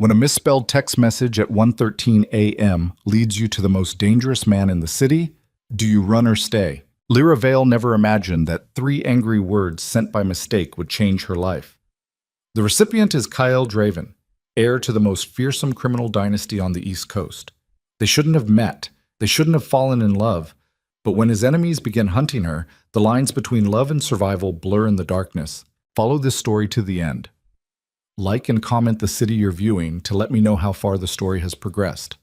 When a misspelled text message at 1:13 a.m. leads you to the most dangerous man in the city, do you run or stay? Lyra Vale never imagined that 3 angry words sent by mistake would change her life. The recipient is Kyle Draven, heir to the most fearsome criminal dynasty on the East Coast. They shouldn't have met. They shouldn't have fallen in love. But when his enemies begin hunting her, the lines between love and survival blur in the darkness. Follow this story to the end. Like and comment the city you're viewing to let me know how far the story has progressed.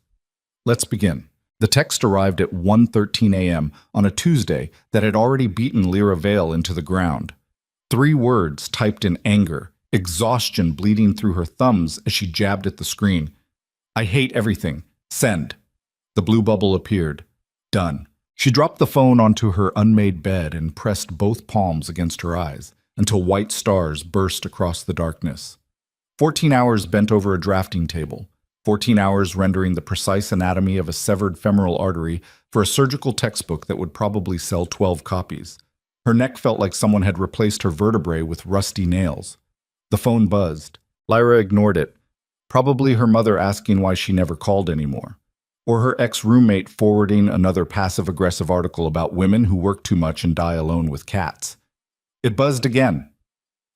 Let's begin. The text arrived at 1:13 a.m. on a Tuesday that had already beaten Lyra Vale into the ground. 3 words typed in anger, exhaustion bleeding through her thumbs as she jabbed at the screen. I hate everything. Send. The blue bubble appeared. Done. She dropped the phone onto her unmade bed and pressed both palms against her eyes until white stars burst across the darkness. 14 hours bent over a drafting table. 14 hours rendering the precise anatomy of a severed femoral artery for a surgical textbook that would probably sell 12 copies. Her neck felt like someone had replaced her vertebrae with rusty nails. The phone buzzed. Lyra ignored it. Probably her mother asking why she never called anymore. Or her ex-roommate forwarding another passive-aggressive article about women who work too much and die alone with cats. It buzzed again.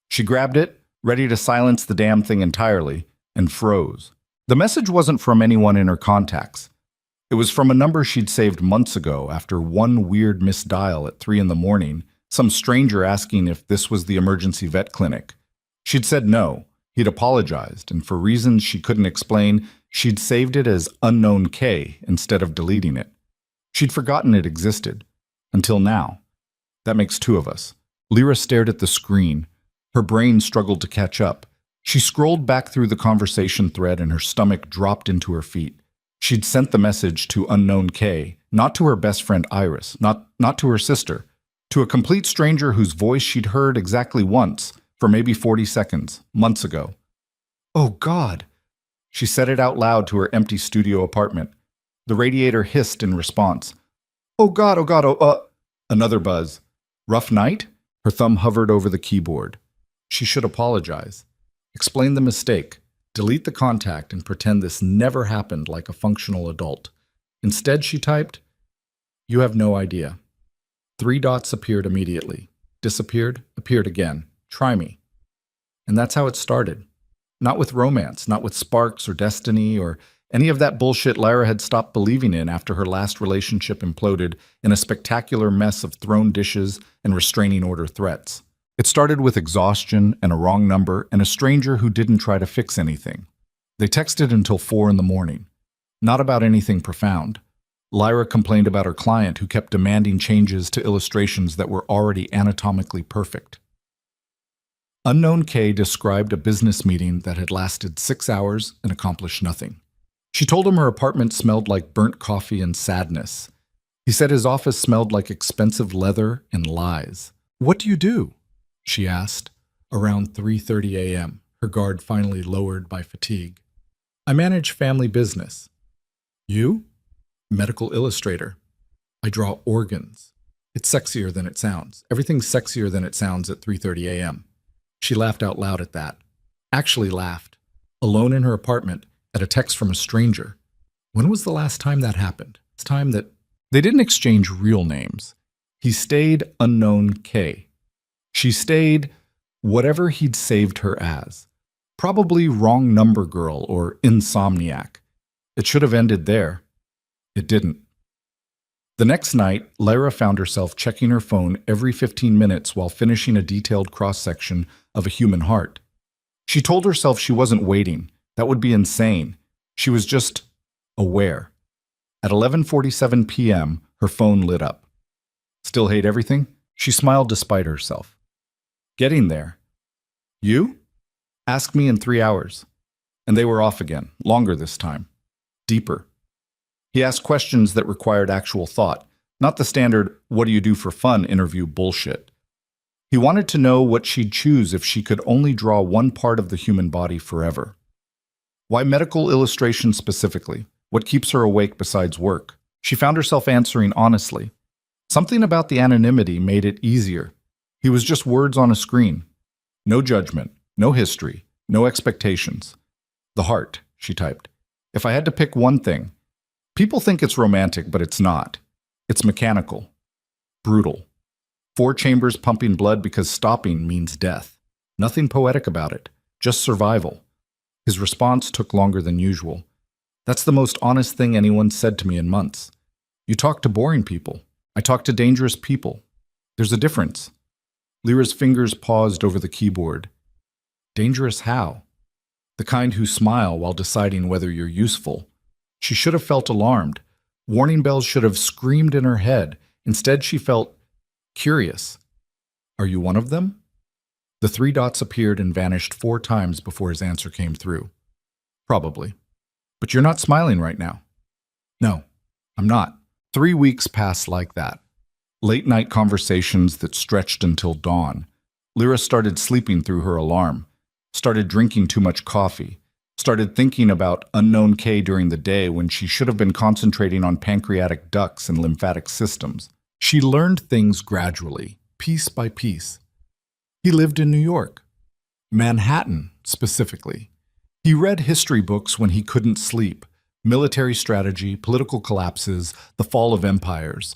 She grabbed it, ready to silence the damn thing entirely, and froze. The message wasn't from anyone in her contacts. It was from a number she'd saved months ago after one weird misdial at 3 in the morning, some stranger asking if this was the emergency vet clinic. She'd said no. He'd apologized, and for reasons she couldn't explain, she'd saved it as unknown K instead of deleting it. She'd forgotten it existed. Until now. That makes 2 of us. Lyra stared at the screen. Her brain struggled to catch up. She scrolled back through the conversation thread and her stomach dropped into her feet. She'd sent the message to unknown K, not to her best friend Iris, not to her sister, to a complete stranger whose voice she'd heard exactly once, for maybe 40 seconds, months ago. Oh God! She said it out loud to her empty studio apartment. The radiator hissed in response. Oh God, oh God, Another buzz. Rough night? Her thumb hovered over the keyboard. She should apologize. Explain the mistake. Delete the contact and pretend this never happened like a functional adult. Instead, she typed, "You have no idea." 3 dots appeared immediately. Disappeared, appeared again. Try me. And that's how it started. Not with romance, not with sparks or destiny or any of that bullshit Lyra had stopped believing in after her last relationship imploded in a spectacular mess of thrown dishes and restraining order threats. It started with exhaustion and a wrong number and a stranger who didn't try to fix anything. They texted until 4 in the morning. Not about anything profound. Lyra complained about her client who kept demanding changes to illustrations that were already anatomically perfect. Unknown K described a business meeting that had lasted 6 hours and accomplished nothing. She told him her apartment smelled like burnt coffee and sadness. He said his office smelled like expensive leather and lies. What do you do? She asked, around 3:30 a.m., her guard finally lowered by fatigue. I manage family business. You? Medical illustrator. I draw organs. It's sexier than it sounds. Everything's sexier than it sounds at 3:30 a.m. She laughed out loud at that. Actually laughed. Alone in her apartment, at a text from a stranger. When was the last time that happened? It's time that... They didn't exchange real names. He stayed unknown K. She stayed whatever he'd saved her as. Probably wrong number girl or insomniac. It should have ended there. It didn't. The next night, Lyra found herself checking her phone every 15 minutes while finishing a detailed cross-section of a human heart. She told herself she wasn't waiting. That would be insane. She was just aware. At 11:47 p.m., her phone lit up. Still hate everything? She smiled despite herself. Getting there. You? Ask me in 3 hours. And they were off again, longer this time. Deeper. He asked questions that required actual thought, not the standard, what do you do for fun interview bullshit. He wanted to know what she'd choose if she could only draw one part of the human body forever. Why medical illustration specifically? What keeps her awake besides work? She found herself answering honestly. Something about the anonymity made it easier. He was just words on a screen. No judgment, no history, no expectations. The heart, she typed. If I had to pick one thing, people think it's romantic, but it's not. It's mechanical. Brutal. 4 chambers pumping blood because stopping means death. Nothing poetic about it, just survival. His response took longer than usual. That's the most honest thing anyone said to me in months. You talk to boring people. I talk to dangerous people. There's a difference. Lyra's fingers paused over the keyboard. Dangerous how? The kind who smile while deciding whether you're useful. She should have felt alarmed. Warning bells should have screamed in her head. Instead, she felt curious. Are you one of them? The 3 dots appeared and vanished 4 times before his answer came through. Probably. But you're not smiling right now. No, I'm not. 3 weeks passed like that. Late-night conversations that stretched until dawn. Lyra started sleeping through her alarm, started drinking too much coffee, started thinking about unknown K during the day when she should have been concentrating on pancreatic ducts and lymphatic systems. She learned things gradually, piece by piece. He lived in New York. Manhattan, specifically. He read history books when he couldn't sleep. Military strategy, political collapses, the fall of empires.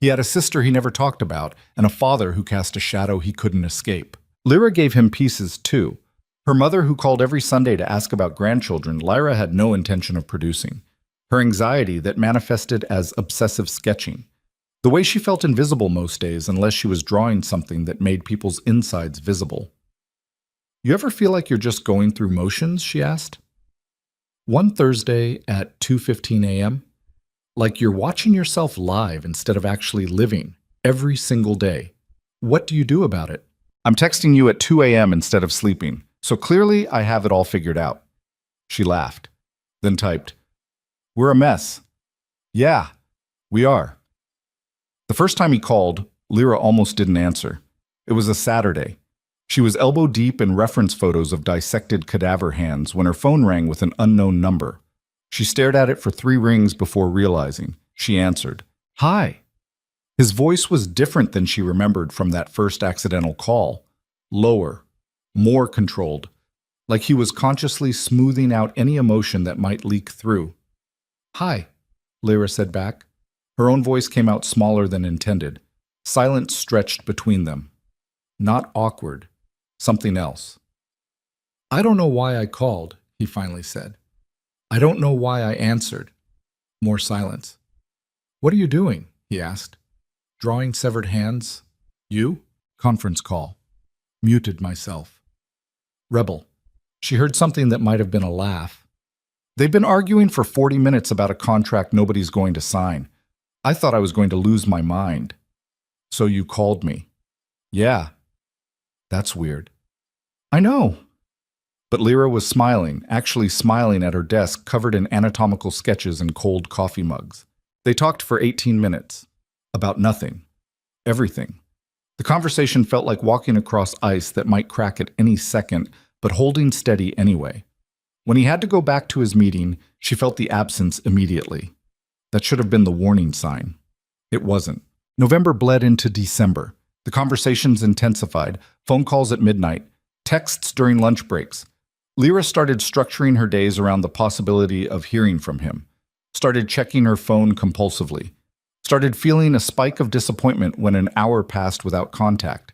He had a sister he never talked about, and a father who cast a shadow he couldn't escape. Lyra gave him pieces, too. Her mother, who called every Sunday to ask about grandchildren, Lyra had no intention of producing. Her anxiety that manifested as obsessive sketching. The way she felt invisible most days unless she was drawing something that made people's insides visible. You ever feel like you're just going through motions? She asked. One Thursday at 2:15 a.m., like you're watching yourself live instead of actually living, every single day. What do you do about it? I'm texting you at 2 a.m. instead of sleeping, so clearly I have it all figured out. She laughed, then typed, We're a mess. Yeah, we are. The first time he called, Lyra almost didn't answer. It was a Saturday. She was elbow deep in reference photos of dissected cadaver hands when her phone rang with an unknown number. She stared at it for 3 rings before realizing. She answered, Hi. His voice was different than she remembered from that first accidental call. Lower, more controlled, like he was consciously smoothing out any emotion that might leak through. Hi, Lyra said back. Her own voice came out smaller than intended. Silence stretched between them. Not awkward. Something else. I don't know why I called, he finally said. I don't know why I answered. More silence. What are you doing? He asked. Drawing severed hands. You? Conference call. Muted myself. Rebel. She heard something that might have been a laugh. They'd been arguing for 40 minutes about a contract nobody's going to sign. I thought I was going to lose my mind. So you called me. Yeah. That's weird. I know. But Lyra was smiling, actually smiling at her desk covered in anatomical sketches and cold coffee mugs. They talked for 18 minutes. About nothing. Everything. The conversation felt like walking across ice that might crack at any second, but holding steady anyway. When he had to go back to his meeting, she felt the absence immediately. That should have been the warning sign. It wasn't. November bled into December. The conversations intensified, phone calls at midnight, texts during lunch breaks. Lyra started structuring her days around the possibility of hearing from him, started checking her phone compulsively, started feeling a spike of disappointment when an hour passed without contact.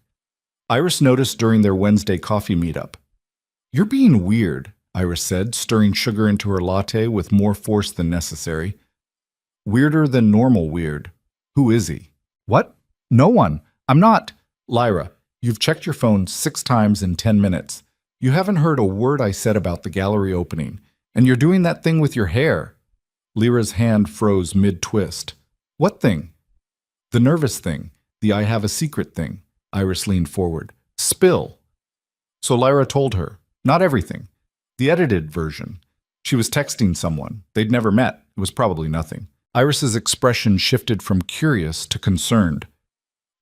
Iris noticed during their Wednesday coffee meetup. You're being weird, Iris said, stirring sugar into her latte with more force than necessary. Weirder than normal weird. Who is he? What? No one. I'm not. Lyra, you've checked your phone 6 times in 10 minutes. You haven't heard a word I said about the gallery opening, and you're doing that thing with your hair. Lyra's hand froze mid-twist. What thing? The nervous thing. The I have a secret thing. Iris leaned forward. Spill. So Lyra told her. Not everything. The edited version. She was texting someone. They'd never met. It was probably nothing. Iris's expression shifted from curious to concerned.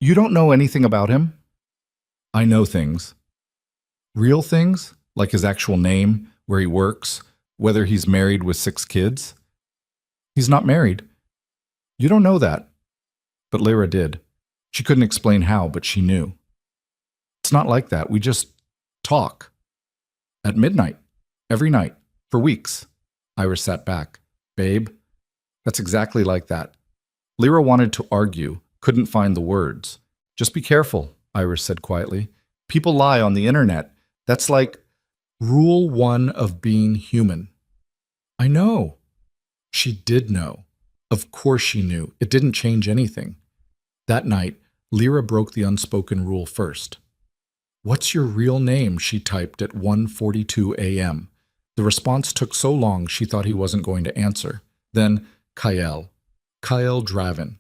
You don't know anything about him? I know things. Real things? Like his actual name, where he works, whether he's married with 6 kids? He's not married. You don't know that. But Lyra did. She couldn't explain how, but she knew. It's not like that. We just talk. At midnight. Every night. For weeks. Iris sat back. Babe? That's exactly like that. Lyra wanted to argue, couldn't find the words. Just be careful, Iris said quietly. People lie on the internet. That's like rule one of being human. I know. She did know. Of course she knew. It didn't change anything. That night, Lyra broke the unspoken rule first. What's your real name? She typed at 1:42 a.m. The response took so long she thought he wasn't going to answer. Then, Kyle Draven.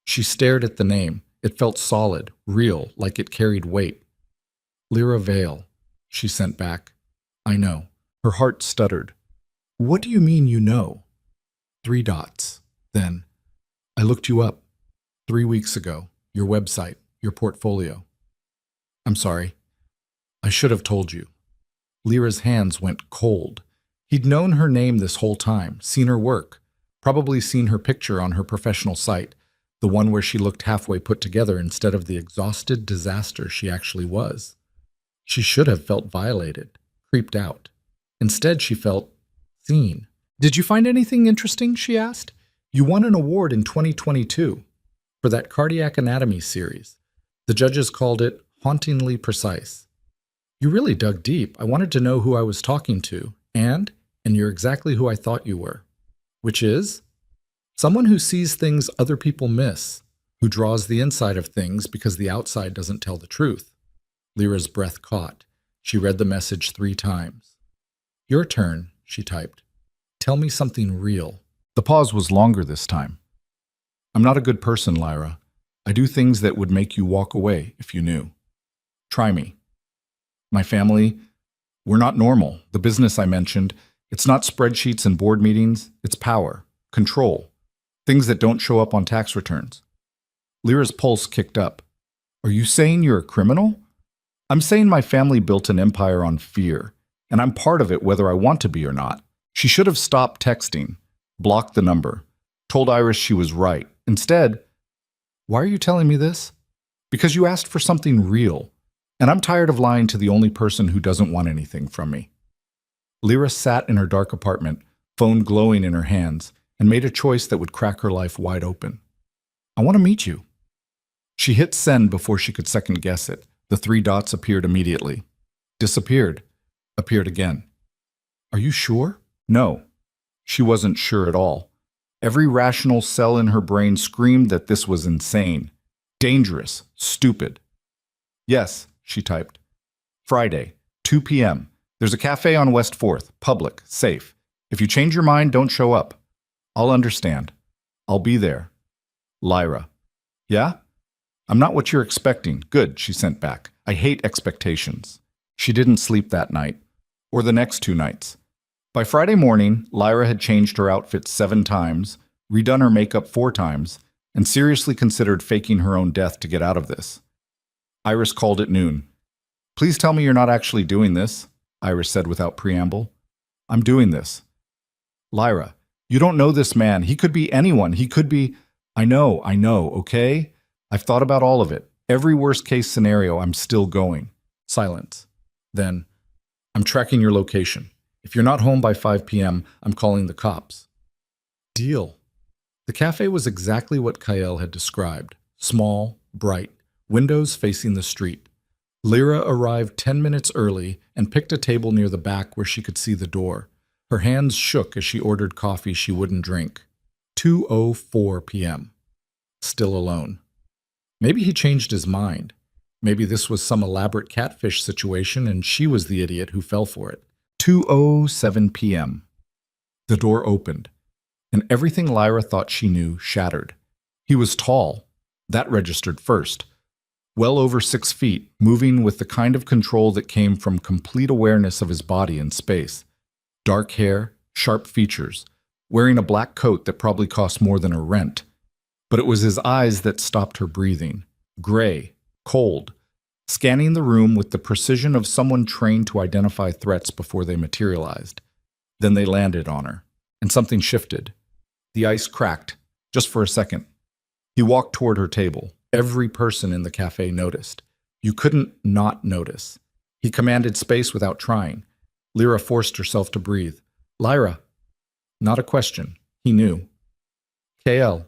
She stared at the name. It felt solid, real, like it carried weight. Lyra Vale, she sent back. I know. Her heart stuttered. What do you mean you know? 3 dots. Then, I looked you up 3 weeks ago. Your website, your portfolio. I'm sorry. I should have told you. Lyra's hands went cold. He'd known her name this whole time, seen her work, probably seen her picture on her professional site, the one where she looked halfway put together instead of the exhausted disaster she actually was. She should have felt violated, creeped out. Instead, she felt seen. Did you find anything interesting? She asked. You won an award in 2022 for that cardiac anatomy series. The judges called it hauntingly precise. You really dug deep. I wanted to know who I was talking to, and you're exactly who I thought you were. Which is? Someone who sees things other people miss, who draws the inside of things because the outside doesn't tell the truth. Lyra's breath caught. She read the message 3 times. Your turn, she typed. Tell me something real. The pause was longer this time. I'm not a good person, Lyra. I do things that would make you walk away if you knew. Try me. My family, we're not normal. The business I mentioned, it's not spreadsheets and board meetings. It's power, control, things that don't show up on tax returns. Lyra's pulse kicked up. Are you saying you're a criminal? I'm saying my family built an empire on fear, and I'm part of it whether I want to be or not. She should have stopped texting, blocked the number, told Iris she was right. Instead, why are you telling me this? Because you asked for something real, and I'm tired of lying to the only person who doesn't want anything from me. Lyra sat in her dark apartment, phone glowing in her hands, and made a choice that would crack her life wide open. I want to meet you. She hit send before she could second guess it. The 3 dots appeared immediately. Disappeared. Appeared again. Are you sure? No. She wasn't sure at all. Every rational cell in her brain screamed that this was insane, dangerous, stupid. Yes, she typed. Friday, 2 p.m. There's a cafe on West 4th, public, safe. If you change your mind, don't show up. I'll understand. I'll be there. Lyra. Yeah? I'm not what you're expecting. Good, she sent back. I hate expectations. She didn't sleep that night, or the next 2 nights. By Friday morning, Lyra had changed her outfit 7 times, redone her makeup 4 times, and seriously considered faking her own death to get out of this. Iris called at noon. Please tell me you're not actually doing this, Iris said without preamble. I'm doing this. Lyra, you don't know this man. He could be anyone. He could be... I know, okay? I've thought about all of it. Every worst-case scenario, I'm still going. Silence. Then, I'm tracking your location. If you're not home by 5 p.m., I'm calling the cops. Deal. The cafe was exactly what Kyle had described. Small, bright, windows facing the street. Lyra arrived 10 minutes early and picked a table near the back where she could see the door. Her hands shook as she ordered coffee she wouldn't drink. 2:04 p.m. Still alone. Maybe he changed his mind. Maybe this was some elaborate catfish situation and she was the idiot who fell for it. 2:07 p.m. The door opened, and everything Lyra thought she knew shattered. He was tall. That registered first. Well over 6 feet, moving with the kind of control that came from complete awareness of his body in space. Dark hair, sharp features, wearing a black coat that probably cost more than her rent. But it was his eyes that stopped her breathing. Gray, cold, scanning the room with the precision of someone trained to identify threats before they materialized. Then they landed on her, and something shifted. The ice cracked, just for a second. He walked toward her table. Every person in the cafe noticed. You couldn't not notice. He commanded space without trying. Lyra forced herself to breathe. Lyra. Not a question. He knew. KL.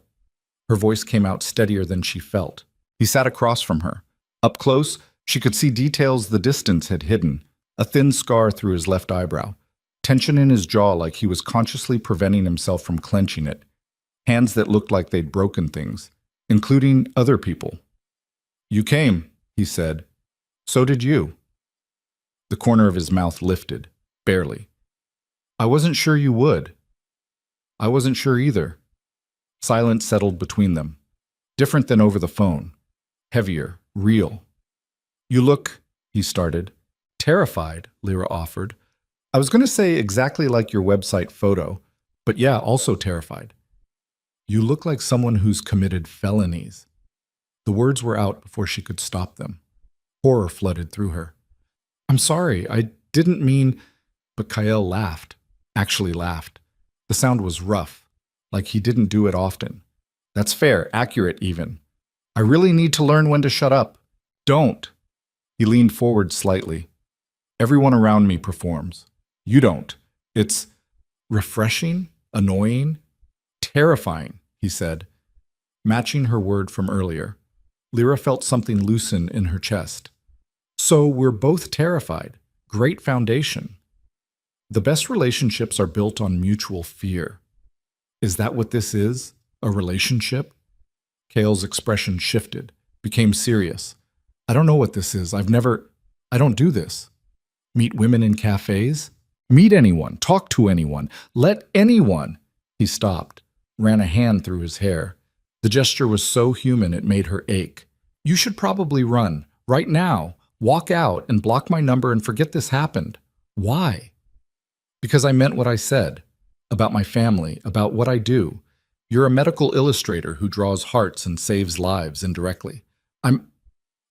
Her voice came out steadier than she felt. He sat across from her. Up close, she could see details the distance had hidden. A thin scar through his left eyebrow. Tension in his jaw like he was consciously preventing himself from clenching it. Hands that looked like they'd broken things, including other people. You came, he said. So did you. The corner of his mouth lifted, barely. I wasn't sure you would. I wasn't sure either. Silence settled between them. Different than over the phone. Heavier, real. You look, he started. Terrified, Lyra offered. I was going to say exactly like your website photo, but yeah, also terrified. You look like someone who's committed felonies. The words were out before she could stop them. Horror flooded through her. I'm sorry, I didn't mean... But Kyle laughed, actually laughed. The sound was rough, like he didn't do it often. That's fair, accurate even. I really need to learn when to shut up. Don't. He leaned forward slightly. Everyone around me performs. You don't. It's refreshing, annoying, terrifying, he said, matching her word from earlier. Lyra felt something loosen in her chest. So we're both terrified. Great foundation. The best relationships are built on mutual fear. Is that what this is? A relationship? Kale's expression shifted, became serious. I don't know what this is. I don't do this. Meet women in cafes? Meet anyone, talk to anyone, let anyone. He stopped, ran a hand through his hair. The gesture was so human it made her ache. You should probably run, right now, walk out and block my number and forget this happened. Why? Because I meant what I said, about my family, about what I do. You're a medical illustrator who draws hearts and saves lives indirectly.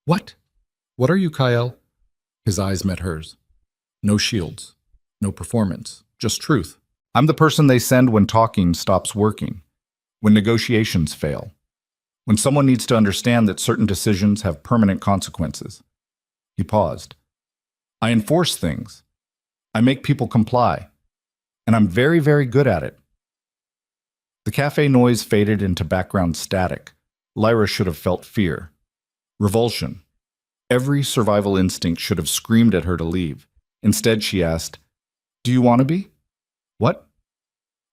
What? What are you, Kyle? His eyes met hers. No shields, no performance, just truth. I'm the person they send when talking stops working, when negotiations fail, when someone needs to understand that certain decisions have permanent consequences. He paused. I enforce things. I make people comply. And I'm very, very good at it. The cafe noise faded into background static. Lyra should have felt fear. Revulsion. Every survival instinct should have screamed at her to leave. Instead, she asked, Do you want to be? What?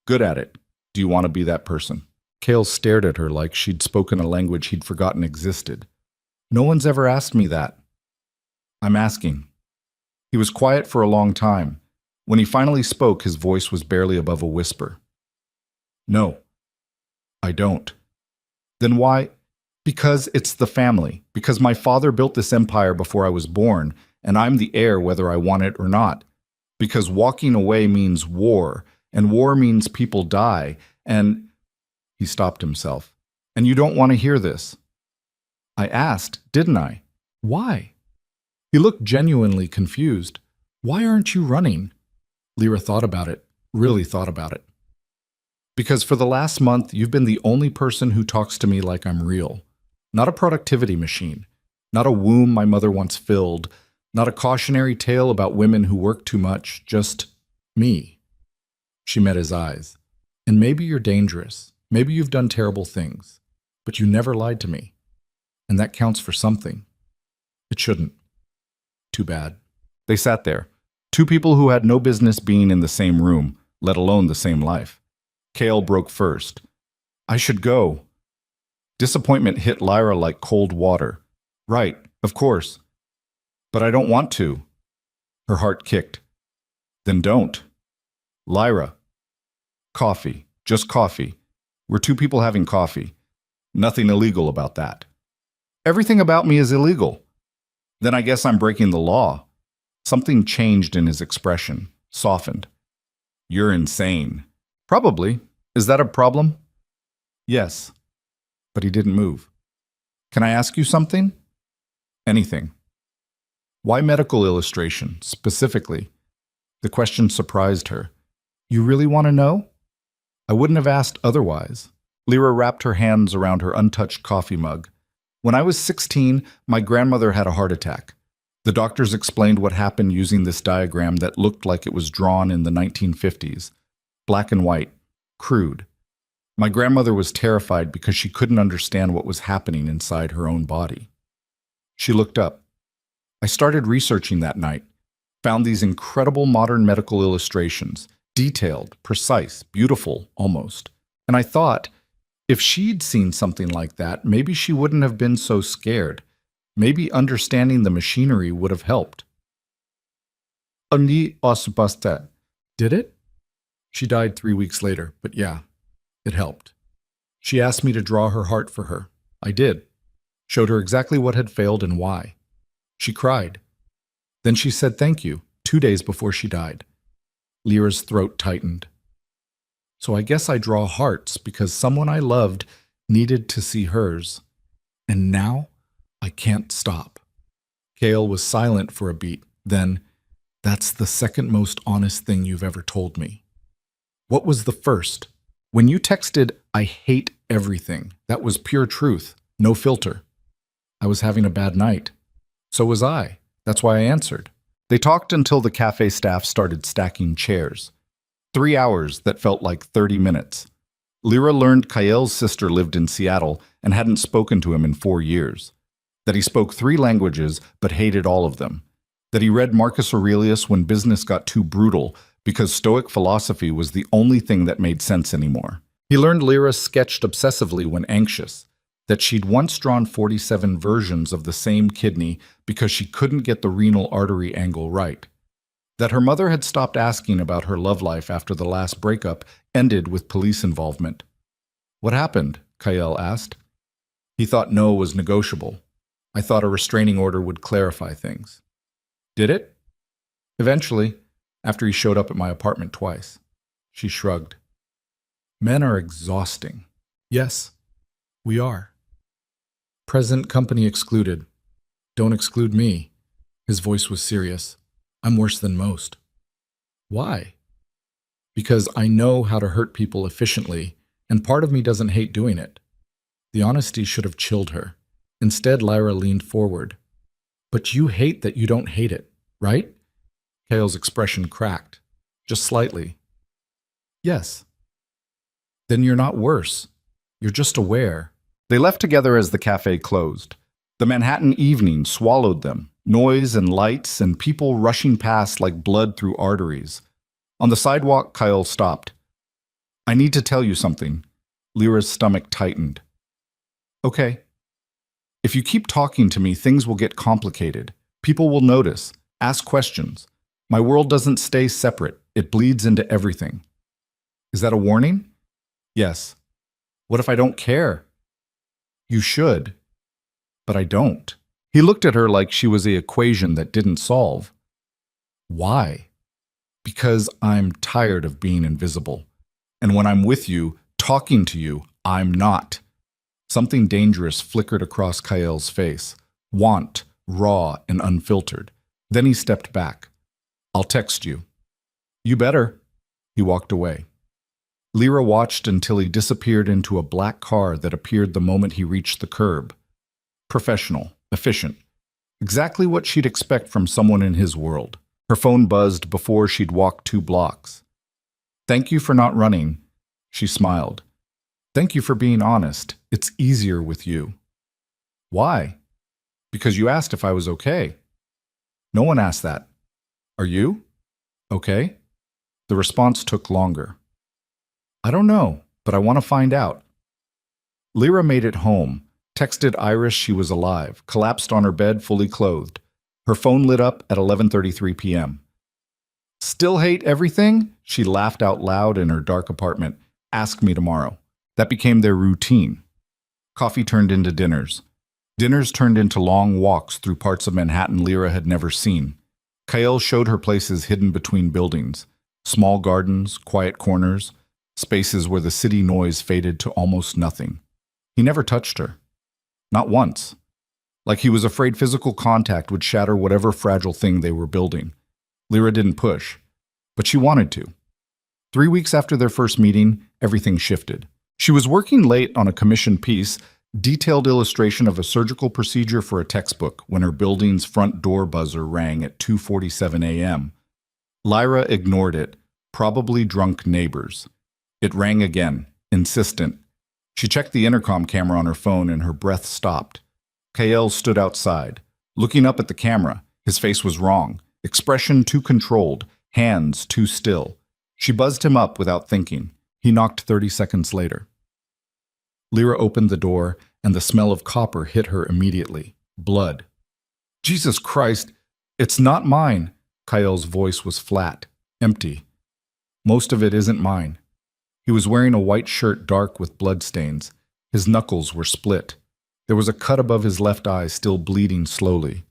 Good at it. Do you want to be that person? Kale stared at her like she'd spoken a language he'd forgotten existed. No one's ever asked me that. I'm asking. He was quiet for a long time. When he finally spoke, his voice was barely above a whisper. No, I don't. Then why? Because it's the family. Because my father built this empire before I was born, and I'm the heir whether I want it or not. Because walking away means war, and war means people die, and... He stopped himself. And you don't want to hear this. I asked, didn't I? Why? He looked genuinely confused. Why aren't you running? Lyra thought about it, really thought about it. Because for the last month, you've been the only person who talks to me like I'm real. Not a productivity machine. Not a womb my mother once filled. Not a cautionary tale about women who work too much. Just me. She met his eyes. And maybe you're dangerous. Maybe you've done terrible things. But you never lied to me. And that counts for something. It shouldn't. Too bad. They sat there. Two people who had no business being in the same room, let alone the same life. Kale broke first. I should go. Disappointment hit Lyra like cold water. Right, of course. But I don't want to. Her heart kicked. Then don't. Lyra. Coffee. Just coffee. We're two people having coffee. Nothing illegal about that. Everything about me is illegal. Then I guess I'm breaking the law. Something changed in his expression, softened. You're insane. Probably. Is that a problem? Yes. But he didn't move. Can I ask you something? Anything. Why medical illustration, specifically? The question surprised her. You really want to know? I wouldn't have asked otherwise. Lyra wrapped her hands around her untouched coffee mug. When I was 16, my grandmother had a heart attack. The doctors explained what happened using this diagram that looked like it was drawn in the 1950s. Black and white, crude. My grandmother was terrified because she couldn't understand what was happening inside her own body. She looked up. I started researching that night, found these incredible modern medical illustrations, detailed, precise, beautiful, almost. And I thought, if she'd seen something like that, maybe she wouldn't have been so scared. Maybe understanding the machinery would have helped. Undi osubasta. Did it? She died 3 weeks later, but yeah, it helped. She asked me to draw her heart for her. I did. Showed her exactly what had failed and why. She cried. Then she said thank you, 2 days before she died. Lyra's throat tightened. So I guess I draw hearts because someone I loved needed to see hers. And now I can't stop. Kale was silent for a beat. Then, that's the second most honest thing you've ever told me. What was the first? When you texted, I hate everything. That was pure truth, no filter. I was having a bad night. So was I. That's why I answered. They talked until the cafe staff started stacking chairs. 3 hours that felt like 30 minutes. Lyra learned Kael's sister lived in Seattle and hadn't spoken to him in 4 years. That he spoke 3 languages but hated all of them. That he read Marcus Aurelius when business got too brutal because Stoic philosophy was the only thing that made sense anymore. He learned Lyra sketched obsessively when anxious. That she'd once drawn 47 versions of the same kidney because she couldn't get the renal artery angle right. That her mother had stopped asking about her love life after the last breakup ended with police involvement. What happened? Kael asked. He thought no was negotiable. I thought a restraining order would clarify things. Did it? Eventually, after he showed up at my apartment twice. She shrugged. Men are exhausting. Yes, we are. Present company excluded. Don't exclude me. His voice was serious. I'm worse than most. Why? Because I know how to hurt people efficiently, and part of me doesn't hate doing it. The honesty should have chilled her. Instead, Lyra leaned forward. But you hate that you don't hate it, right? Kael's expression cracked. Just slightly. Yes. Then you're not worse. You're just aware. They left together as the cafe closed. The Manhattan evening swallowed them. Noise and lights and people rushing past like blood through arteries. On the sidewalk, Kael stopped. I need to tell you something. Lyra's stomach tightened. Okay. If you keep talking to me, things will get complicated. People will notice, ask questions. My world doesn't stay separate. It bleeds into everything. Is that a warning? Yes. What if I don't care? You should. But I don't. He looked at her like she was the equation that didn't solve. Why? Because I'm tired of being invisible. And when I'm with you, talking to you, I'm not. Something dangerous flickered across Kael's face. Want, raw and unfiltered. Then he stepped back. I'll text you. You better. He walked away. Lyra watched until he disappeared into a black car that appeared the moment he reached the curb. Professional, efficient. Exactly what she'd expect from someone in his world. Her phone buzzed before she'd walked 2 blocks. Thank you for not running. She smiled. Thank you for being honest. It's easier with you. Why? Because you asked if I was okay. No one asked that. Are you? Okay? The response took longer. I don't know, but I want to find out. Lyra made it home, texted Iris she was alive, collapsed on her bed fully clothed. Her phone lit up at 11:33 p.m. Still hate everything? She laughed out loud in her dark apartment. Ask me tomorrow. That became their routine. Coffee turned into dinners. Dinners turned into long walks through parts of Manhattan Lyra had never seen. Kael showed her places hidden between buildings. Small gardens, quiet corners, spaces where the city noise faded to almost nothing. He never touched her. Not once. Like he was afraid physical contact would shatter whatever fragile thing they were building. Lyra didn't push, but she wanted to. 3 weeks after their first meeting, everything shifted. She was working late on a commissioned piece, detailed illustration of a surgical procedure for a textbook, when her building's front door buzzer rang at 2:47 a.m. Lyra ignored it, probably drunk neighbors. It rang again, insistent. She checked the intercom camera on her phone and her breath stopped. Kael stood outside, looking up at the camera. His face was wrong, expression too controlled, hands too still. She buzzed him up without thinking. He knocked 30 seconds later. Lyra opened the door, and the smell of copper hit her immediately. Blood. Jesus Christ, it's not mine. Kael's voice was flat, empty. Most of it isn't mine. He was wearing a white shirt dark with bloodstains. His knuckles were split. There was a cut above his left eye still bleeding slowly.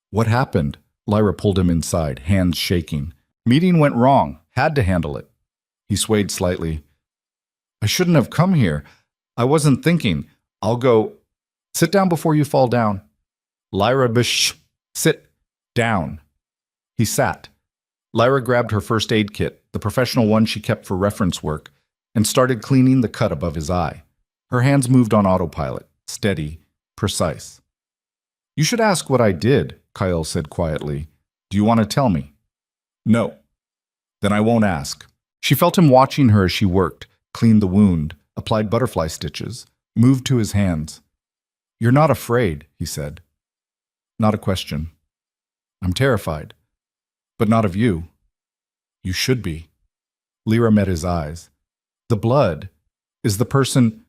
What happened? Lyra pulled him inside, hands shaking. Meeting went wrong. Had to handle it. He swayed slightly. I shouldn't have come here. I wasn't thinking. I'll go. Sit down before you fall down. Lyra sit down. He sat. Lyra grabbed her first aid kit, the professional one she kept for reference work, and started cleaning the cut above his eye. Her hands moved on autopilot, steady, precise. You should ask what I did, Kael said quietly. Do you want to tell me? No. Then I won't ask. She felt him watching her as she worked, cleaned the wound, applied butterfly stitches, moved to his hands. You're not afraid, he said. Not a question. I'm terrified. But not of you. You should be. Lyra met his eyes. The blood. Is the person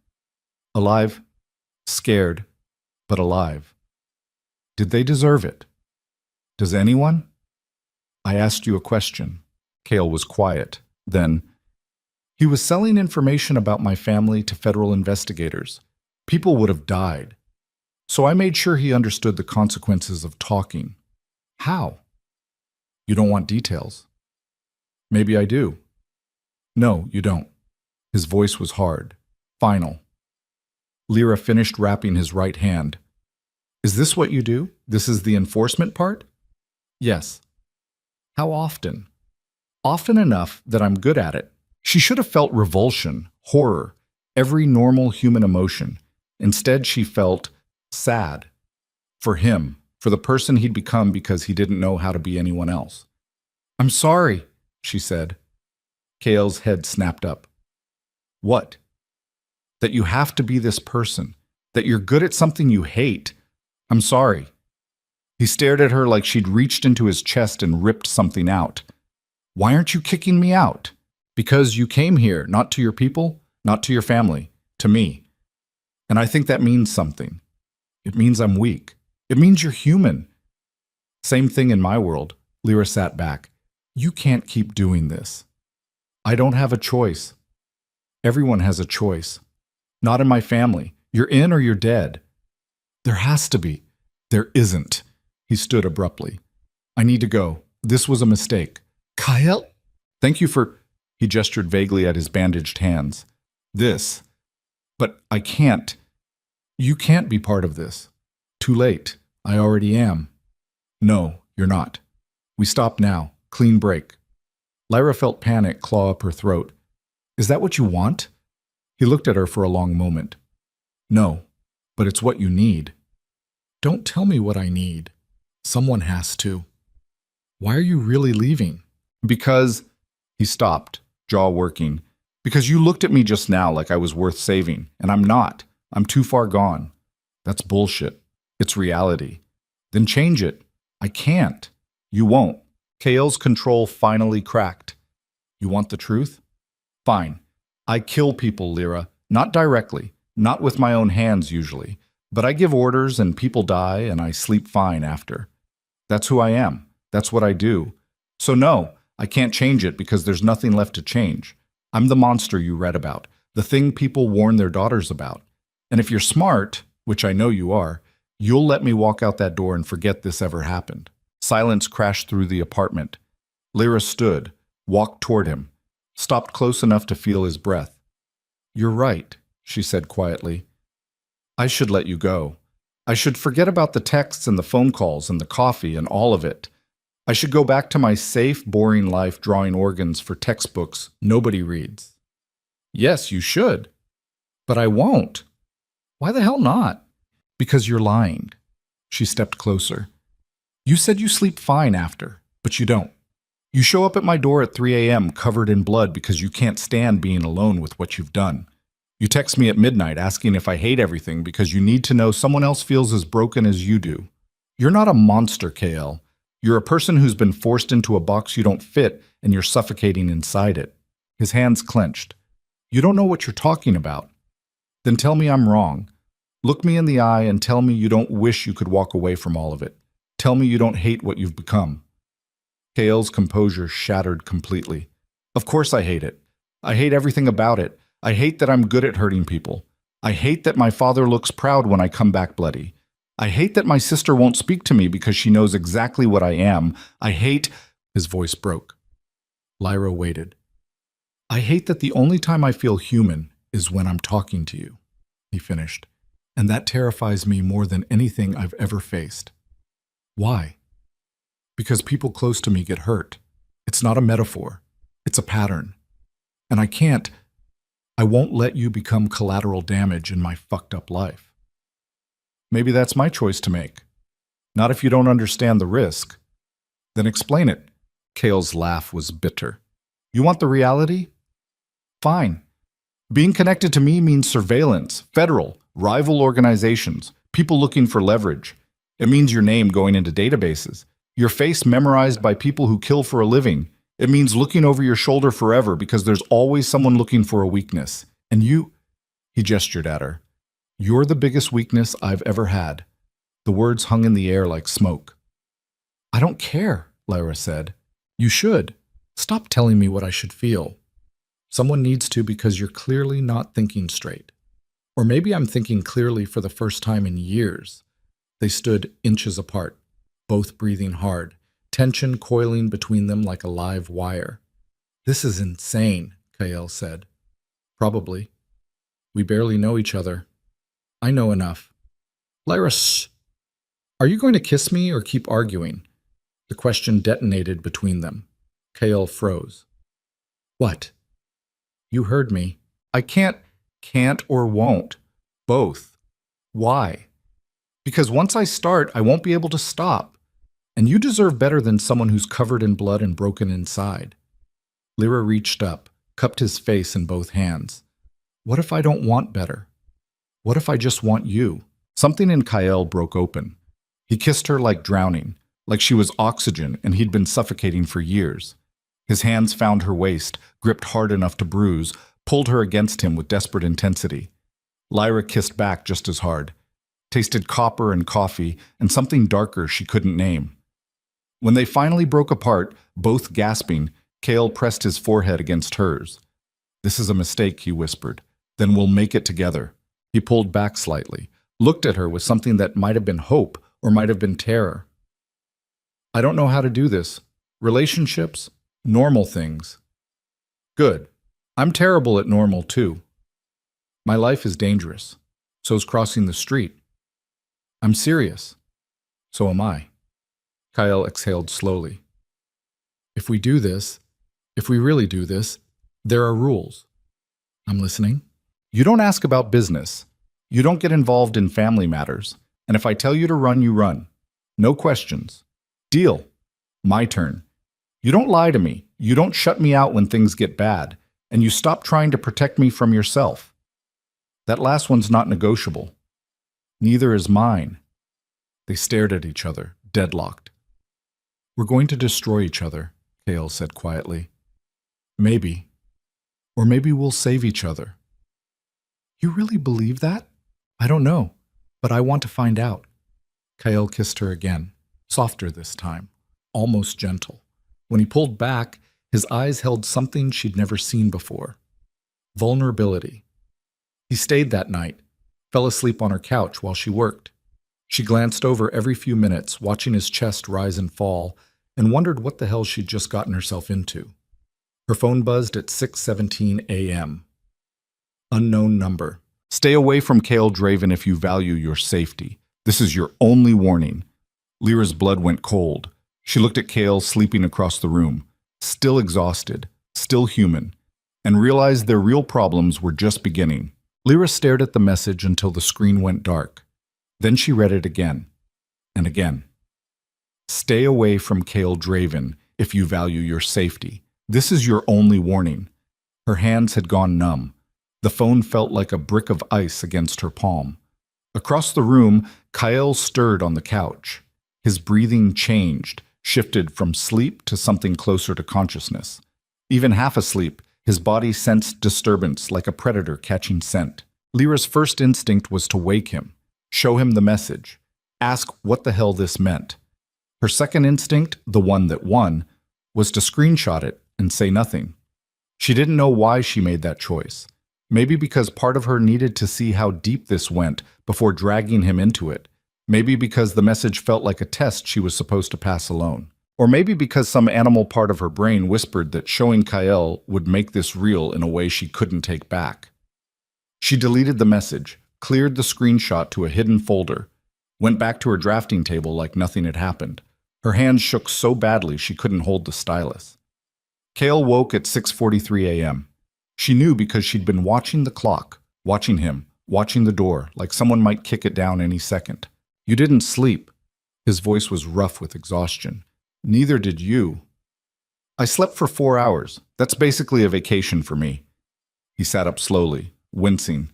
alive? Scared, but alive. Did they deserve it? Does anyone? I asked you a question. Kael was quiet. Then, he was selling information about my family to federal investigators. People would have died. So I made sure he understood the consequences of talking. How? You don't want details. Maybe I do. No, you don't. His voice was hard, final. Lyra finished wrapping his right hand. Is this what you do? This is the enforcement part? Yes. How often? Often enough that I'm good at it. She should have felt revulsion, horror, every normal human emotion. Instead, she felt sad. For him, for the person he'd become because he didn't know how to be anyone else. I'm sorry, she said. Kael's head snapped up. What? That you have to be this person. That you're good at something you hate. I'm sorry. He stared at her like she'd reached into his chest and ripped something out. Why aren't you kicking me out? Because you came here, not to your people, not to your family, to me. And I think that means something. It means I'm weak. It means you're human. Same thing in my world. Lyra sat back. You can't keep doing this. I don't have a choice. Everyone has a choice. Not in my family. You're in or you're dead. There has to be. There isn't. He stood abruptly. I need to go. This was a mistake. Kael? Thank you for... He gestured vaguely at his bandaged hands. This. But I can't. You can't be part of this. Too late. I already am. No, you're not. We stop now. Clean break. Lyra felt panic claw up her throat. Is that what you want? He looked at her for a long moment. No, but it's what you need. Don't tell me what I need. Someone has to. Why are you really leaving? Because... He stopped, jaw working. Because you looked at me just now like I was worth saving, and I'm not. I'm too far gone. That's bullshit. It's reality. Then change it. I can't. You won't. Kael's control finally cracked. You want the truth? Fine. I kill people, Lyra. Not directly. Not with my own hands, usually. But I give orders and people die and I sleep fine after. That's who I am. That's what I do. So no, I can't change it because there's nothing left to change. I'm the monster you read about. The thing people warn their daughters about. And if you're smart, which I know you are, you'll let me walk out that door and forget this ever happened. Silence crashed through the apartment. Lyra stood, walked toward him, stopped close enough to feel his breath. You're right, she said quietly. I should let you go. I should forget about the texts and the phone calls and the coffee and all of it. I should go back to my safe, boring life drawing organs for textbooks nobody reads. Yes, you should. But I won't. Why the hell not? Because you're lying. She stepped closer. You said you sleep fine after, but you don't. You show up at my door at 3 a.m. covered in blood because you can't stand being alone with what you've done. You text me at midnight asking if I hate everything because you need to know someone else feels as broken as you do. You're not a monster, KL. You're a person who's been forced into a box you don't fit and you're suffocating inside it. His hands clenched. You don't know what you're talking about. Then tell me I'm wrong. Look me in the eye and tell me you don't wish you could walk away from all of it. Tell me you don't hate what you've become. KL's composure shattered completely. Of course I hate it. I hate everything about it. I hate that I'm good at hurting people. I hate that my father looks proud when I come back bloody. I hate that my sister won't speak to me because she knows exactly what I am. I hate... His voice broke. Lyra waited. I hate that the only time I feel human is when I'm talking to you, he finished. And that terrifies me more than anything I've ever faced. Why? Because people close to me get hurt. It's not a metaphor. It's a pattern. And I won't let you become collateral damage in my fucked up life. Maybe that's my choice to make. Not if you don't understand the risk. Then explain it. Kale's laugh was bitter. You want the reality? Fine. Being connected to me means surveillance, federal, rival organizations, people looking for leverage. It means your name going into databases, your face memorized by people who kill for a living. It means looking over your shoulder forever because there's always someone looking for a weakness. And you, he gestured at her, you're the biggest weakness I've ever had. The words hung in the air like smoke. I don't care, Lyra said. You should. Stop telling me what I should feel. Someone needs to because you're clearly not thinking straight. Or maybe I'm thinking clearly for the first time in years. They stood inches apart, both breathing hard, tension coiling between them like a live wire. This is insane, Kael said. Probably. We barely know each other. I know enough. Lyra, are you going to kiss me or keep arguing? The question detonated between them. Kael froze. What? You heard me. I can't or won't. Both. Why? Because once I start, I won't be able to stop. And you deserve better than someone who's covered in blood and broken inside. Lyra reached up, cupped his face in both hands. What if I don't want better? What if I just want you? Something in Kael broke open. He kissed her like drowning, like she was oxygen and he'd been suffocating for years. His hands found her waist, gripped hard enough to bruise, pulled her against him with desperate intensity. Lyra kissed back just as hard, tasted copper and coffee and something darker she couldn't name. When they finally broke apart, both gasping, Kael pressed his forehead against hers. This is a mistake, he whispered. Then we'll make it together. He pulled back slightly, looked at her with something that might have been hope or might have been terror. I don't know how to do this. Relationships, normal things. Good. I'm terrible at normal too. My life is dangerous. So's crossing the street. I'm serious. So am I. Kael exhaled slowly. If we do this, if we really do this, there are rules. I'm listening. You don't ask about business. You don't get involved in family matters. And if I tell you to run, you run. No questions. Deal. My turn. You don't lie to me. You don't shut me out when things get bad. And you stop trying to protect me from yourself. That last one's not negotiable. Neither is mine. They stared at each other, deadlocked. We're going to destroy each other, Kael said quietly. Maybe. Or maybe we'll save each other. You really believe that? I don't know, but I want to find out. Kael kissed her again, softer this time, almost gentle. When he pulled back, his eyes held something she'd never seen before. Vulnerability. He stayed that night, fell asleep on her couch while she worked. She glanced over every few minutes, watching his chest rise and fall, and wondered what the hell she'd just gotten herself into. Her phone buzzed at 6:17 a.m. Unknown number. Stay away from Kael Draven if you value your safety. This is your only warning. Lyra's blood went cold. She looked at Kael sleeping across the room, still exhausted, still human, and realized their real problems were just beginning. Lyra stared at the message until the screen went dark. Then she read it again, and again. Stay away from Kael Draven if you value your safety. This is your only warning." Her hands had gone numb. The phone felt like a brick of ice against her palm. Across the room, Kyle stirred on the couch. His breathing changed, shifted from sleep to something closer to consciousness. Even half asleep, his body sensed disturbance like a predator catching scent. Lyra's first instinct was to wake him, show him the message, ask what the hell this meant. Her second instinct, the one that won, was to screenshot it and say nothing. She didn't know why she made that choice. Maybe because part of her needed to see how deep this went before dragging him into it. Maybe because the message felt like a test she was supposed to pass alone. Or maybe because some animal part of her brain whispered that showing Kyle would make this real in a way she couldn't take back. She deleted the message, cleared the screenshot to a hidden folder, went back to her drafting table like nothing had happened. Her hands shook so badly she couldn't hold the stylus. Kale woke at 6:43 a.m. She knew because she'd been watching the clock, watching him, watching the door, like someone might kick it down any second. "You didn't sleep." His voice was rough with exhaustion. "Neither did you." "I slept for 4 hours. That's basically a vacation for me." He sat up slowly, wincing.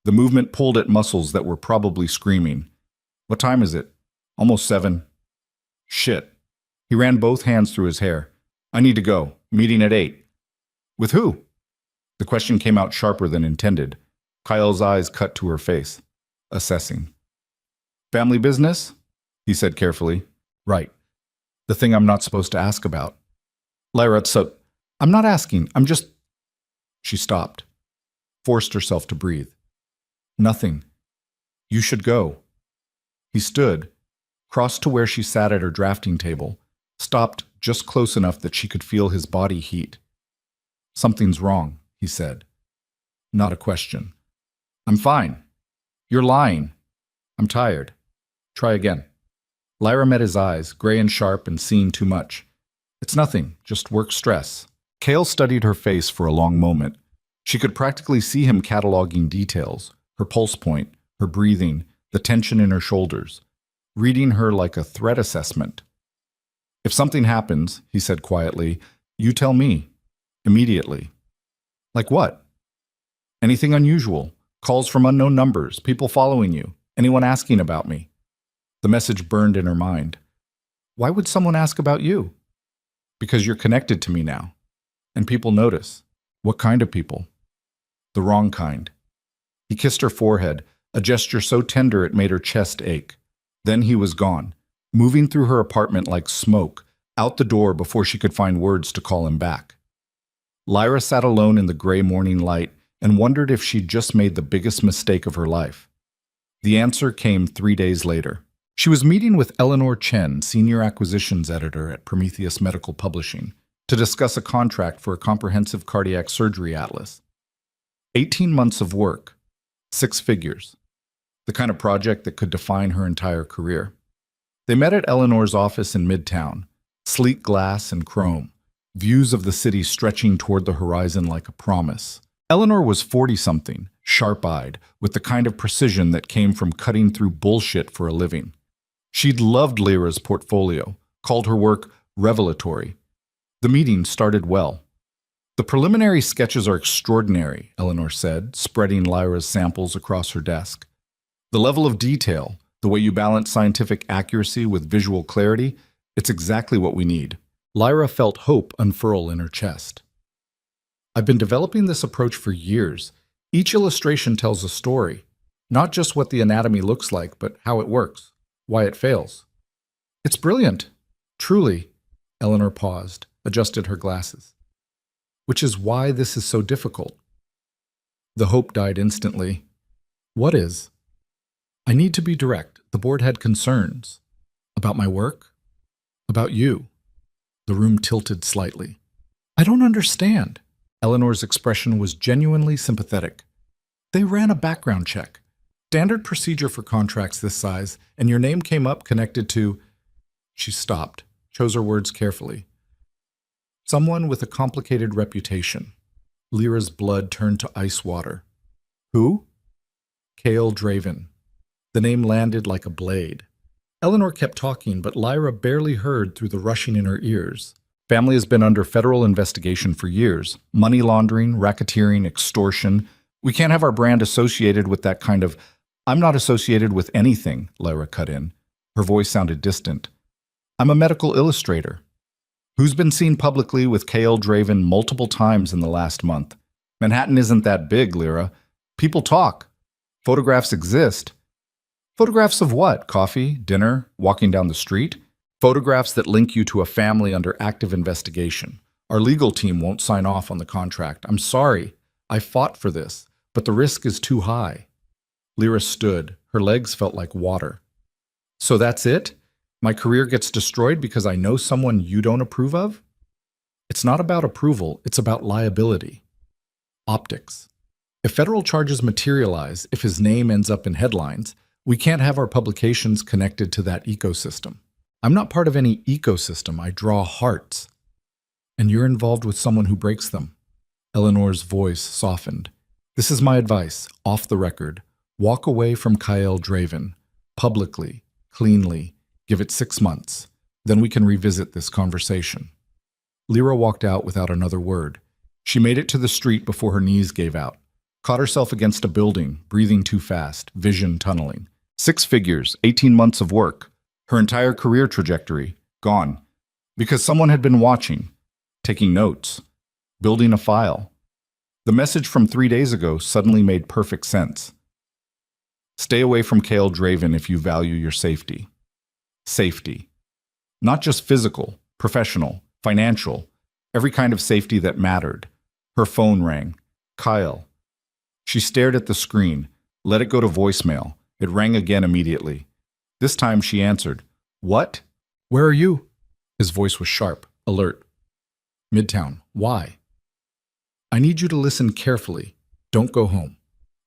The movement pulled at muscles that were probably screaming. "What time is it?" "Almost 7. "Shit." He ran both hands through his hair. "I need to go. Meeting at 8. "With who?" The question came out sharper than intended. Kyle's eyes cut to her face, assessing. "Family business?" he said carefully. "Right. The thing I'm not supposed to ask about." "Lyra, I'm not asking. I'm just—" She stopped, forced herself to breathe. "Nothing. You should go." He stood, crossed to where she sat at her drafting table, stopped just close enough that she could feel his body heat. "Something's wrong," he said. Not a question. "I'm fine." "You're lying." "I'm tired." "Try again." Lyra met his eyes, gray and sharp and seeing too much. "It's nothing, just work stress." Kale studied her face for a long moment. She could practically see him cataloging details, her pulse point, her breathing, the tension in her shoulders, reading her like a threat assessment. "If something happens," he said quietly, "you tell me. Immediately." "Like what?" "Anything unusual. Calls from unknown numbers, people following you, anyone asking about me." The message burned in her mind. "Why would someone ask about you?" "Because you're connected to me now. And people notice." "What kind of people?" "The wrong kind." He kissed her forehead, a gesture so tender it made her chest ache. Then he was gone, moving through her apartment like smoke, out the door before she could find words to call him back. Lyra sat alone in the gray morning light and wondered if she'd just made the biggest mistake of her life. The answer came 3 days later. She was meeting with Eleanor Chen, Senior Acquisitions Editor at Prometheus Medical Publishing, to discuss a contract for a comprehensive cardiac surgery atlas. 18 months of work, 6 figures. The kind of project that could define her entire career. They met at Eleanor's office in Midtown, sleek glass and chrome, views of the city stretching toward the horizon like a promise. Eleanor was 40-something, sharp-eyed, with the kind of precision that came from cutting through bullshit for a living. She'd loved Lyra's portfolio, called her work revelatory. The meeting started well. "The preliminary sketches are extraordinary," Eleanor said, spreading Lyra's samples across her desk. "The level of detail, the way you balance scientific accuracy with visual clarity, it's exactly what we need." Lyra felt hope unfurl in her chest. "I've been developing this approach for years. Each illustration tells a story, not just what the anatomy looks like, but how it works, why it fails." "It's brilliant. Truly." Eleanor paused, adjusted her glasses. "Which is why this is so difficult." The hope died instantly. "What is?" "I need to be direct. The board had concerns." "About my work?" "About you." The room tilted slightly. "I don't understand." Eleanor's expression was genuinely sympathetic. "They ran a background check. Standard procedure for contracts this size, and your name came up connected to—" She stopped, chose her words carefully. "Someone with a complicated reputation." Lyra's blood turned to ice water. "Who?" "Cale Draven." The name landed like a blade. Eleanor kept talking, but Lyra barely heard through the rushing in her ears. Family has been under federal investigation for years. Money laundering, racketeering, extortion. We can't have our brand associated with that kind of... I'm not associated with anything, Lyra cut in. Her voice sounded distant. I'm a medical illustrator. Who's been seen publicly with K.L. Draven multiple times in the last month? Manhattan isn't that big, Lyra. People talk. Photographs exist. Photographs of what? Coffee? Dinner? Walking down the street? Photographs that link you to a family under active investigation. Our legal team won't sign off on the contract. I'm sorry. I fought for this, but the risk is too high. Lyra stood. Her legs felt like water. So that's it? My career gets destroyed because I know someone you don't approve of? It's not about approval, it's about liability. Optics. If federal charges materialize, if his name ends up in headlines, we can't have our publications connected to that ecosystem. I'm not part of any ecosystem, I draw hearts. And you're involved with someone who breaks them. Eleanor's voice softened. This is my advice, off the record. Walk away from K.L. Draven. Publicly, cleanly. Give it 6 months. Then we can revisit this conversation. Lyra walked out without another word. She made it to the street before her knees gave out. Caught herself against a building, breathing too fast, vision tunneling. 6 figures, 18 months of work. Her entire career trajectory, gone. Because someone had been watching, taking notes, building a file. The message from 3 days ago suddenly made perfect sense. Stay away from K.L. Draven if you value your safety. Safety. Not just physical, professional, financial, every kind of safety that mattered. Her phone rang. Kyle. She stared at the screen, let it go to voicemail. It rang again immediately. This time she answered. What? Where are you? His voice was sharp, alert. Midtown. Why? I need you to listen carefully. Don't go home.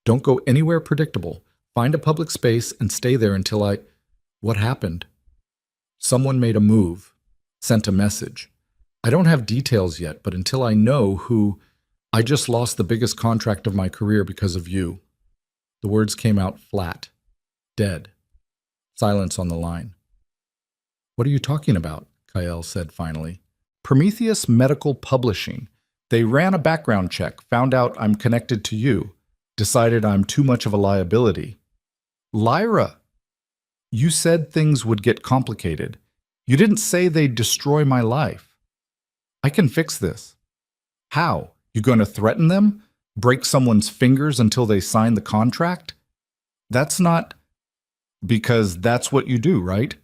Don't go anywhere predictable. Find a public space and stay there until I... What happened? Someone made a move, sent a message. I don't have details yet, but until I know who... I just lost the biggest contract of my career because of you. The words came out flat, dead. Silence on the line. What are you talking about? K.L. said finally. Prometheus Medical Publishing. They ran a background check, found out I'm connected to you, decided I'm too much of a liability. Lyra! You said things would get complicated. You didn't say they'd destroy my life. I can fix this. How? You going to threaten them? Break someone's fingers until they sign the contract? That's not... Because that's what you do, right?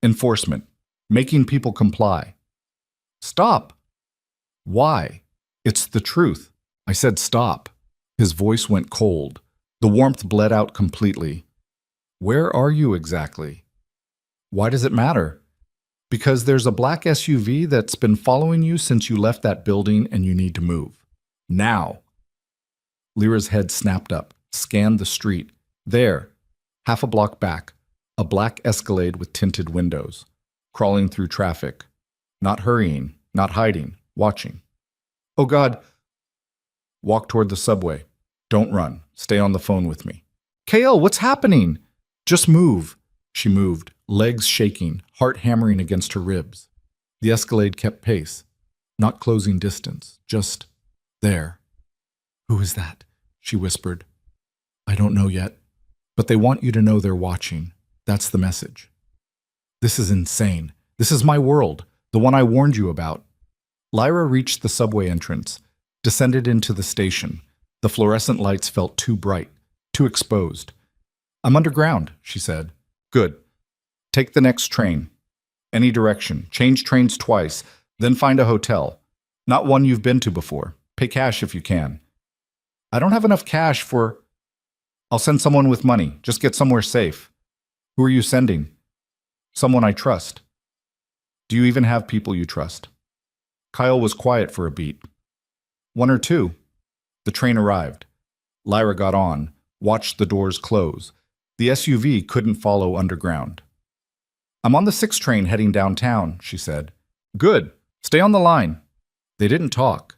Enforcement. Making people comply. Stop. Why? It's the truth. I said stop. His voice went cold. The warmth bled out completely. Where are you exactly? Why does it matter? Because there's a black SUV that's been following you since you left that building and you need to move. Now. Lyra's head snapped up, scanned the street. There, half a block back, a black Escalade with tinted windows, crawling through traffic. Not hurrying, not hiding, watching. Oh God. Walk toward the subway. Don't run. Stay on the phone with me. K.L., what's happening? Just move. She moved, legs shaking, heart hammering against her ribs. The Escalade kept pace, not closing distance, just there. Who is that? She whispered. I don't know yet, but they want you to know they're watching. That's the message. This is insane. This is my world, the one I warned you about. Lyra reached the subway entrance, descended into the station. The fluorescent lights felt too bright, too exposed. I'm underground, she said. Good. Take the next train. Any direction. Change trains twice, then find a hotel. Not one you've been to before. Pay cash if you can. I don't have enough cash for... I'll send someone with money. Just get somewhere safe. Who are you sending? Someone I trust. Do you even have people you trust? Kyle was quiet for a beat. 1 or 2. The train arrived. Lyra got on, watched the doors close. The SUV couldn't follow underground. I'm on the 6 train heading downtown, she said. Good. Stay on the line. They didn't talk,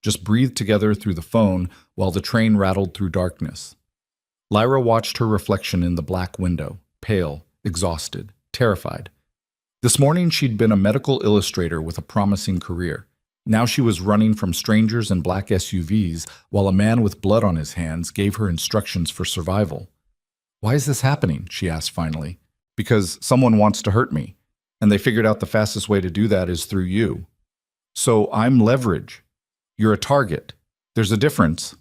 just breathed together through the phone while the train rattled through darkness. Lyra watched her reflection in the black window, pale, exhausted, terrified. This morning, she'd been a medical illustrator with a promising career. Now she was running from strangers in black SUVs while a man with blood on his hands gave her instructions for survival. Why is this happening? She asked finally. Because someone wants to hurt me, and they figured out the fastest way to do that is through you. So I'm leverage. You're a target. There's a difference.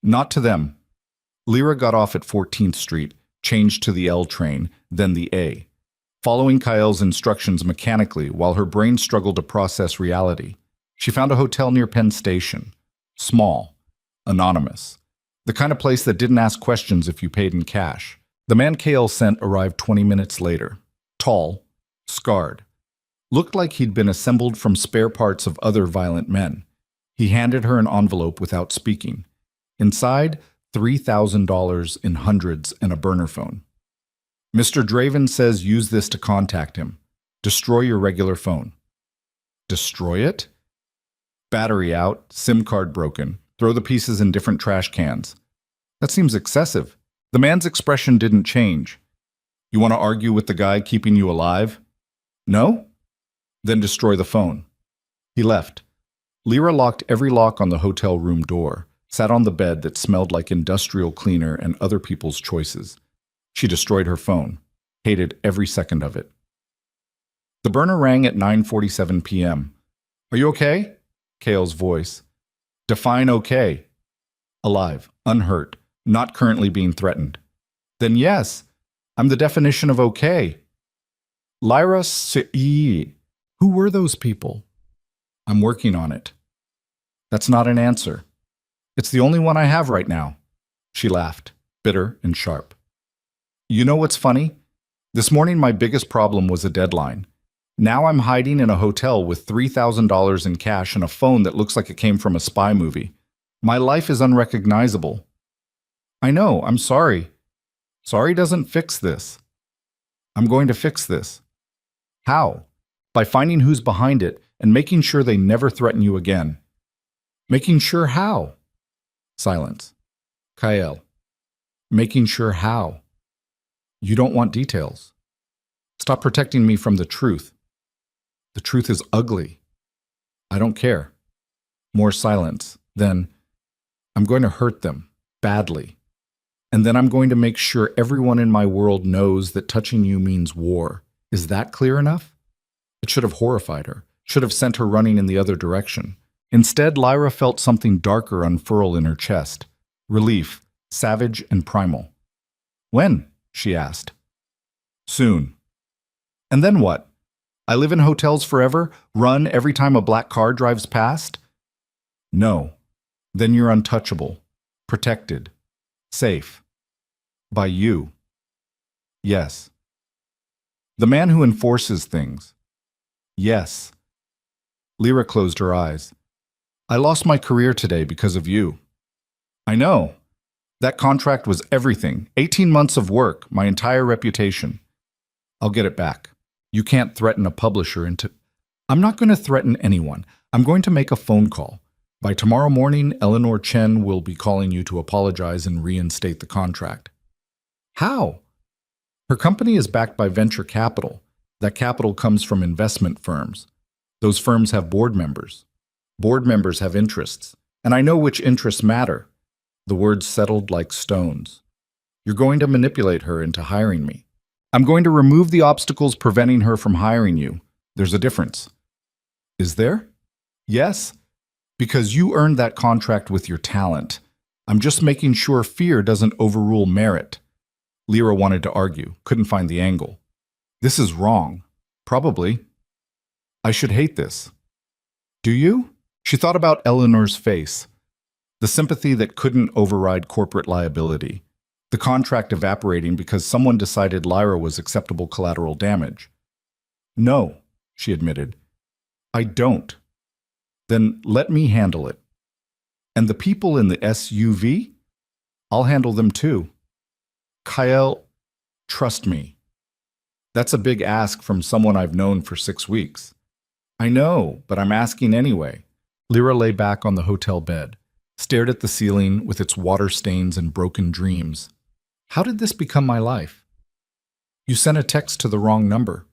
Not to them. Lyra got off at 14th Street, changed to the L train, then the A, following Kyle's instructions mechanically while her brain struggled to process reality. She found a hotel near Penn Station. Small. Anonymous. The kind of place that didn't ask questions if you paid in cash. The man Kale sent arrived 20 minutes later. Tall. Scarred. Looked like he'd been assembled from spare parts of other violent men. He handed her an envelope without speaking. Inside, $3,000 in hundreds and a burner phone. Mr. Draven says use this to contact him. Destroy your regular phone. Destroy it? Battery out, SIM card broken. Throw the pieces in different trash cans. That seems excessive. The man's expression didn't change. You want to argue with the guy keeping you alive? No? Then destroy the phone. He left. Lyra locked every lock on the hotel room door, sat on the bed that smelled like industrial cleaner and other people's choices. She destroyed her phone, hated every second of it. The burner rang at 9:47 p.m. Are you okay? Kale's voice. Define okay. Alive, unhurt, not currently being threatened. Then yes, I'm the definition of okay. Lyra C. Who were those people? I'm working on it. That's not an answer. It's the only one I have right now. She laughed, bitter and sharp. You know what's funny? This morning my biggest problem was a deadline. Now I'm hiding in a hotel with $3,000 in cash and a phone that looks like it came from a spy movie. My life is unrecognizable. I know, I'm sorry. Sorry doesn't fix this. I'm going to fix this. How? By finding who's behind it and making sure they never threaten you again. Making sure how? Silence. Kyle. Making sure how? You don't want details. Stop protecting me from the truth. The truth is ugly. I don't care. More silence. Then, I'm going to hurt them, badly. And then I'm going to make sure everyone in my world knows that touching you means war. Is that clear enough? It should have horrified her, should have sent her running in the other direction. Instead, Lyra felt something darker unfurl in her chest. Relief, savage and primal. When? She asked. Soon. And then what? I live in hotels forever? Run every time a black car drives past? No. Then you're untouchable. Protected. Safe. By you. Yes. The man who enforces things. Yes. Lyra closed her eyes. I lost my career today because of you. I know. That contract was everything. 18 months of work, my entire reputation. I'll get it back. You can't threaten a publisher into... I'm not going to threaten anyone. I'm going to make a phone call. By tomorrow morning, Eleanor Chen will be calling you to apologize and reinstate the contract. How? Her company is backed by venture capital. That capital comes from investment firms. Those firms have board members. Board members have interests. And I know which interests matter. The words settled like stones. You're going to manipulate her into hiring me. I'm going to remove the obstacles preventing her from hiring you. There's a difference. Is there? Yes. Because you earned that contract with your talent. I'm just making sure fear doesn't overrule merit. Lyra wanted to argue, couldn't find the angle. This is wrong. Probably. I should hate this. Do you? She thought about Eleanor's face. The sympathy that couldn't override corporate liability. The contract evaporating because someone decided Lyra was acceptable collateral damage. No, she admitted. I don't. Then let me handle it. And the people in the SUV? I'll handle them too. Kyle, trust me. That's a big ask from someone I've known for 6 weeks. I know, but I'm asking anyway. Lyra lay back on the hotel bed, stared at the ceiling with its water stains and broken dreams. How did this become my life? You sent a text to the wrong number.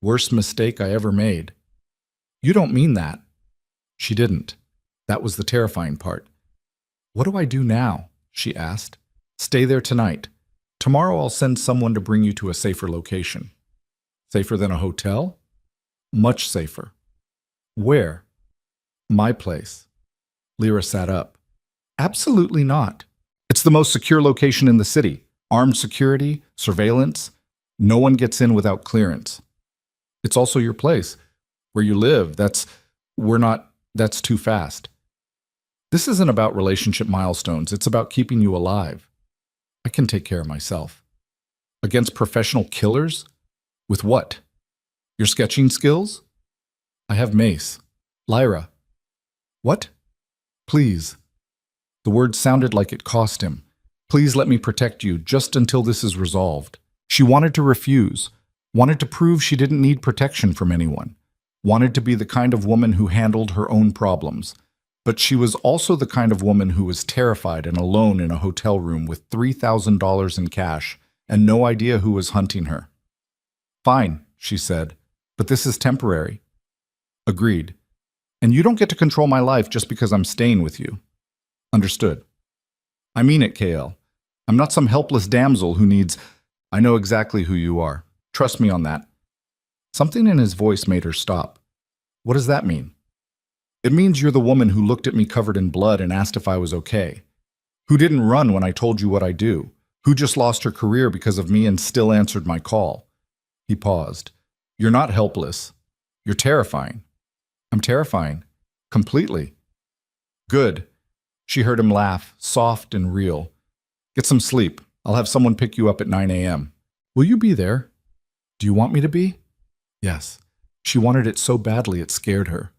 Worst mistake I ever made. You don't mean that. She didn't. That was the terrifying part. What do I do now? She asked. Stay there tonight. Tomorrow I'll send someone to bring you to a safer location. Safer than a hotel? Much safer. Where? My place. Lyra sat up. Absolutely not. It's the most secure location in the city. Armed security, surveillance. No one gets in without clearance. It's also your place, where you live. That's too fast. This isn't about relationship milestones. It's about keeping you alive. I can take care of myself. Against professional killers? With what? Your sketching skills? I have mace. Lyra. What? Please. The word sounded like it cost him. Please let me protect you just until this is resolved. She wanted to refuse, wanted to prove she didn't need protection from anyone, wanted to be the kind of woman who handled her own problems. But she was also the kind of woman who was terrified and alone in a hotel room with $3,000 in cash and no idea who was hunting her. Fine, she said, but this is temporary. Agreed. And you don't get to control my life just because I'm staying with you. Understood. I mean it, KL. I'm not some helpless damsel who needs... I know exactly who you are. Trust me on that. Something in his voice made her stop. What does that mean? It means you're the woman who looked at me covered in blood and asked if I was okay. Who didn't run when I told you what I do. Who just lost her career because of me and still answered my call. He paused. You're not helpless. You're terrifying. I'm terrifying. Completely. Good. She heard him laugh, soft and real. Get some sleep. I'll have someone pick you up at 9 a.m. Will you be there? Do you want me to be? Yes. She wanted it so badly it scared her.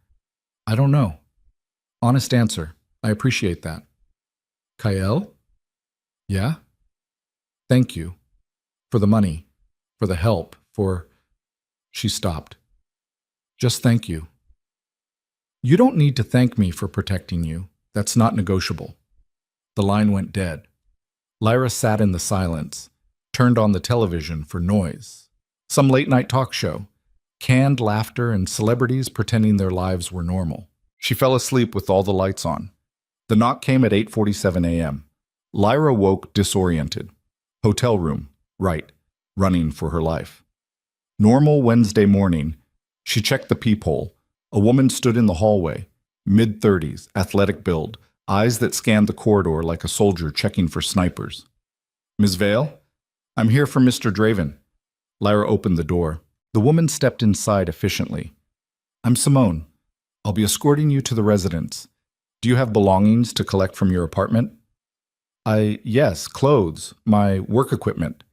I don't know. Honest answer. I appreciate that. Kael? Yeah? Thank you. For the money. For the help. For... She stopped. Just thank you. You don't need to thank me for protecting you. That's not negotiable. The line went dead. Lyra sat in the silence, turned on the television for noise. Some late-night talk show. Canned laughter and celebrities pretending their lives were normal. She fell asleep with all the lights on. The knock came at 8:47 a.m. Lyra woke disoriented. Hotel room, right, running for her life. Normal Wednesday morning, she checked the peephole. A woman stood in the hallway, mid-30s, athletic build, eyes that scanned the corridor like a soldier checking for snipers. Ms. Vale? I'm here for Mr. Draven. Lyra opened the door. The woman stepped inside efficiently. I'm Simone. I'll be escorting you to the residence. Do you have belongings to collect from your apartment? Yes, clothes, my work equipment.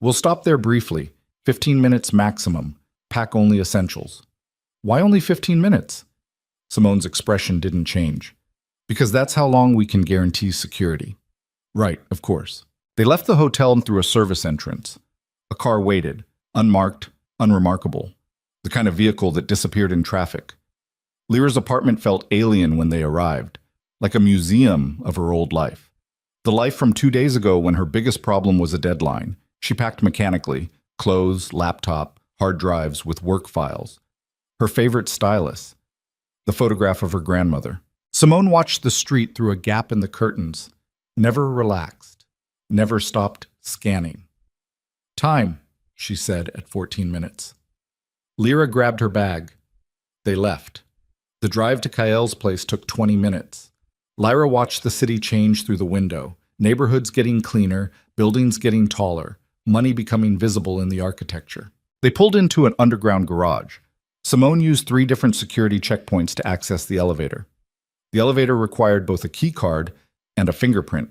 We'll stop there briefly, 15 minutes maximum, pack only essentials. Why only 15 minutes? Simone's expression didn't change. Because that's how long we can guarantee security. Right, of course. They left the hotel and through a service entrance. A car waited, unmarked, unremarkable. The kind of vehicle that disappeared in traffic. Lyra's apartment felt alien when they arrived, like a museum of her old life. The life from 2 days ago when her biggest problem was a deadline. She packed mechanically, clothes, laptop, hard drives with work files. Her favorite stylus, the photograph of her grandmother. Simone watched the street through a gap in the curtains, never relaxed, never stopped scanning. Time, she said at 14 minutes. Lyra grabbed her bag. They left. The drive to Kael's place took 20 minutes. Lyra watched the city change through the window, neighborhoods getting cleaner, buildings getting taller, money becoming visible in the architecture. They pulled into an underground garage. Simone used 3 different security checkpoints to access the elevator. The elevator required both a key card and a fingerprint.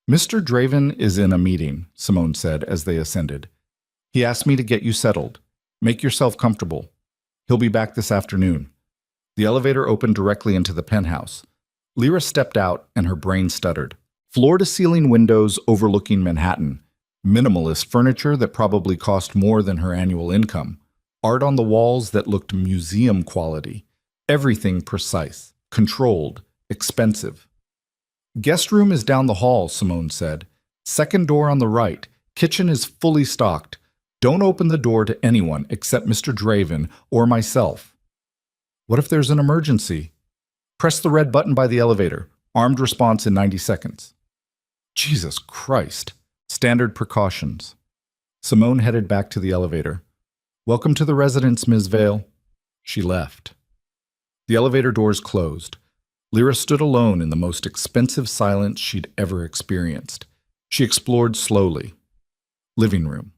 Mr. Draven is in a meeting, Simone said as they ascended. He asked me to get you settled. Make yourself comfortable. He'll be back this afternoon. The elevator opened directly into the penthouse. Lyra stepped out and her brain stuttered. Floor-to-ceiling windows overlooking Manhattan. Minimalist furniture that probably cost more than her annual income. Art on the walls that looked museum quality. Everything precise, controlled, expensive. Guest room is down the hall, Simone said. Second door on the right. Kitchen is fully stocked. Don't open the door to anyone except Mr. Draven or myself. What if there's an emergency? Press the red button by the elevator. Armed response in 90 seconds. Jesus Christ. Standard precautions. Simone headed back to the elevator. Welcome to the residence, Ms. Vale. She left. The elevator doors closed. Lyra stood alone in the most expensive silence she'd ever experienced. She explored slowly. Living room.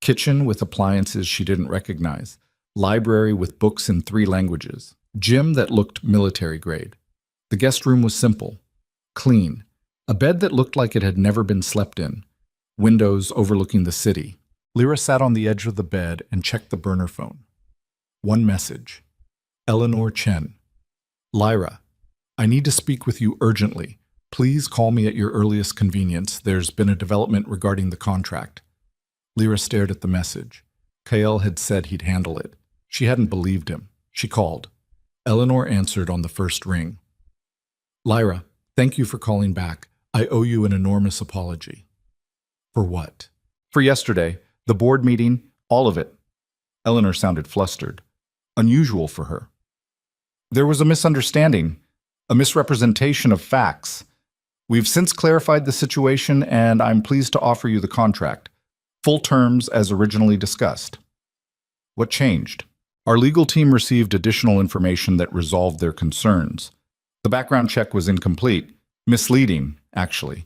Kitchen with appliances she didn't recognize. Library with books in 3 languages. Gym that looked military grade. The guest room was simple. Clean. A bed that looked like it had never been slept in. Windows overlooking the city. Lyra sat on the edge of the bed and checked the burner phone. One message. Eleanor Chen. Lyra, I need to speak with you urgently. Please call me at your earliest convenience. There's been a development regarding the contract. Lyra stared at the message. Kael had said he'd handle it. She hadn't believed him. She called. Eleanor answered on the first ring. Lyra, thank you for calling back. I owe you an enormous apology. For what? For yesterday, the board meeting, all of it. Eleanor sounded flustered. Unusual for her. There was a misunderstanding, a misrepresentation of facts. We've since clarified the situation, and I'm pleased to offer you the contract. Full terms as originally discussed. What changed? Our legal team received additional information that resolved their concerns. The background check was incomplete, misleading, actually.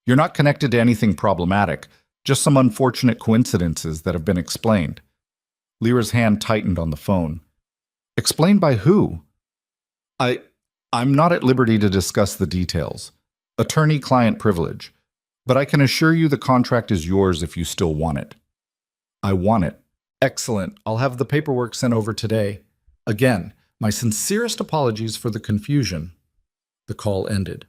You're not connected to anything problematic, just some unfortunate coincidences that have been explained. Lyra's hand tightened on the phone. Explained by who? I'm not at liberty to discuss the details. Attorney-client privilege. But I can assure you the contract is yours if you still want it. I want it. Excellent. I'll have the paperwork sent over today. Again, my sincerest apologies for the confusion. The call ended.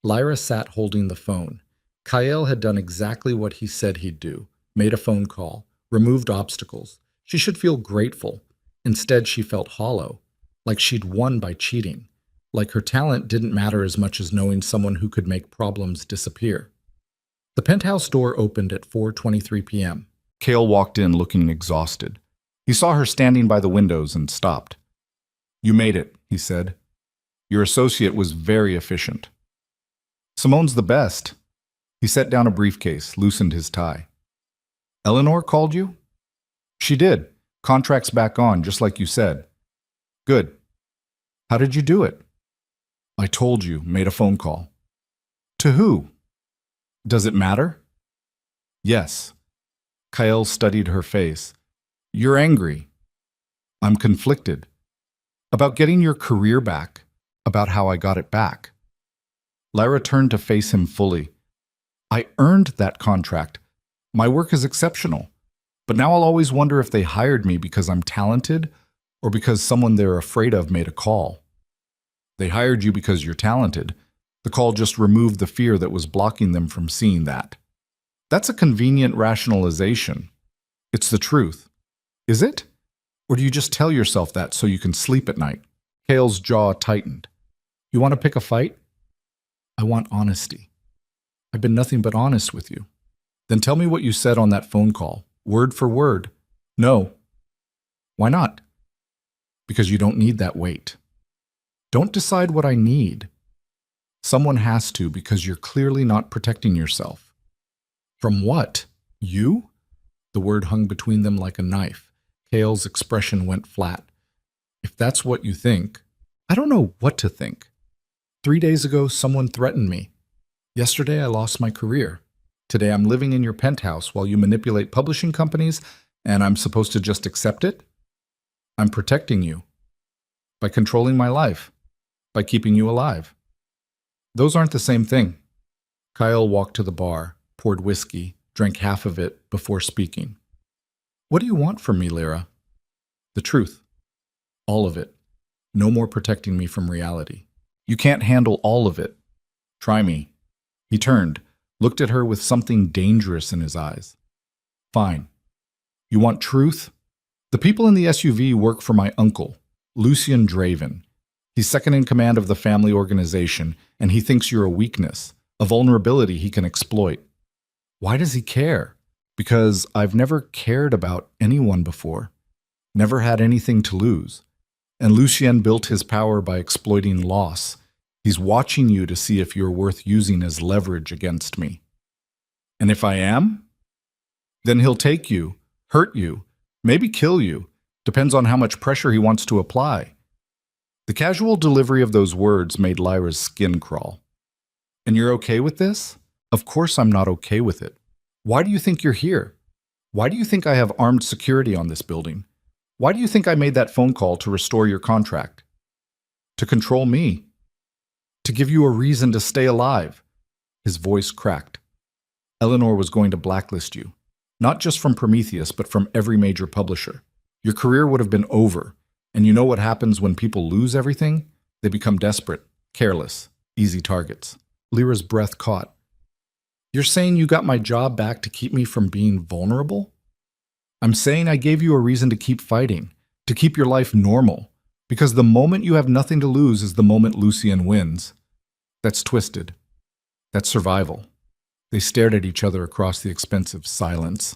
Lyra sat holding the phone. Kael had done exactly what he said he'd do. Made a phone call. Removed obstacles. She should feel grateful. Instead, she felt hollow. Like she'd won by cheating. Like her talent didn't matter as much as knowing someone who could make problems disappear. The penthouse door opened at 4:23 p.m. Kael walked in looking exhausted. He saw her standing by the windows and stopped. You made it, he said. Your associate was very efficient. Simone's the best. He set down a briefcase, loosened his tie. Eleanor called you? She did. Contract's back on, just like you said. Good. How did you do it? I told you, made a phone call. To who? Does it matter? Yes. Kael studied her face. You're angry. I'm conflicted. About getting your career back. About how I got it back. Lyra turned to face him fully. I earned that contract. My work is exceptional. But now I'll always wonder if they hired me because I'm talented or because someone they're afraid of made a call. They hired you because you're talented. The call just removed the fear that was blocking them from seeing that. That's a convenient rationalization. It's the truth. Is it? Or do you just tell yourself that so you can sleep at night? Kael's jaw tightened. You want to pick a fight? I want honesty. I've been nothing but honest with you. Then tell me what you said on that phone call, word for word. No. Why not? Because you don't need that weight. Don't decide what I need. Someone has to because you're clearly not protecting yourself. From what? You? The word hung between them like a knife. Kael's expression went flat. If that's what you think, I don't know what to think. 3 days ago, someone threatened me. Yesterday, I lost my career. Today, I'm living in your penthouse while you manipulate publishing companies, and I'm supposed to just accept it? I'm protecting you. By controlling my life. By keeping you alive. Those aren't the same thing. Kael walked to the bar, poured whiskey, drank half of it before speaking. What do you want from me, Lyra? The truth. All of it. No more protecting me from reality. You can't handle all of it. Try me. He turned, looked at her with something dangerous in his eyes. Fine. You want truth? The people in the SUV work for my uncle, Lucian Draven. He's second in command of the family organization, and he thinks you're a weakness, a vulnerability he can exploit. Why does he care? Because I've never cared about anyone before, never had anything to lose. And Lucien built his power by exploiting loss. He's watching you to see if you're worth using as leverage against me. And if I am, then he'll take you, hurt you, maybe kill you. Depends on how much pressure he wants to apply. The casual delivery of those words made Lyra's skin crawl. And you're okay with this? Of course I'm not okay with it. Why do you think you're here? Why do you think I have armed security on this building? Why do you think I made that phone call to restore your contract? To control me. To give you a reason to stay alive. His voice cracked. Eleanor was going to blacklist you. Not just from Prometheus, but from every major publisher. Your career would have been over. And you know what happens when people lose everything? They become desperate, careless, easy targets. Lyra's breath caught. You're saying you got my job back to keep me from being vulnerable? I'm saying I gave you a reason to keep fighting, to keep your life normal, because the moment you have nothing to lose is the moment Lucien wins. That's twisted. That's survival. They stared at each other across the expensive silence.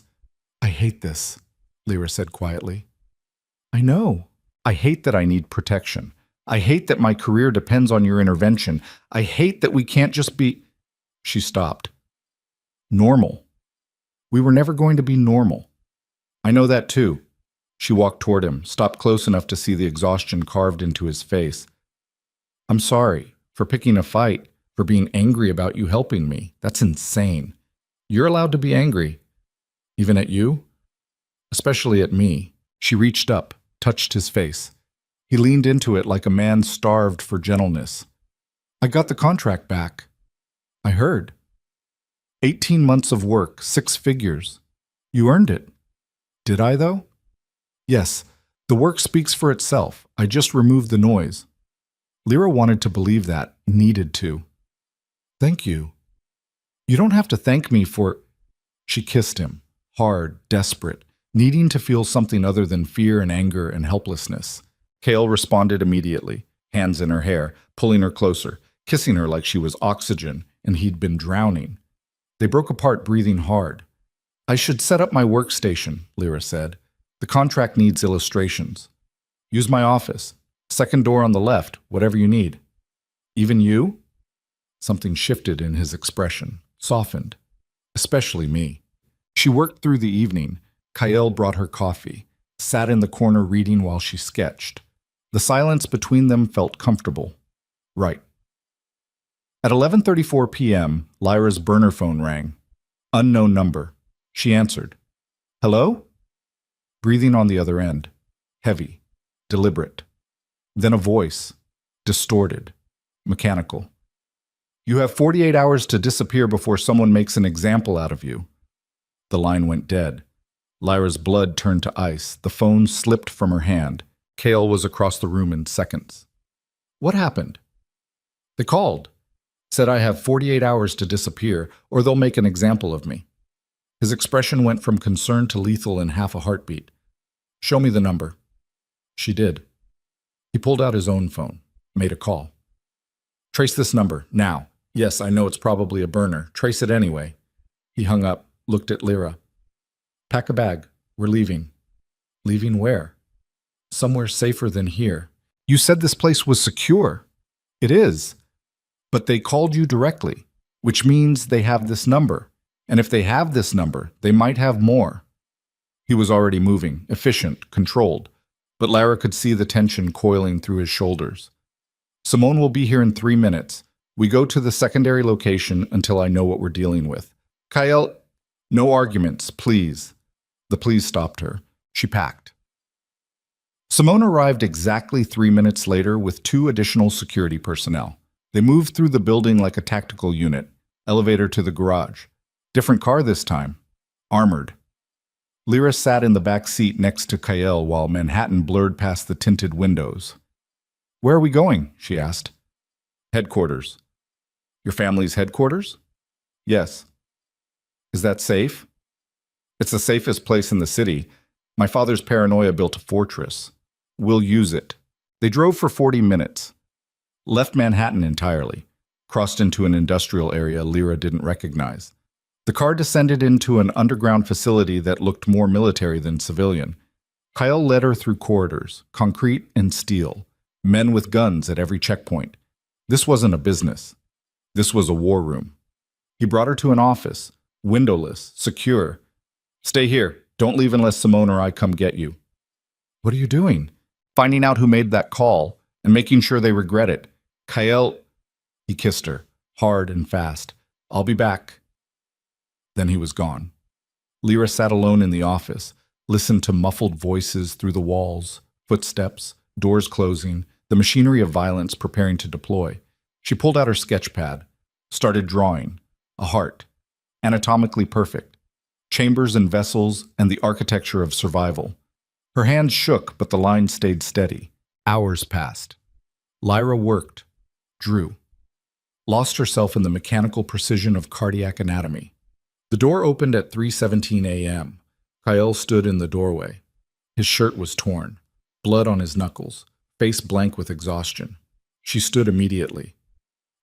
I hate this, Lyra said quietly. I know. I hate that I need protection. I hate that my career depends on your intervention. I hate that we can't just be... She stopped. Normal. We were never going to be normal. I know that too. She walked toward him, stopped close enough to see the exhaustion carved into his face. I'm sorry for picking a fight, for being angry about you helping me. That's insane. You're allowed to be angry. Even at you? Especially at me. She reached up, touched his face. He leaned into it like a man starved for gentleness. I got the contract back. I heard. 18 months of work, 6 figures. You earned it. Did I, though? Yes, the work speaks for itself. I just removed the noise. Lyra wanted to believe that, needed to. Thank you. You don't have to thank me for... She kissed him, hard, desperate, needing to feel something other than fear and anger and helplessness. Kale responded immediately, hands in her hair, pulling her closer, kissing her like she was oxygen and he'd been drowning. They broke apart, breathing hard. I should set up my workstation, Lyra said. The contract needs illustrations. Use my office. Second door on the left, whatever you need. Even you? Something shifted in his expression, softened. Especially me. She worked through the evening. Kael brought her coffee, sat in the corner reading while she sketched. The silence between them felt comfortable. Right. At 11:34 p.m., Lyra's burner phone rang. Unknown number. She answered. Hello? Breathing on the other end. Heavy. Deliberate. Then a voice. Distorted. Mechanical. You have 48 hours to disappear before someone makes an example out of you. The line went dead. Lyra's blood turned to ice. The phone slipped from her hand. Kale was across the room in seconds. What happened? They called. Said I have 48 hours to disappear, or they'll make an example of me. His expression went from concern to lethal in half a heartbeat. Show me the number. She did. He pulled out his own phone, made a call. Trace this number, now. Yes, I know it's probably a burner. Trace it anyway. He hung up, looked at Lyra. Pack a bag. We're leaving. Leaving where? Somewhere safer than here. You said this place was secure. It is. But they called you directly, which means they have this number. And if they have this number, they might have more. He was already moving, efficient, controlled, but Lyra could see the tension coiling through his shoulders. Simone will be here in 3 minutes. We go to the secondary location until I know what we're dealing with. Kael, no arguments, please. The please stopped her. She packed. Simone arrived exactly 3 minutes later with 2 additional security personnel. They moved through the building like a tactical unit. Elevator to the garage. Different car this time. Armored. Lyra sat in the back seat next to Kael while Manhattan blurred past the tinted windows. Where are we going? She asked. Headquarters. Your family's headquarters? Yes. Is that safe? It's the safest place in the city. My father's paranoia built a fortress. We'll use it. They drove for 40 minutes. Left Manhattan entirely. Crossed into an industrial area Lyra didn't recognize. The car descended into an underground facility that looked more military than civilian. Kyle led her through corridors, concrete and steel, men with guns at every checkpoint. This wasn't a business. This was a war room. He brought her to an office, windowless, secure. Stay here. Don't leave unless Simone or I come get you. What are you doing? Finding out who made that call and making sure they regret it. Kyle, he kissed her, hard and fast. I'll be back. Then he was gone. Lyra sat alone in the office, listened to muffled voices through the walls, footsteps, doors closing, the machinery of violence preparing to deploy. She pulled out her sketch pad, started drawing, a heart, anatomically perfect, chambers and vessels and the architecture of survival. Her hands shook, but the lines stayed steady. Hours passed. Lyra worked, drew, lost herself in the mechanical precision of cardiac anatomy. The door opened at 3:17 a.m. Kyle stood in the doorway. His shirt was torn, blood on his knuckles, face blank with exhaustion. She stood immediately.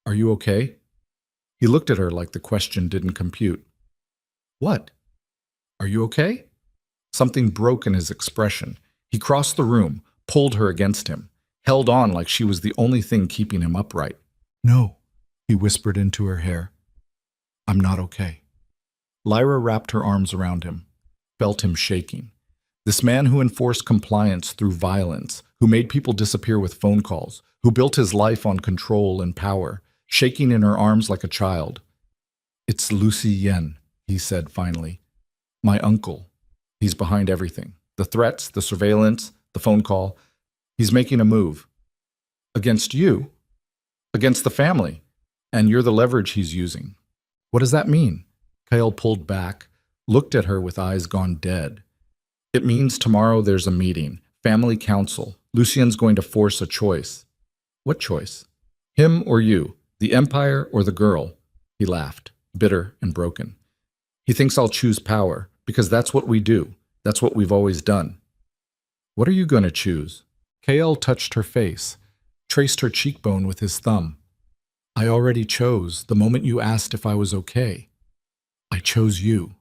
Are you okay? He looked at her like the question didn't compute. What? Are you okay? Something broke in his expression. He crossed the room, pulled her against him, held on like she was the only thing keeping him upright. No, he whispered into her hair. I'm not okay. Lyra wrapped her arms around him, felt him shaking. This man who enforced compliance through violence, who made people disappear with phone calls, who built his life on control and power, shaking in her arms like a child. It's Lucy Yen, he said finally. My uncle. He's behind everything. The threats, the surveillance, the phone call. He's making a move. Against you? Against the family. And you're the leverage he's using. What does that mean? Kyle pulled back, looked at her with eyes gone dead. It means tomorrow there's a meeting, family council. Lucien's going to force a choice. What choice? Him or you? The empire or the girl? He laughed, bitter and broken. He thinks I'll choose power, because that's what we do. That's what we've always done. What are you going to choose? Kyle touched her face, traced her cheekbone with his thumb. I already chose the moment you asked if I was okay. I chose you.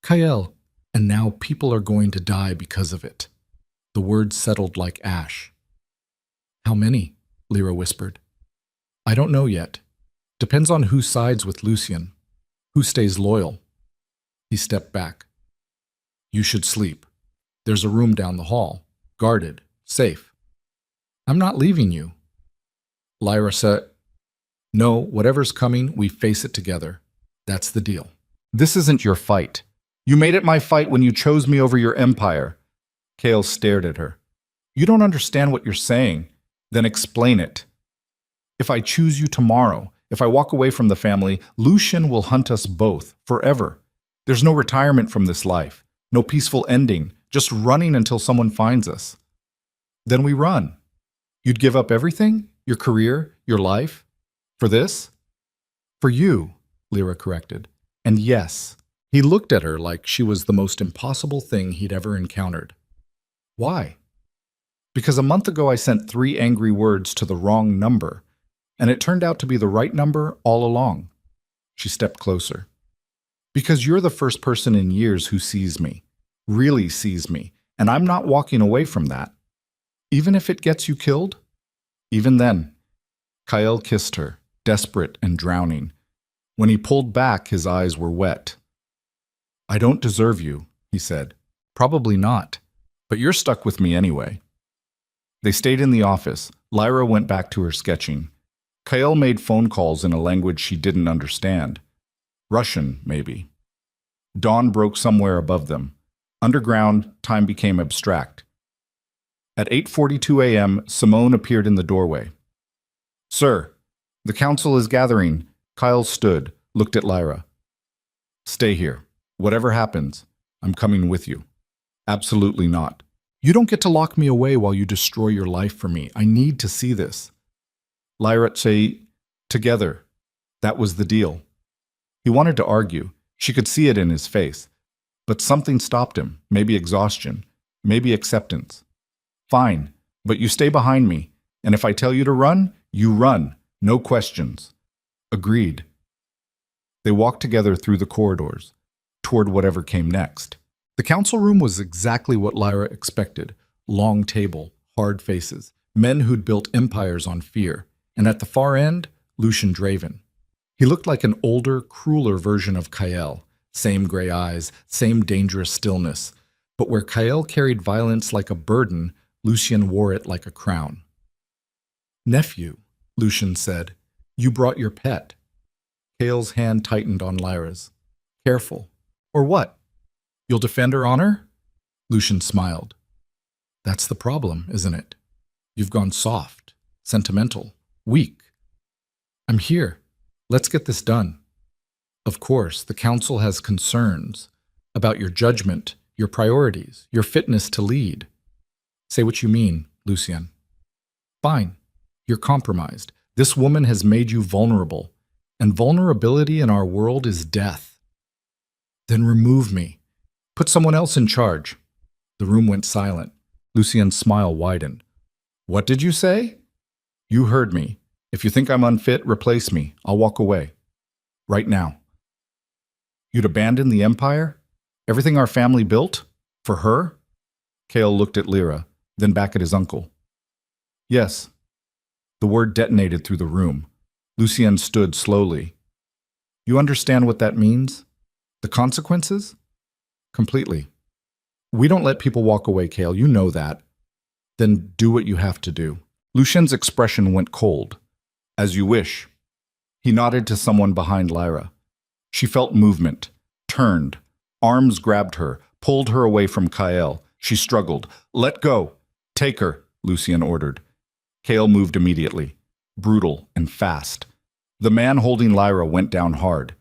Kyle, and now people are going to die because of it. The words settled like ash. How many? Lyra whispered. I don't know yet. Depends on who sides with Lucien, who stays loyal. He stepped back. You should sleep. There's a room down the hall, guarded, safe. I'm not leaving you. Lyra said, No, whatever's coming, we face it together. That's the deal. This isn't your fight. You made it my fight when you chose me over your empire. Kale stared at her. You don't understand what you're saying. Then explain it. If I choose you tomorrow, if I walk away from the family, Lucien will hunt us both, forever. There's no retirement from this life, no peaceful ending, just running until someone finds us. Then we run. You'd give up everything? Your career, your life? For this? For you, Lyra corrected. And yes, he looked at her like she was the most impossible thing he'd ever encountered. Why? Because a month ago I sent 3 angry words to the wrong number, and it turned out to be the right number all along. She stepped closer. Because you're the first person in years who sees me, really sees me, and I'm not walking away from that. Even if it gets you killed? Even then. Kyle kissed her, desperate and drowning. When he pulled back, his eyes were wet. I don't deserve you, he said. Probably not, but you're stuck with me anyway. They stayed in the office. Lyra went back to her sketching. Kyle made phone calls in a language she didn't understand. Russian, maybe. Dawn broke somewhere above them. Underground, time became abstract. At 8:42 a.m., Simone appeared in the doorway. Sir, the council is gathering. Kyle stood, looked at Lyra. Stay here. Whatever happens, I'm coming with you. Absolutely not. You don't get to lock me away while you destroy your life for me. I need to see this. Lyra say, together. That was the deal. He wanted to argue. She could see it in his face. But something stopped him. Maybe exhaustion. Maybe acceptance. Fine, but you stay behind me. And if I tell you to run, you run. No questions. Agreed. They walked together through the corridors, toward whatever came next. The council room was exactly what Lyra expected. Long table, hard faces, men who'd built empires on fear, and at the far end, Lucian Draven. He looked like an older, crueler version of Kael. Same gray eyes, same dangerous stillness. But where Kael carried violence like a burden, Lucian wore it like a crown. "Nephew," Lucian said, "you brought your pet." Kael's hand tightened on Lyra's. "Careful. Or what? You'll defend her honor?" Lucian smiled. "That's the problem, isn't it? You've gone soft, sentimental, weak. I'm here. Let's get this done. Of course, the council has concerns about your judgment, your priorities, your fitness to lead." "Say what you mean, Lucian." "Fine. You're compromised. This woman has made you vulnerable, and vulnerability in our world is death." "Then remove me. Put someone else in charge." The room went silent. Lucian's smile widened. "What did you say?" "You heard me. If you think I'm unfit, replace me. I'll walk away. Right now." "You'd abandon the Empire? Everything our family built? For her?" Kael looked at Lyra, then back at his uncle. "Yes." The word detonated through the room. Lucian stood slowly. "You understand what that means? The consequences?" "Completely." "We don't let people walk away, Kael. You know that." "Then do what you have to do." Lucian's expression went cold. "As you wish." He nodded to someone behind Lyra. She felt movement, turned. Arms grabbed her, pulled her away from Kael. She struggled. "Let go. Take her," Lucian ordered. Kael moved immediately, brutal and fast. The man holding Lyra went down hard.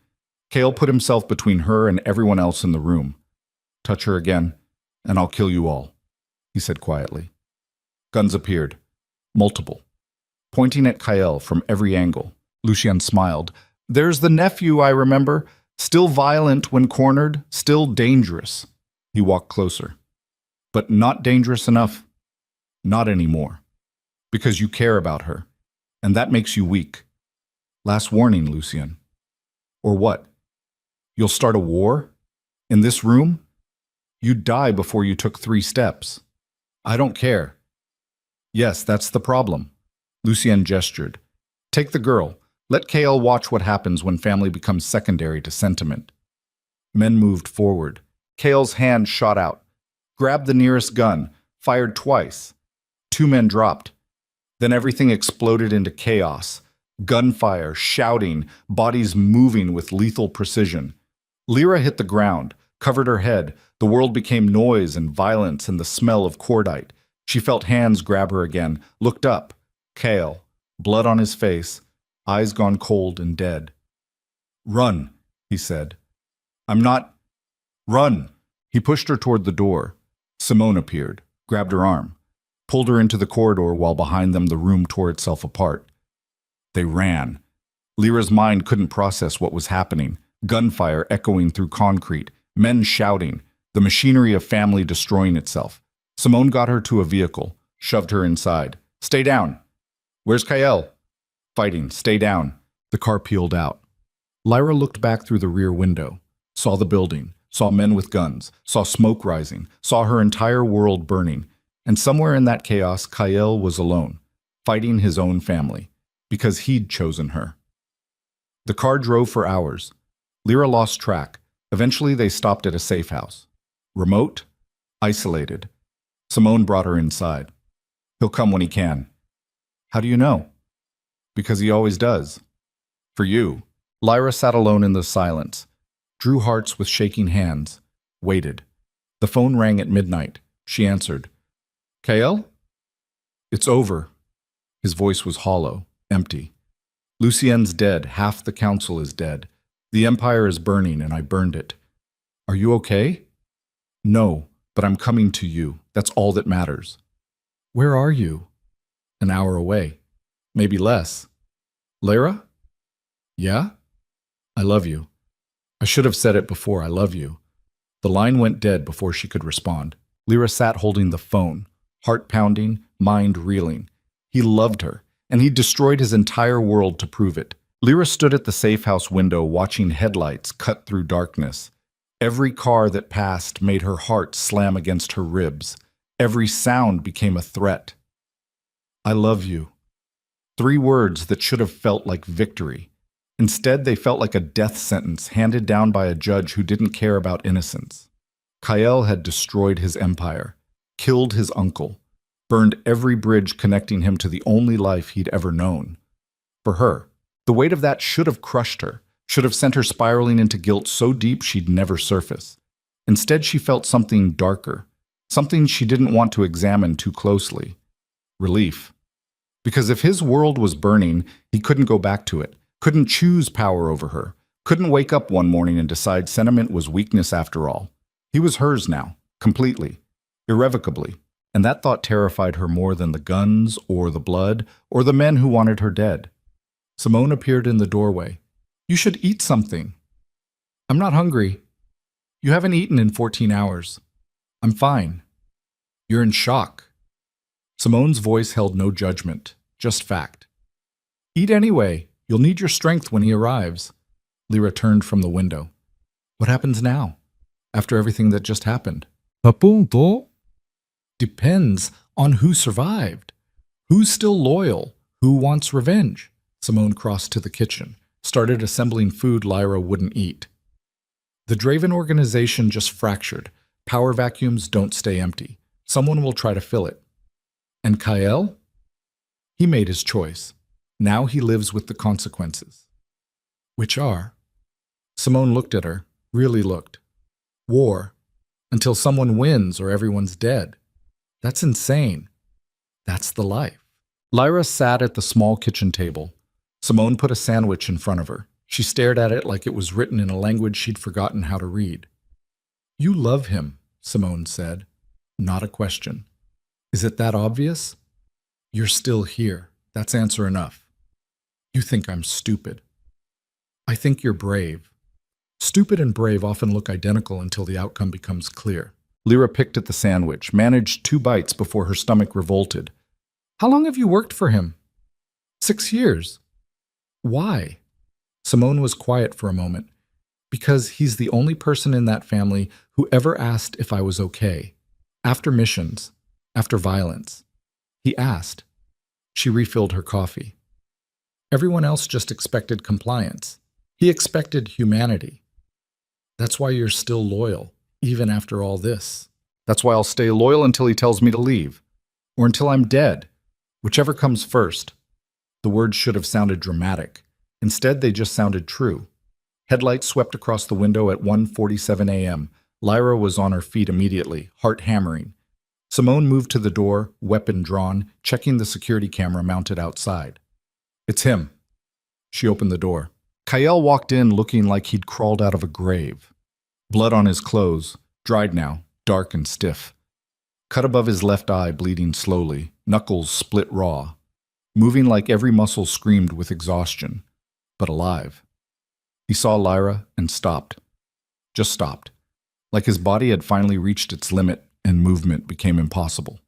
Kael put himself between her and everyone else in the room. "Touch her again, and I'll kill you all," he said quietly. Guns appeared, multiple, pointing at Kael from every angle. Lucian smiled. "There's the nephew I remember, still violent when cornered, still dangerous." He walked closer. "But not dangerous enough. Not anymore. Because you care about her, and that makes you weak. Last warning, Lucian." "Or what? You'll start a war? In this room? You'd die before you took 3 steps. I don't care." "Yes, that's the problem." Lucian gestured. "Take the girl. Let Kael watch what happens when family becomes secondary to sentiment." Men moved forward. Kael's hand shot out, grabbed the nearest gun, fired twice. 2 men dropped. Then everything exploded into chaos. Gunfire, shouting, bodies moving with lethal precision. Lyra hit the ground, covered her head. The world became noise and violence and the smell of cordite. She felt hands grab her again, looked up. Kael, blood on his face, eyes gone cold and dead. "Run," he said. "I'm not—" "Run!" He pushed her toward the door. Simone appeared, grabbed her arm, pulled her into the corridor while behind them the room tore itself apart. They ran. Lyra's mind couldn't process what was happening. Gunfire echoing through concrete, men shouting, the machinery of family destroying itself. Simone got her to a vehicle, shoved her inside. "Stay down." "Where's Kael?" "Fighting. Stay down." The car peeled out. Lyra looked back through the rear window, saw the building, saw men with guns, saw smoke rising, saw her entire world burning. And somewhere in that chaos, Kael was alone, fighting his own family, because he'd chosen her. The car drove for hours. Lyra lost track. Eventually, they stopped at a safe house. Remote, isolated. Simone brought her inside. "He'll come when he can." "How do you know?" "Because he always does. For you." Lyra sat alone in the silence, drew hearts with shaking hands, waited. The phone rang at midnight. She answered. "Kael?" "It's over." His voice was hollow, empty. "Lucien's dead. Half the council is dead. The empire is burning, and I burned it. Are you okay?" "No, but I'm coming to you. That's all that matters." "Where are you?" "An hour away. Maybe less." "Lyra?" "Yeah?" "I love you." I should have said it before, I love you. The line went dead before she could respond. Lyra sat holding the phone, heart pounding, mind reeling. He loved her, and he destroyed his entire world to prove it. Lyra stood at the safe house window watching headlights cut through darkness. Every car that passed made her heart slam against her ribs. Every sound became a threat. I love you. 3 words that should have felt like victory. Instead, they felt like a death sentence handed down by a judge who didn't care about innocence. Kyle had destroyed his empire, killed his uncle, burned every bridge connecting him to the only life he'd ever known. For her, the weight of that should have crushed her, should have sent her spiraling into guilt so deep she'd never surface. Instead, she felt something darker, something she didn't want to examine too closely. Relief. Because if his world was burning, he couldn't go back to it, couldn't choose power over her, couldn't wake up one morning and decide sentiment was weakness after all. He was hers now, completely, irrevocably, and that thought terrified her more than the guns or the blood or the men who wanted her dead. Simone appeared in the doorway. You should eat something. I'm not hungry. You haven't eaten in 14 hours. I'm fine. You're in shock. Simone's voice held no judgment, just fact. Eat anyway. You'll need your strength when he arrives. Lyra turned from the window. What happens now, after everything that just happened? 바쁜도? Depends on who survived. Who's still loyal? Who wants revenge? Simone crossed to the kitchen, started assembling food Lyra wouldn't eat. The Draven organization just fractured. Power vacuums don't stay empty. Someone will try to fill it. And Kyle? He made his choice. Now he lives with the consequences. Which are? Simone looked at her, really looked. War. Until someone wins or everyone's dead. That's insane. That's the life. Lyra sat at the small kitchen table. Simone put a sandwich in front of her. She stared at it like it was written in a language she'd forgotten how to read. You love him, Simone said. Not a question. Is it that obvious? You're still here. That's answer enough. You think I'm stupid. I think you're brave. Stupid and brave often look identical until the outcome becomes clear. Lyra picked at the sandwich, managed 2 bites before her stomach revolted. How long have you worked for him? 6 years. Why? Simone was quiet for a moment. Because he's the only person in that family who ever asked if I was okay. After missions, after violence. He asked. She refilled her coffee. Everyone else just expected compliance. He expected humanity. That's why you're still loyal, even after all this. That's why I'll stay loyal until he tells me to leave. Or until I'm dead. Whichever comes first. The words should have sounded dramatic. Instead, they just sounded true. Headlights swept across the window at 1:47 a.m. Lyra was on her feet immediately, heart hammering. Simone moved to the door, weapon drawn, checking the security camera mounted outside. It's him. She opened the door. Kyle walked in looking like he'd crawled out of a grave. Blood on his clothes, dried now, dark and stiff. Cut above his left eye, bleeding slowly, knuckles split raw. Moving like every muscle screamed with exhaustion, but alive. He saw Lyra and stopped. Just stopped. Like his body had finally reached its limit and movement became impossible.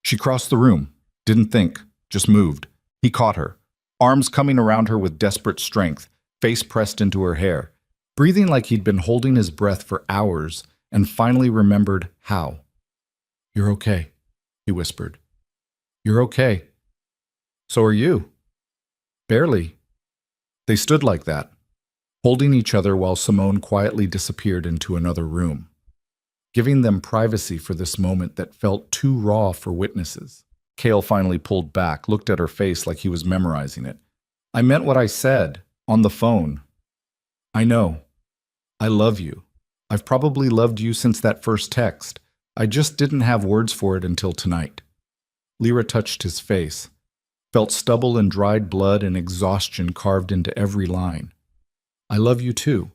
She crossed the room, didn't think, just moved. He caught her, arms coming around her with desperate strength, face pressed into her hair, breathing like he'd been holding his breath for hours and finally remembered how. You're okay, he whispered. You're okay. So are you. Barely. They stood like that, holding each other while Simone quietly disappeared into another room, giving them privacy for this moment that felt too raw for witnesses. Kale finally pulled back, looked at her face like he was memorizing it. I meant what I said, on the phone. I know. I love you. I've probably loved you since that first text. I just didn't have words for it until tonight. Lyra touched his face, felt stubble and dried blood and exhaustion carved into every line. I love you too,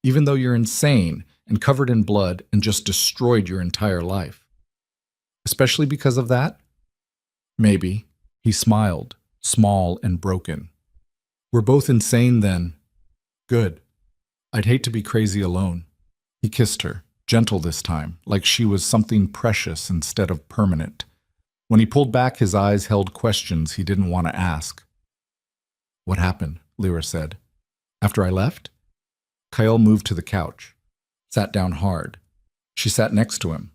even though you're insane and covered in blood and just destroyed your entire life. Especially because of that? Maybe. He smiled, small and broken. We're both insane then. Good. I'd hate to be crazy alone. He kissed her, gentle this time, like she was something precious instead of permanent. When he pulled back, his eyes held questions he didn't want to ask. What happened? Lyra said. After I left? Kyle moved to the couch, sat down hard. She sat next to him.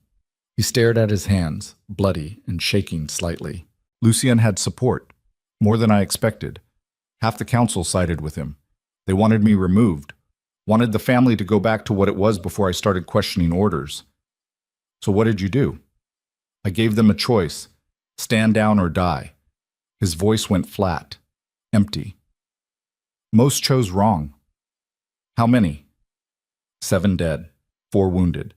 He stared at his hands, bloody and shaking slightly. Lucien had support, more than I expected. Half the council sided with him. They wanted me removed, wanted the family to go back to what it was before I started questioning orders. So what did you do? I gave them a choice, stand down or die. His voice went flat, empty. Most chose wrong. How many? 7 dead, 4 wounded.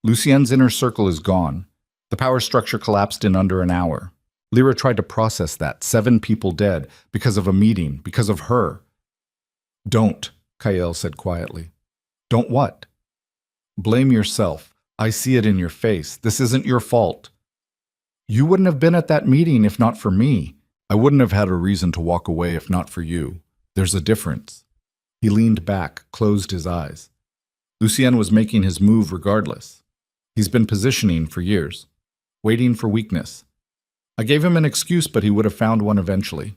Lucien's inner circle is gone. The power structure collapsed in under an hour. Lyra tried to process that. 7 people dead, because of a meeting, because of her. Don't, Kyle said quietly. Don't what? Blame yourself. I see it in your face. This isn't your fault. You wouldn't have been at that meeting if not for me. I wouldn't have had a reason to walk away if not for you. There's a difference. He leaned back, closed his eyes. Lucien was making his move regardless. He's been positioning for years, waiting for weakness. I gave him an excuse, but he would have found one eventually.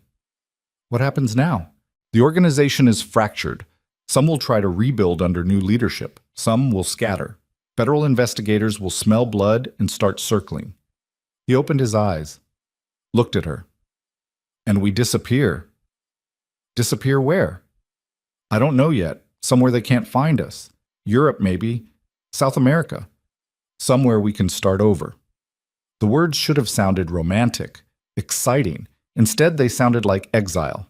What happens now? The organization is fractured. Some will try to rebuild under new leadership. Some will scatter. Federal investigators will smell blood and start circling. He opened his eyes, looked at her. And we disappear. Disappear where? I don't know yet. Somewhere they can't find us. Europe, maybe. South America. Somewhere we can start over. The words should have sounded romantic, exciting. Instead, they sounded like exile.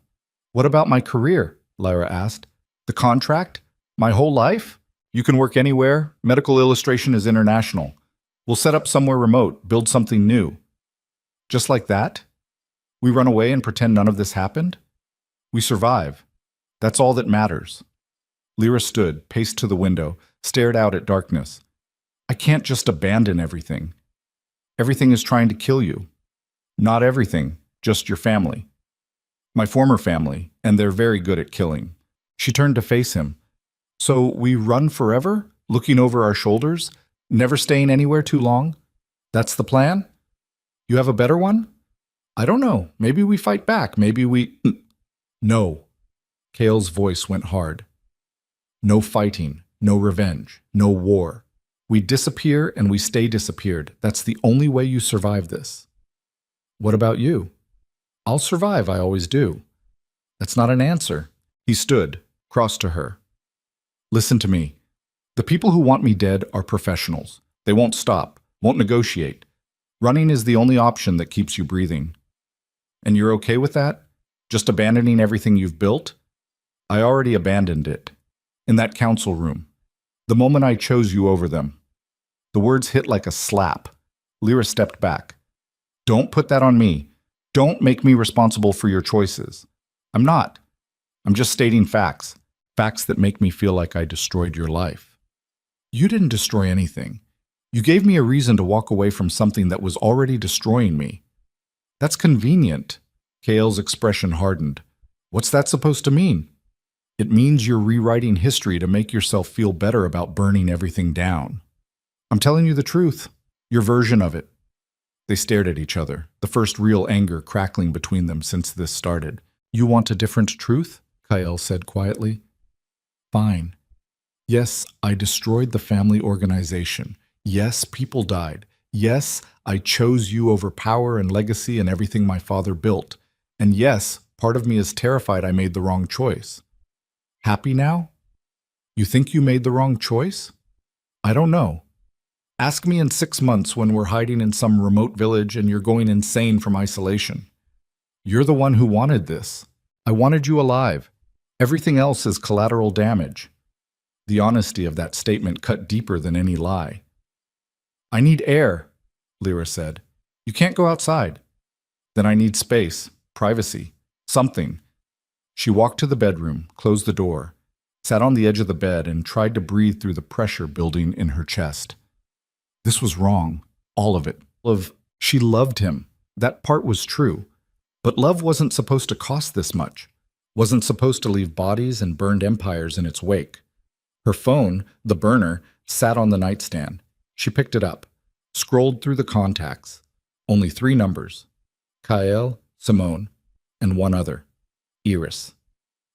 What about my career? Lyra asked. The contract? My whole life? You can work anywhere. Medical illustration is international. We'll set up somewhere remote, build something new. Just like that? We run away and pretend none of this happened? We survive. That's all that matters. Lyra stood, paced to the window, stared out at darkness. I can't just abandon everything. Everything is trying to kill you. Not everything, just your family. My former family, and they're very good at killing. She turned to face him. So we run forever, looking over our shoulders, never staying anywhere too long? That's the plan? You have a better one? I don't know. Maybe we fight back. Maybe we... No. Kale's voice went hard. No fighting, no revenge, no war. We disappear and we stay disappeared. That's the only way you survive this. What about you? I'll survive, I always do. That's not an answer. He stood, crossed to her. Listen to me. The people who want me dead are professionals. They won't stop, won't negotiate. Running is the only option that keeps you breathing. And you're okay with that? Just abandoning everything you've built? I already abandoned it. In that council room. The moment I chose you over them. The words hit like a slap. Lyra stepped back. Don't put that on me. Don't make me responsible for your choices. I'm not. I'm just stating facts. Facts that make me feel like I destroyed your life. You didn't destroy anything. You gave me a reason to walk away from something that was already destroying me. That's convenient. Kale's expression hardened. What's that supposed to mean? It means you're rewriting history to make yourself feel better about burning everything down. I'm telling you the truth. Your version of it. They stared at each other, the first real anger crackling between them since this started. You want a different truth? Kyle said quietly. Fine. Yes, I destroyed the family organization. Yes, people died. Yes, I chose you over power and legacy and everything my father built. And yes, part of me is terrified I made the wrong choice. Happy now? You think you made the wrong choice? I don't know. Ask me in 6 months when we're hiding in some remote village and you're going insane from isolation. You're the one who wanted this. I wanted you alive. Everything else is collateral damage. The honesty of that statement cut deeper than any lie. I need air, Lyra said. You can't go outside. Then I need space, privacy, something. She walked to the bedroom, closed the door, sat on the edge of the bed and tried to breathe through the pressure building in her chest. This was wrong, all of it. She loved him. That part was true. But love wasn't supposed to cost this much. Wasn't supposed to leave bodies and burned empires in its wake. Her phone, the burner, sat on the nightstand. She picked it up, scrolled through the contacts. Only 3 numbers. Kyle, Simone, and one other. Iris.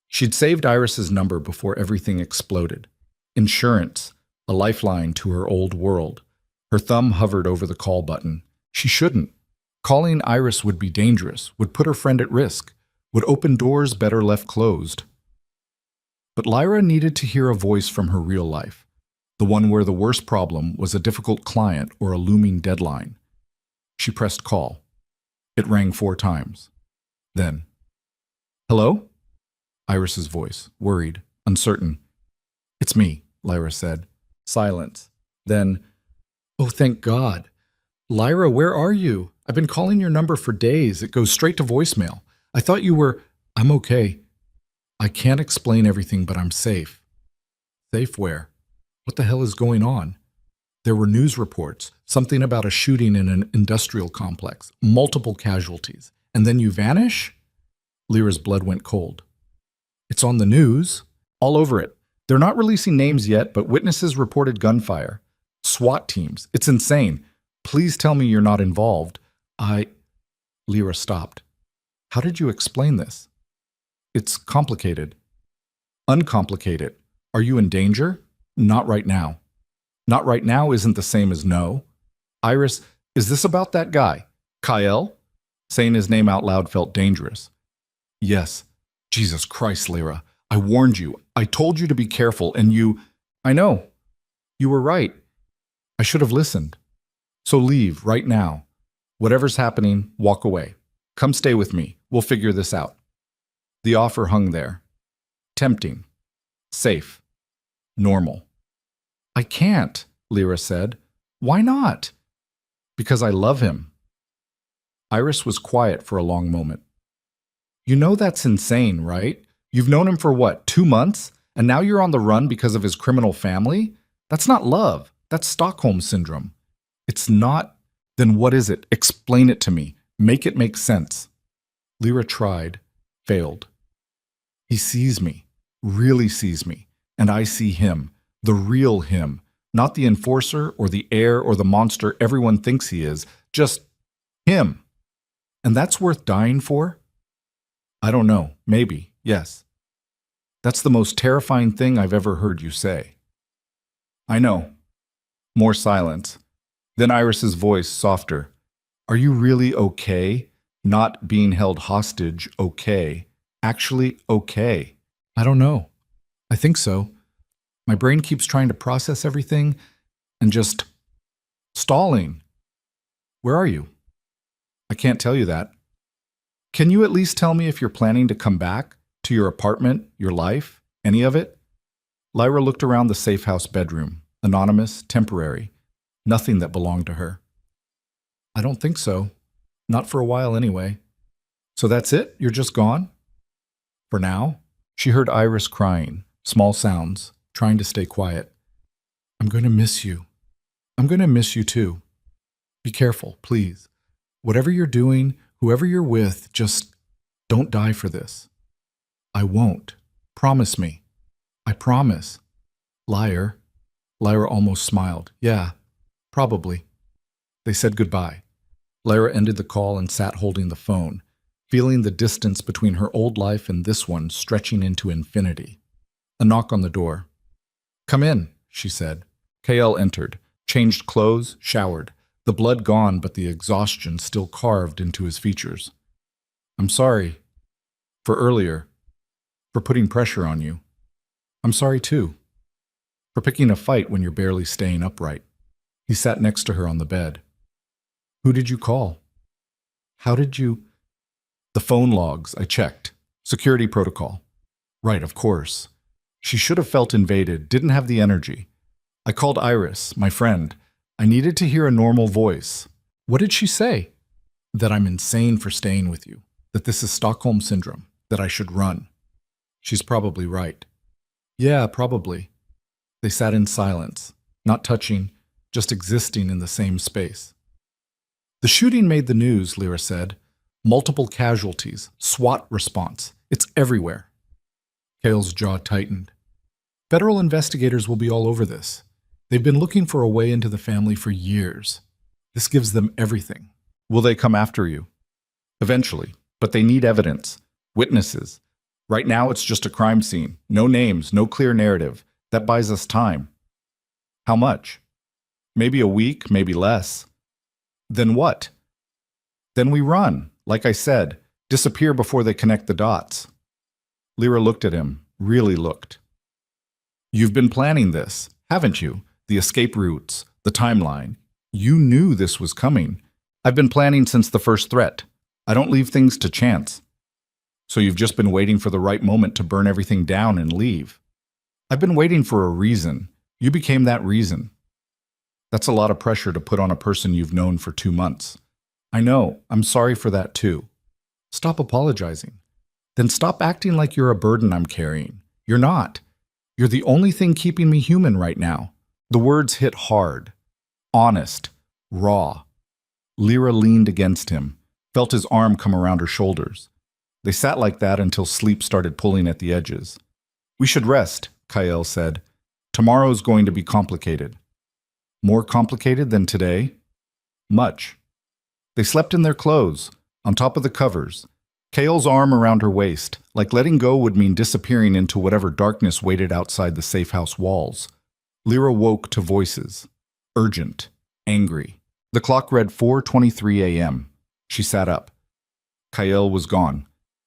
She'd saved Iris's number before everything exploded. Insurance, a lifeline to her old world. Her thumb hovered over the call button. She shouldn't. Calling Iris would be dangerous, would put her friend at risk, would open doors better left closed. But Lyra needed to hear a voice from her real life, the one where the worst problem was a difficult client or a looming deadline. She pressed call. It rang 4 times. Then, "Hello?" Iris's voice, worried, uncertain. "It's me," Lyra said. Silence. Then, "Oh, thank God. Lyra, where are you? I've been calling your number for days. It goes straight to voicemail. I thought you were—" "I'm okay. I can't explain everything, but I'm safe." "Safe where? What the hell is going on?" "There were news reports, something about a shooting in an industrial complex, multiple casualties. And then you vanish?" Lyra's blood went cold. "It's on the news. All over it. They're not releasing names yet, but witnesses reported gunfire. SWAT teams. It's insane. Please tell me you're not involved." Lyra stopped. "How did you explain this?" "It's complicated." "Uncomplicated. Are you in danger?" "Not right now." "Not right now" isn't the same as no. "Iris, is this about that guy? Kyle?" Saying his name out loud felt dangerous. "Yes." "Jesus Christ, Lyra. I warned you. I told you to be careful, and you—" "I know. You were right. I should have listened. So leave, right now. Whatever's happening, walk away. Come stay with me. We'll figure this out." The offer hung there. Tempting. Safe. Normal. "I can't," Lyra said. "Why not?" "Because I love him." Iris was quiet for a long moment. "You know that's insane, right? You've known him for what, 2 months? And now you're on the run because of his criminal family? That's not love. That's Stockholm Syndrome." "It's not." "Then what is it? Explain it to me. Make it make sense." Lyra tried, failed. "He sees me, really sees me, and I see him, the real him, not the enforcer or the heir or the monster everyone thinks he is, just him. And that's worth dying for?" "I don't know. Maybe, yes." "That's the most terrifying thing I've ever heard you say." "I know." More silence. Then Iris's voice, softer. "Are you really okay? Not being held hostage, okay? Actually okay?" "I don't know. I think so. My brain keeps trying to process everything and just stalling." "Where are you?" "I can't tell you that." "Can you at least tell me if you're planning to come back? To your apartment, your life, any of it?" Lyra looked around the safe house bedroom. Anonymous, temporary. Nothing that belonged to her. "I don't think so. Not for a while anyway." "So that's it? You're just gone?" "For now." She heard Iris crying, small sounds, trying to stay quiet. "I'm going to miss you. I'm going to miss you too. Be careful, please. Whatever you're doing, whoever you're with, just don't die for this." "I won't. Promise me." "I promise." "Liar." Lyra almost smiled. "Yeah, probably." They said goodbye. Lyra ended the call and sat holding the phone, feeling the distance between her old life and this one stretching into infinity. A knock on the door. "Come in," she said. KL entered, changed clothes, showered, the blood gone but the exhaustion still carved into his features. "I'm sorry. For earlier. For putting pressure on you. I'm sorry too. For picking a fight when you're barely staying upright." He sat next to her on the bed. "Who did you call?" "How did you—" "The phone logs, I checked. Security protocol." "Right, of course." She should have felt invaded, didn't have the energy. "I called Iris, my friend. I needed to hear a normal voice." "What did she say?" "That I'm insane for staying with you. That this is Stockholm Syndrome. That I should run." "She's probably right." "Yeah, probably." They sat in silence, not touching, just existing in the same space. "The shooting made the news," Lyra said. "Multiple casualties, SWAT response. It's everywhere." Kale's jaw tightened. "Federal investigators will be all over this. They've been looking for a way into the family for years. This gives them everything." "Will they come after you?" "Eventually, but they need evidence, witnesses. Right now, it's just a crime scene. No names, no clear narrative. That buys us time. How much? Maybe a week, maybe less. Then what? Then we run, like I said, disappear before they connect the dots. Lyra looked at him, really looked. You've been planning this, haven't you? The escape routes, the timeline. You knew this was coming. I've been planning since the first threat. I don't leave things to chance. So you've just been waiting for the right moment to burn everything down and leave. I've been waiting for a reason. You became that reason. That's a lot of pressure to put on a person you've known for 2 months. I know, I'm sorry for that too. Stop apologizing. Then stop acting like you're a burden I'm carrying. You're not. You're the only thing keeping me human right now. The words hit hard, honest, raw. Lyra leaned against him, felt his arm come around her shoulders. They sat like that until sleep started pulling at the edges. We should rest, Kael said. Tomorrow's going to be complicated. More complicated than today? Much. They slept in their clothes, on top of the covers. Kael's arm around her waist, like letting go would mean disappearing into whatever darkness waited outside the safe house walls. Lyra woke to voices. Urgent. Angry. The clock read 4:23 a.m. She sat up. Kael was gone.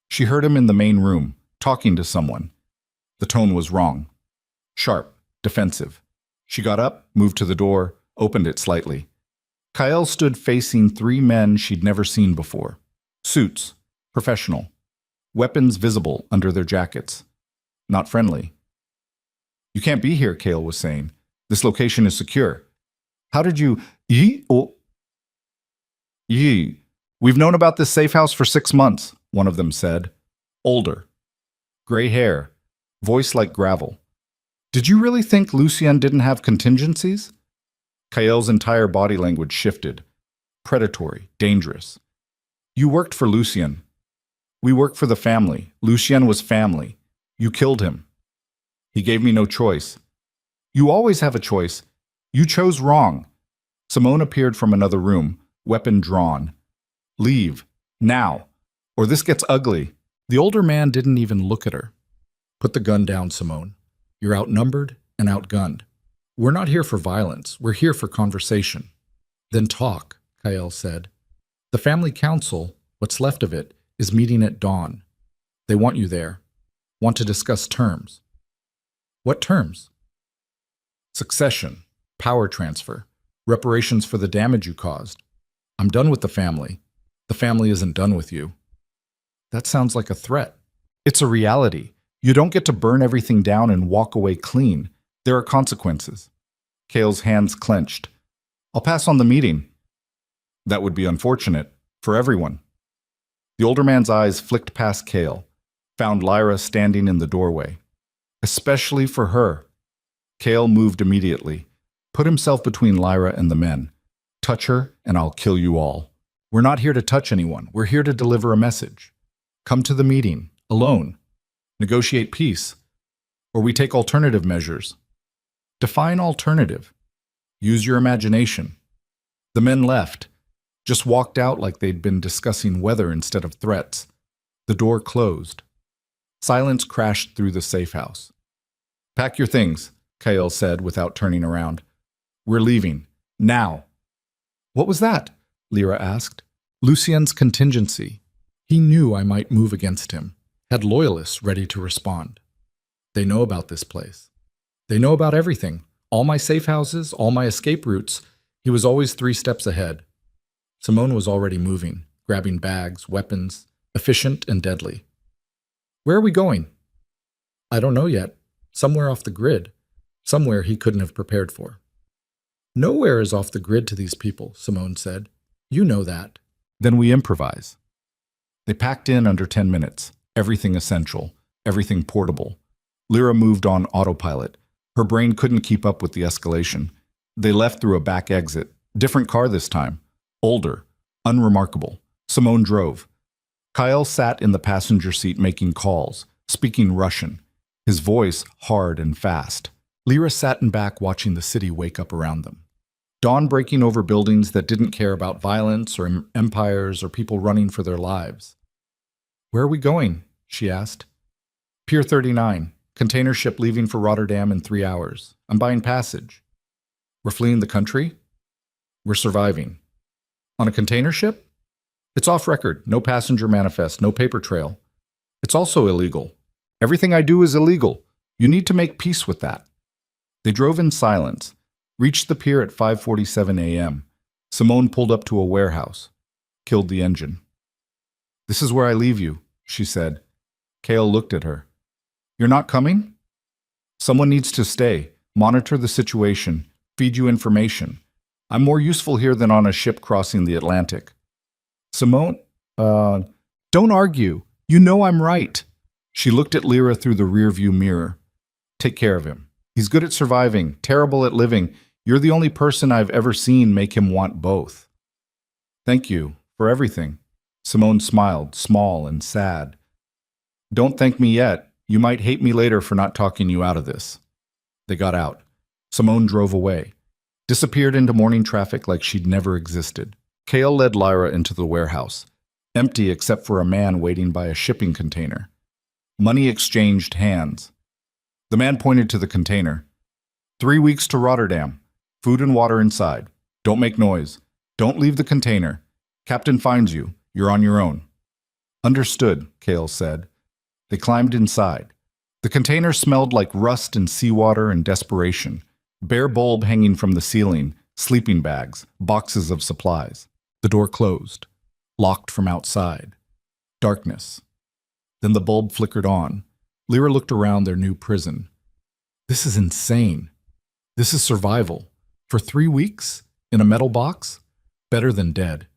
She heard him in the main room, talking to someone. The tone was wrong. Sharp. Defensive. She got up, moved to the door, opened it slightly. Kael stood facing 3 men she'd never seen before. Suits. Professional. Weapons visible under their jackets. Not friendly. You can't be here, Kael was saying. This location is secure. How did you... We've known about this safe house for 6 months, one of them said. Older. Gray hair. Voice like gravel. Did you really think Lucien didn't have contingencies? Kael's entire body language shifted. Predatory. Dangerous. You worked for Lucien. We worked for the family. Lucien was family. You killed him. He gave me no choice. You always have a choice. You chose wrong. Simone appeared from another room, weapon drawn. Leave. Now. Or this gets ugly. The older man didn't even look at her. Put the gun down, Simone. You're outnumbered and outgunned. We're not here for violence. We're here for conversation. Then talk, Kael said. The family council, what's left of it, is meeting at dawn. They want you there. Want to discuss terms. What terms? Succession, power transfer, reparations for the damage you caused. I'm done with the family. The family isn't done with you. That sounds like a threat. It's a reality. You don't get to burn everything down and walk away clean. There are consequences. Kael's hands clenched. I'll pass on the meeting. That would be unfortunate for everyone. The older man's eyes flicked past Kael, found Lyra standing in the doorway. Especially for her. Kael moved immediately, put himself between Lyra and the men. Touch her, and I'll kill you all. We're not here to touch anyone. We're here to deliver a message. Come to the meeting, alone. Negotiate peace. Or we take alternative measures. Define alternative. Use your imagination. The men left, just walked out like they'd been discussing weather instead of threats. The door closed. Silence crashed through the safe house. Pack your things, Kael said without turning around. We're leaving. Now. What was that? Lyra asked. Lucien's contingency. He knew I might move against him. Had loyalists ready to respond. They know about this place. They know about everything. All my safe houses, all my escape routes. He was always 3 steps ahead. Simone was already moving, grabbing bags, weapons, efficient and deadly. Where are we going? I don't know yet. Somewhere off the grid. Somewhere he couldn't have prepared for. Nowhere is off the grid to these people, Simone said. You know that. Then we improvise. They packed in under 10 minutes. Everything essential. Everything portable. Lyra moved on autopilot. Her brain couldn't keep up with the escalation. They left through a back exit. Different car this time. Older. Unremarkable. Simone drove. Kael sat in the passenger seat making calls, speaking Russian. His voice hard and fast. Lyra sat in back watching the city wake up around them. Dawn breaking over buildings that didn't care about violence or empires or people running for their lives. Where are we going? She asked. Pier 39. Container ship leaving for Rotterdam in 3 hours. I'm buying passage. We're fleeing the country? We're surviving. On a container ship? It's off record. No passenger manifest. No paper trail. It's also illegal. Everything I do is illegal. You need to make peace with that. They drove in silence, reached the pier at 5:47 a.m. Simone pulled up to a warehouse, killed the engine. This is where I leave you, she said. Cale looked at her. You're not coming? Someone needs to stay, monitor the situation, feed you information. I'm more useful here than on a ship crossing the Atlantic. Simone, don't argue. You know I'm right. She looked at Lyra through the rearview mirror. Take care of him. He's good at surviving, terrible at living. You're the only person I've ever seen make him want both. Thank you for everything. Simone smiled, small and sad. Don't thank me yet. You might hate me later for not talking you out of this. They got out. Simone drove away, disappeared into morning traffic like she'd never existed. Cale led Lyra into the warehouse, empty except for a man waiting by a shipping container. Money exchanged hands. The man pointed to the container. 3 weeks to Rotterdam. Food and water inside. Don't make noise. Don't leave the container. Captain finds you. You're on your own. Understood, Cale said. They climbed inside. The container smelled like rust and seawater and desperation. Bare bulb hanging from the ceiling, sleeping bags, boxes of supplies. The door closed, locked from outside. Darkness. Then the bulb flickered on. Lyra looked around their new prison. This is insane. This is survival. For 3 weeks? In a metal box? Better than dead.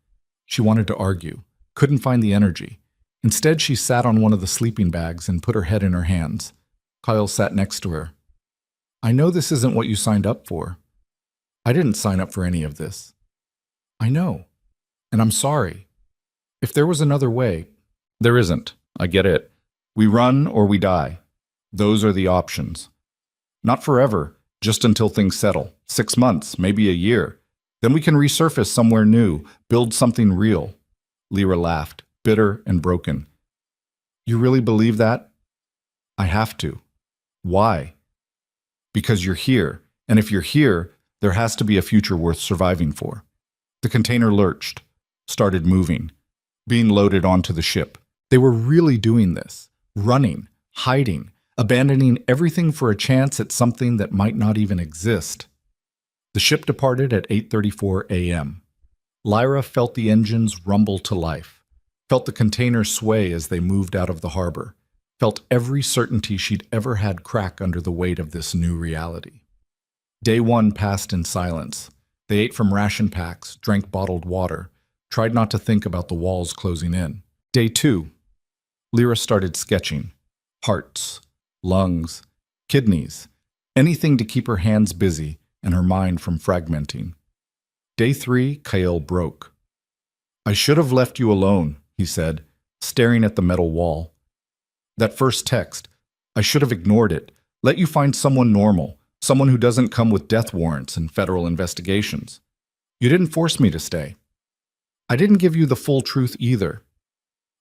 She wanted to argue, couldn't find the energy. Instead, she sat on one of the sleeping bags and put her head in her hands. Kyle sat next to her. I know this isn't what you signed up for. I didn't sign up for any of this. I know. And I'm sorry. If there was another way, there isn't. I get it. We run or we die. Those are the options. Not forever, just until things settle. 6 months, maybe a year. Then we can resurface somewhere new, build something real. Lyra laughed, bitter and broken. You really believe that? I have to. Why? Because you're here, and if you're here, there has to be a future worth surviving for. The container lurched, started moving, being loaded onto the ship. They were really doing this, running, hiding, abandoning everything for a chance at something that might not even exist. The ship departed at 8:34 a.m. Lyra felt the engines rumble to life, felt the container sway as they moved out of the harbor, felt every certainty she'd ever had crack under the weight of this new reality. Day 1 passed in silence. They ate from ration packs, drank bottled water, tried not to think about the walls closing in. Day 2. Lyra started sketching. Hearts, lungs, kidneys, anything to keep her hands busy and her mind from fragmenting. Day 3, Cale broke. I should have left you alone, he said, staring at the metal wall. That first text, I should have ignored it, let you find someone normal, someone who doesn't come with death warrants and federal investigations. You didn't force me to stay. I didn't give you the full truth either.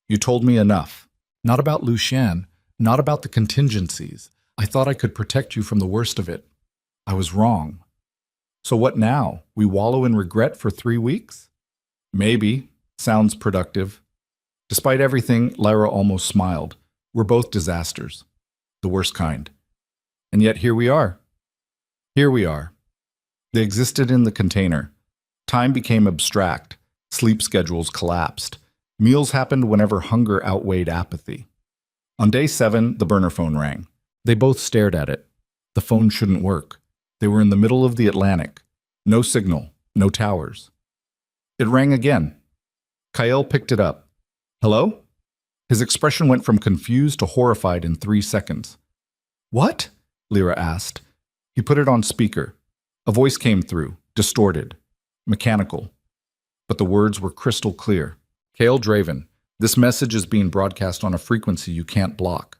You told me enough. Not about Lucien, not about the contingencies. I thought I could protect you from the worst of it. I was wrong. So what now? We wallow in regret for 3 weeks? Maybe. Sounds productive. Despite everything, Lyra almost smiled. We're both disasters. The worst kind. And yet here we are. Here we are. They existed in the container. Time became abstract. Sleep schedules collapsed. Meals happened whenever hunger outweighed apathy. On day 7, the burner phone rang. They both stared at it. The phone shouldn't work. They were in the middle of the Atlantic. No signal, no towers. It rang again. Cale picked it up. Hello? His expression went from confused to horrified in 3 seconds. What? Lyra asked. He put it on speaker. A voice came through, distorted, mechanical. But the words were crystal clear. Cale Draven, this message is being broadcast on a frequency you can't block.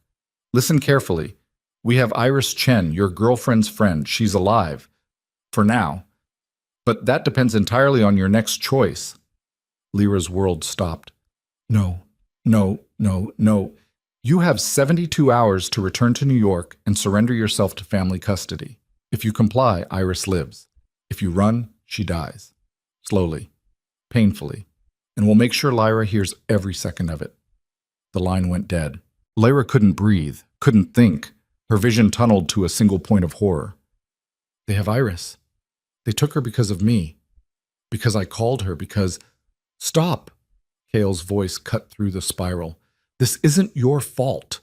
Listen carefully. We have Iris Chen, your girlfriend's friend. She's alive. For now. But that depends entirely on your next choice. Lyra's world stopped. No. You have 72 hours to return to New York and surrender yourself to family custody. If you comply, Iris lives. If you run, she dies. Slowly, painfully, and we'll make sure Lyra hears every second of it. The line went dead. Lyra couldn't breathe, couldn't think. Her vision tunneled to a single point of horror. They have Iris. They took her because of me. Because I called her, because... Stop! Cale's voice cut through the spiral. This isn't your fault.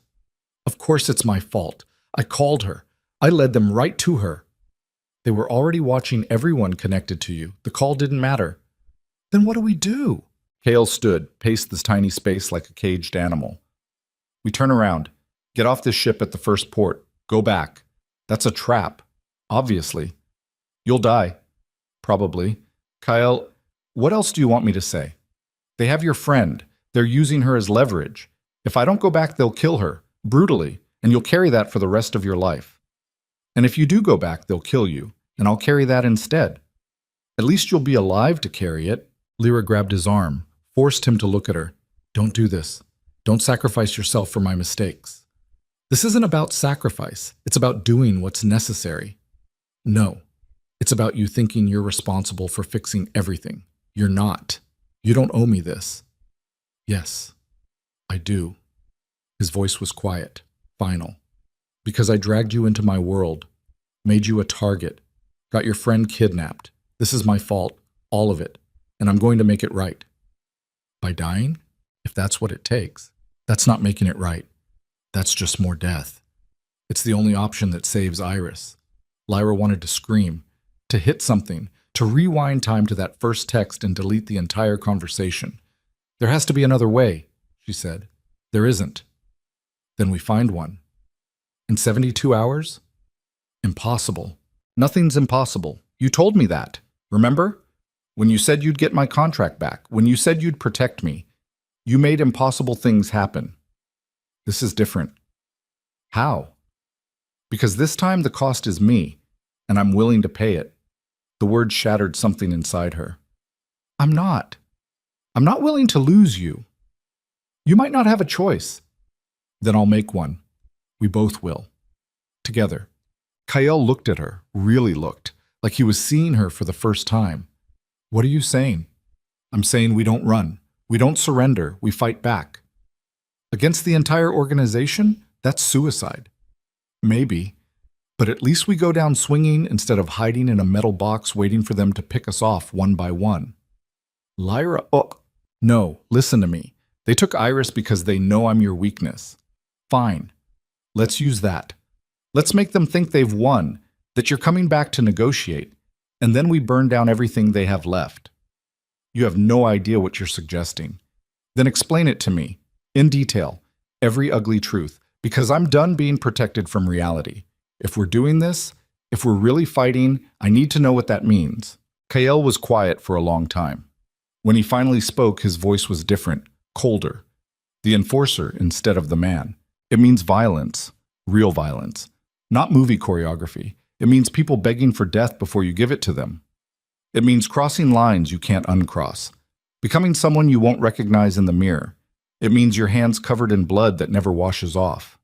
Of course it's my fault. I called her. I led them right to her. They were already watching everyone connected to you. The call didn't matter. Then what do we do? Cale stood, paced this tiny space like a caged animal. We turn around. Get off this ship at the first port. Go back. That's a trap. Obviously. You'll die. Probably. Kyle, what else do you want me to say? They have your friend. They're using her as leverage. If I don't go back, they'll kill her. Brutally. And you'll carry that for the rest of your life. And if you do go back, they'll kill you. And I'll carry that instead. At least you'll be alive to carry it. Lyra grabbed his arm, forced him to look at her. Don't do this. Don't sacrifice yourself for my mistakes. This isn't about sacrifice. It's about doing what's necessary. No. It's about you thinking you're responsible for fixing everything. You're not. You don't owe me this. Yes, I do. His voice was quiet, final. Because I dragged you into my world, made you a target, got your friend kidnapped. This is my fault, all of it, and I'm going to make it right. By dying? If that's what it takes. That's not making it right. That's just more death. It's the only option that saves Iris. Lyra wanted to scream, to hit something, to rewind time to that first text and delete the entire conversation. There has to be another way, she said. There isn't. Then we find one. In 72 hours? Impossible. Nothing's impossible. You told me that. Remember? When you said you'd get my contract back, when you said you'd protect me, you made impossible things happen. This is different. How? Because this time the cost is me, and I'm willing to pay it. The word shattered something inside her. I'm not. I'm not willing to lose you. You might not have a choice. Then I'll make one. We both will. Together. Kyle looked at her, really looked, like he was seeing her for the first time. What are you saying? I'm saying we don't run. We don't surrender. We fight back. Against the entire organization? That's suicide. Maybe. But at least we go down swinging instead of hiding in a metal box waiting for them to pick us off one by one. Lyra, no, listen to me. They took Iris because they know I'm your weakness. Fine. Let's use that. Let's make them think they've won, that you're coming back to negotiate, and then we burn down everything they have left. You have no idea what you're suggesting. Then explain it to me, in detail, every ugly truth, because I'm done being protected from reality. If we're doing this, if we're really fighting, I need to know what that means. Kael was quiet for a long time. When he finally spoke, his voice was different, colder. The enforcer instead of the man. It means violence, real violence. Not movie choreography. It means people begging for death before you give it to them. It means crossing lines you can't uncross. Becoming someone you won't recognize in the mirror. It means your hands covered in blood that never washes off.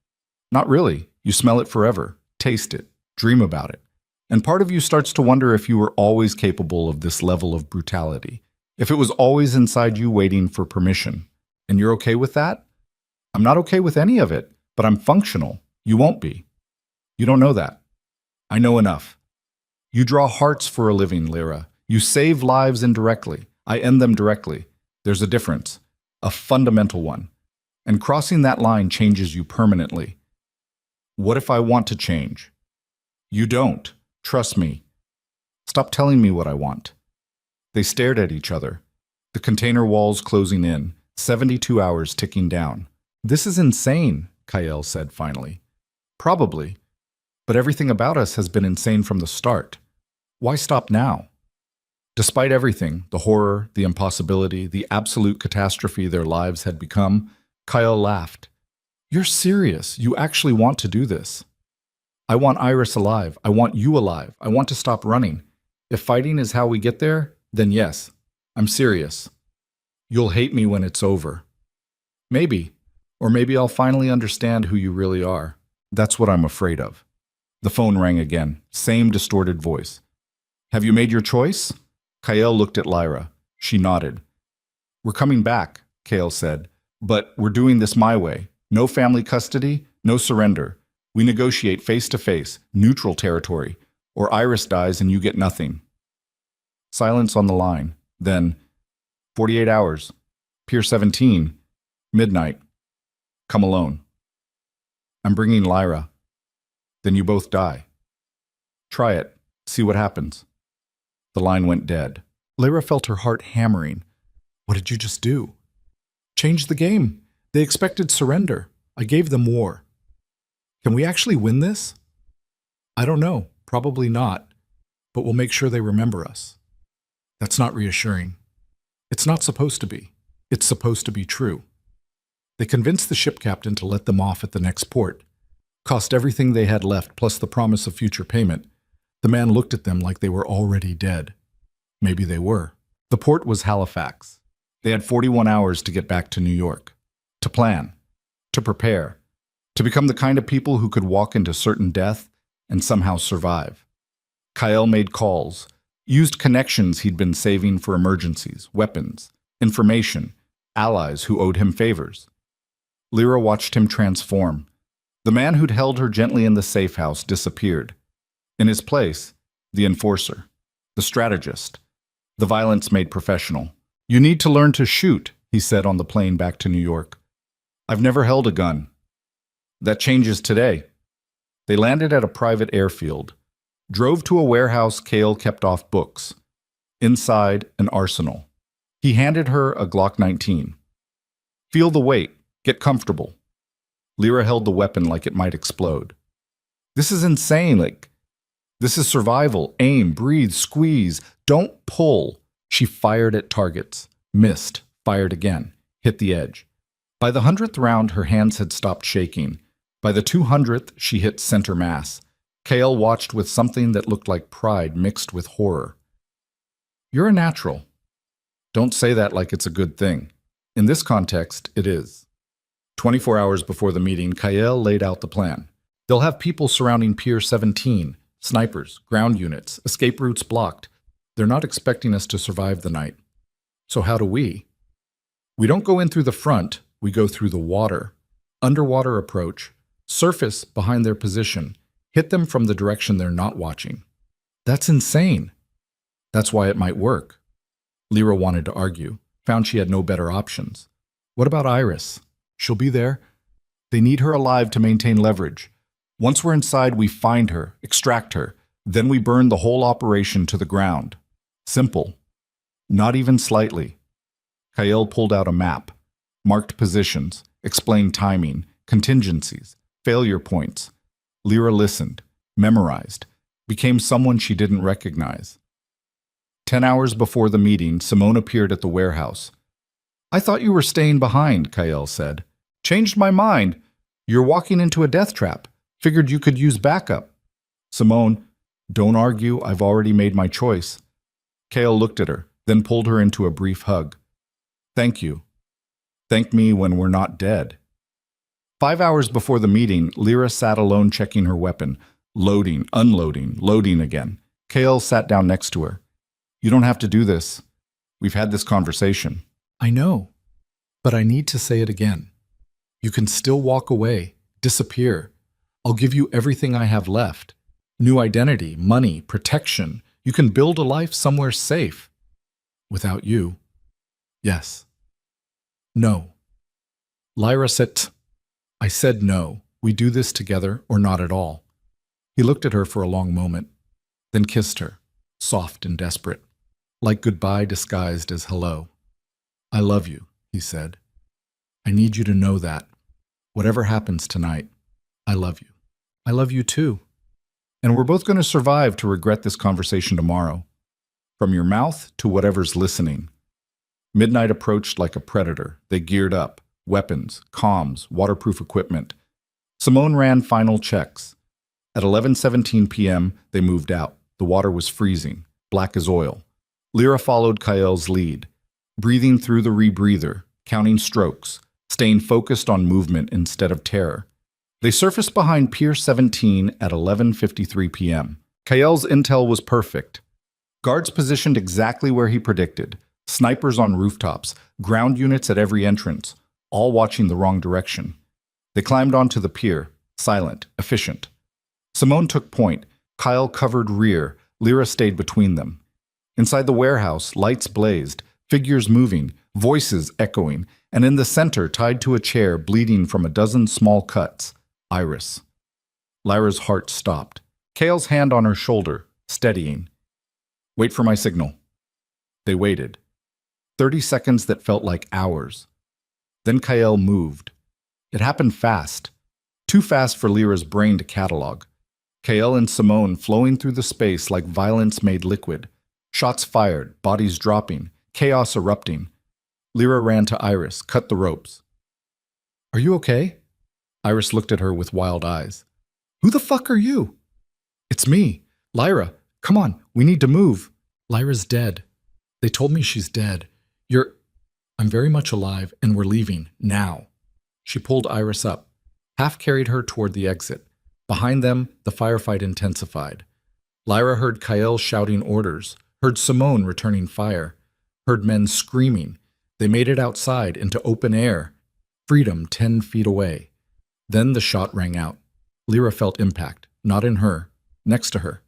Not really. You smell it forever. Taste it. Dream about it. And part of you starts to wonder if you were always capable of this level of brutality. If it was always inside you waiting for permission. And you're okay with that? I'm not okay with any of it, but I'm functional. You won't be. You don't know that. I know enough. You draw hearts for a living, Lyra. You save lives indirectly. I end them directly. There's a difference. A fundamental one. And crossing that line changes you permanently. What if I want to change? You don't. Trust me. Stop telling me what I want. They stared at each other. The container walls closing in. 72 hours ticking down. This is insane, Kael said finally. Probably. But everything about us has been insane from the start. Why stop now? Despite everything, the horror, the impossibility, the absolute catastrophe their lives had become, Kael laughed. You're serious. You actually want to do this. I want Iris alive. I want you alive. I want to stop running. If fighting is how we get there, then yes, I'm serious. You'll hate me when it's over. Maybe. Or maybe I'll finally understand who you really are. That's what I'm afraid of. The phone rang again, same distorted voice. Have you made your choice? Kael looked at Lyra. She nodded. We're coming back, Kael said, but we're doing this my way. No family custody, no surrender. We negotiate face to face, neutral territory, or Iris dies and you get nothing. Silence on the line. Then, 48 hours. Pier 17. Midnight. Come alone. I'm bringing Lyra. Then you both die. Try it. See what happens. The line went dead. Lyra felt her heart hammering. What did you just do? Change the game. They expected surrender. I gave them war. Can we actually win this? I don't know. Probably not. But we'll make sure they remember us. That's not reassuring. It's not supposed to be. It's supposed to be true. They convinced the ship captain to let them off at the next port. Cost everything they had left, plus the promise of future payment. The man looked at them like they were already dead. Maybe they were. The port was Halifax. They had 41 hours to get back to New York. To plan. To prepare. To become the kind of people who could walk into certain death and somehow survive. Kael made calls, used connections he'd been saving for emergencies, weapons, information, allies who owed him favors. Lyra watched him transform. The man who'd held her gently in the safe house disappeared. In his place, the enforcer, the strategist, the violence-made professional. You need to learn to shoot, he said on the plane back to New York. I've never held a gun. That changes today. They landed at a private airfield, drove to a warehouse Kael kept off books. Inside, an arsenal. He handed her a Glock 19. Feel the weight. Get comfortable. Lyra held the weapon like it might explode. This is insane, this is survival. Aim, breathe, squeeze. Don't pull. She fired at targets. Missed. Fired again. Hit the edge. By the 100th round, her hands had stopped shaking. By the 200th, she hit center mass. Kael watched with something that looked like pride mixed with horror. You're a natural. Don't say that like it's a good thing. In this context, it is. 24 hours before the meeting, Kael laid out the plan. They'll have people surrounding Pier 17, snipers, ground units, escape routes blocked. They're not expecting us to survive the night. So how do we? We don't go in through the front, we go through the water. Underwater approach, surface behind their position, hit them from the direction they're not watching. That's insane. That's why it might work. Lyra wanted to argue, found she had no better options. What about Iris? She'll be there. They need her alive to maintain leverage. Once we're inside, we find her, extract her, then we burn the whole operation to the ground. Simple. Not even slightly. Kael pulled out a map, marked positions, explained timing, contingencies, failure points. Lyra listened, memorized, became someone she didn't recognize. 10 hours before the meeting, Simone appeared at the warehouse. I thought you were staying behind, Kael said. Changed my mind. You're walking into a death trap. Figured you could use backup. Simone, don't argue, I've already made my choice. Kael looked at her, then pulled her into a brief hug. Thank you. Thank me when we're not dead. 5 hours before the meeting, Lyra sat alone checking her weapon, loading, unloading, loading again. Kael sat down next to her. You don't have to do this. We've had this conversation. I know, but I need to say it again. You can still walk away, disappear. I'll give you everything I have left. New identity, money, protection. You can build a life somewhere safe. Without you. Yes. No. Lyra said, I said no. We do this together or not at all. He looked at her for a long moment, then kissed her, soft and desperate, like goodbye disguised as hello. I love you, he said. I need you to know that. Whatever happens tonight, I love you. I love you too. And we're both going to survive to regret this conversation tomorrow. From your mouth to whatever's listening. Midnight approached like a predator. They geared up. Weapons, comms, waterproof equipment. Simone ran final checks. At 11:17 p.m., they moved out. The water was freezing, black as oil. Lyra followed Kael's lead, breathing through the rebreather, counting strokes, staying focused on movement instead of terror. They surfaced behind Pier 17 at 11:53 p.m. Kael's intel was perfect. Guards positioned exactly where he predicted. Snipers on rooftops, ground units at every entrance, all watching the wrong direction. They climbed onto the pier, silent, efficient. Simone took point. Kyle covered rear. Lyra stayed between them. Inside the warehouse, lights blazed, figures moving, voices echoing, and in the center, tied to a chair, bleeding from a dozen small cuts, Iris. Lyra's heart stopped. Kael's hand on her shoulder, steadying. Wait for my signal. They waited. 30 seconds that felt like hours. Then Kael moved. It happened fast. Too fast for Lyra's brain to catalog. Kael and Simone flowing through the space like violence made liquid. Shots fired, bodies dropping, chaos erupting. Lyra ran to Iris, cut the ropes. Are you okay? Iris looked at her with wild eyes. Who the fuck are you? It's me, Lyra. Come on, we need to move. Lyra's dead. They told me she's dead. I'm very much alive, and we're leaving, now. She pulled Iris up, half-carried her toward the exit. Behind them, the firefight intensified. Lyra heard Kael shouting orders, heard Simone returning fire, heard men screaming. They made it outside, into open air. Freedom 10 feet away. Then the shot rang out. Lyra felt impact, not in her, next to her.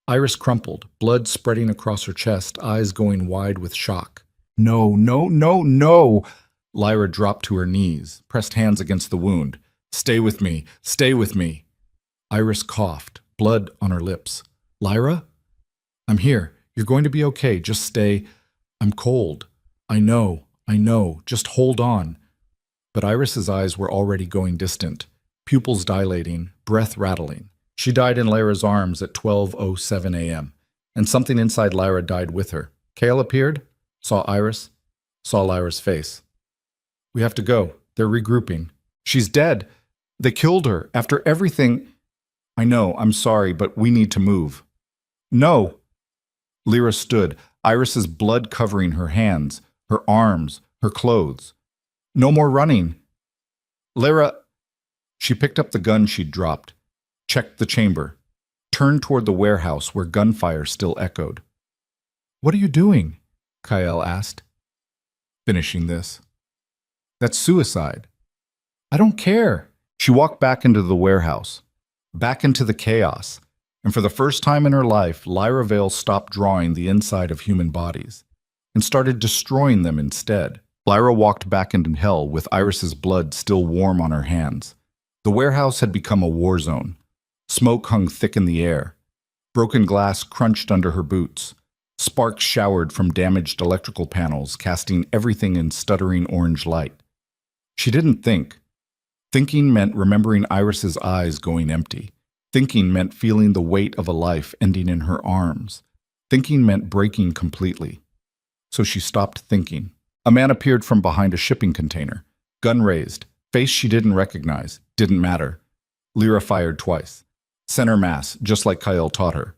Iris crumpled, blood spreading across her chest, eyes going wide with shock. No, no, no, no! Lyra dropped to her knees, pressed hands against the wound. Stay with me, stay with me. Iris coughed, blood on her lips. Lyra? I'm here. You're going to be okay. Just stay. I'm cold. I know. Just hold on. But Iris's eyes were already going distant, pupils dilating, breath rattling. She died in Lyra's arms at 12:07 a.m., and something inside Lyra died with her. Kael appeared, saw Iris, saw Lyra's face. We have to go. They're regrouping. She's dead. They killed her after everything. I know, I'm sorry, but we need to move. No. Lyra stood, Iris's blood covering her hands, her arms, her clothes. No more running. Lyra. She picked up the gun she'd dropped, checked the chamber, turned toward the warehouse where gunfire still echoed. What are you doing? Kael asked. Finishing this. That's suicide. I don't care. She walked back into the warehouse, back into the chaos, and for the first time in her life, Lyra Vale stopped drawing the inside of human bodies and started destroying them instead. Lyra walked back into hell with Iris's blood still warm on her hands. The warehouse had become a war zone. Smoke hung thick in the air. Broken glass crunched under her boots. Sparks showered from damaged electrical panels, casting everything in stuttering orange light. She didn't think. Thinking meant remembering Iris's eyes going empty. Thinking meant feeling the weight of a life ending in her arms. Thinking meant breaking completely. So she stopped thinking. A man appeared from behind a shipping container. Gun raised. Face she didn't recognize. Didn't matter. Lyra fired twice. Center mass, just like Kael taught her.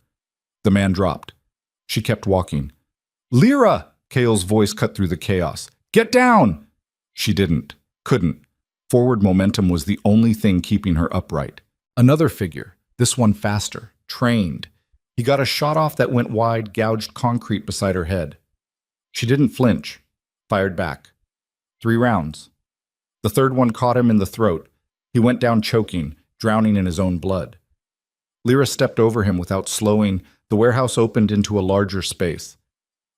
The man dropped. She kept walking. Lyra! Kael's voice cut through the chaos. Get down! She didn't. Couldn't. Forward momentum was the only thing keeping her upright. Another figure, this one faster, trained. He got a shot off that went wide, gouged concrete beside her head. She didn't flinch. Fired back. 3 rounds. The third one caught him in the throat. He went down choking, drowning in his own blood. Lyra stepped over him without slowing. The warehouse opened into a larger space.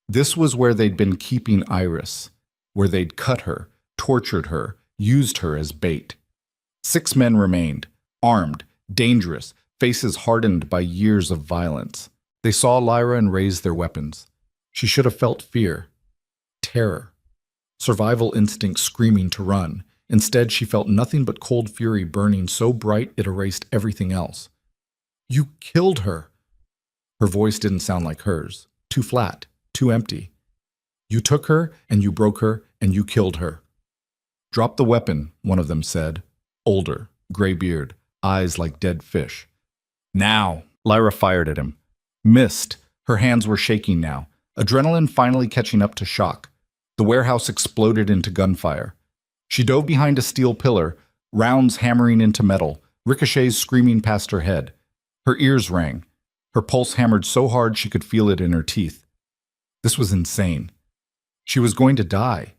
This was where they'd been keeping Iris, where they'd cut her, tortured her, used her as bait. 6 men remained, armed, dangerous, faces hardened by years of violence. They saw Lyra and raised their weapons. She should have felt fear, terror, survival instinct screaming to run. Instead, she felt nothing but cold fury burning so bright it erased everything else. You killed her. Her voice didn't sound like hers. Too flat, too empty. You took her, and you broke her, and you killed her. Drop the weapon, one of them said. Older, gray beard, eyes like dead fish. Now! Lyra fired at him. Missed. Her hands were shaking now. Adrenaline finally catching up to shock. The warehouse exploded into gunfire. She dove behind a steel pillar, rounds hammering into metal, ricochets screaming past her head. Her ears rang. Her pulse hammered so hard she could feel it in her teeth. This was insane. She was going to die.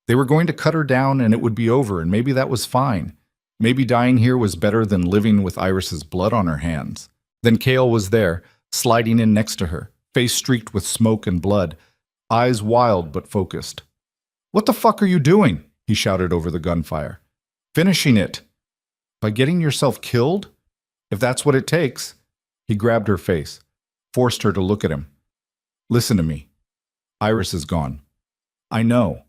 They were going to cut her down and it would be over, and maybe that was fine. Maybe dying here was better than living with Iris's blood on her hands. Then Kale was there, sliding in next to her, face streaked with smoke and blood, eyes wild but focused. "What the fuck are you doing?" he shouted over the gunfire. "Finishing it. By getting yourself killed? If that's what it takes." He grabbed her face, forced her to look at him. "Listen to me. Iris is gone. I know.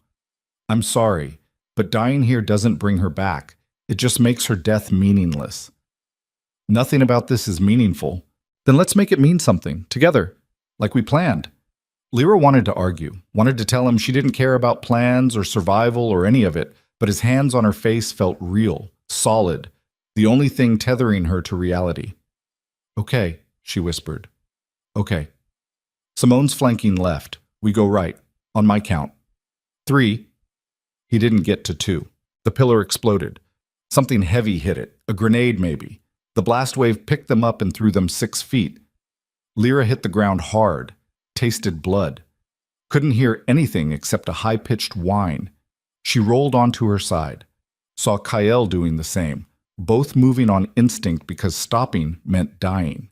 I'm sorry, but dying here doesn't bring her back. It just makes her death meaningless." "Nothing about this is meaningful. Then let's make it mean something, together, like we planned." Lyra wanted to argue, wanted to tell him she didn't care about plans or survival or any of it, but his hands on her face felt real, solid, the only thing tethering her to reality. "Okay," she whispered. "Okay." Simone's flanking left. "We go right. On my count. 3. He didn't get to 2. The pillar exploded. Something heavy hit it, a grenade maybe. The blast wave picked them up and threw them 6 feet. Lyra hit the ground hard, tasted blood. Couldn't hear anything except a high-pitched whine. She rolled onto her side. Saw Kyle doing the same, both moving on instinct because stopping meant dying.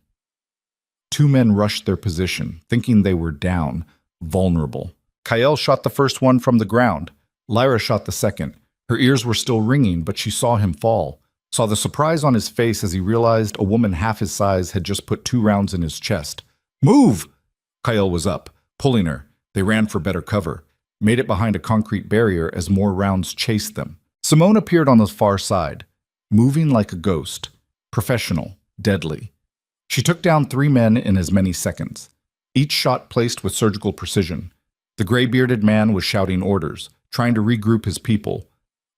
2 men rushed their position, thinking they were down, vulnerable. Kyle shot the first one from the ground. Lyra shot the second. Her ears were still ringing, but she saw him fall. Saw the surprise on his face as he realized a woman half his size had just put 2 rounds in his chest. "Move!" Kyle was up, pulling her. They ran for better cover, made it behind a concrete barrier as more rounds chased them. Simone appeared on the far side, moving like a ghost, professional, deadly. She took down 3 men in as many seconds, each shot placed with surgical precision. The gray-bearded man was shouting orders, trying to regroup his people.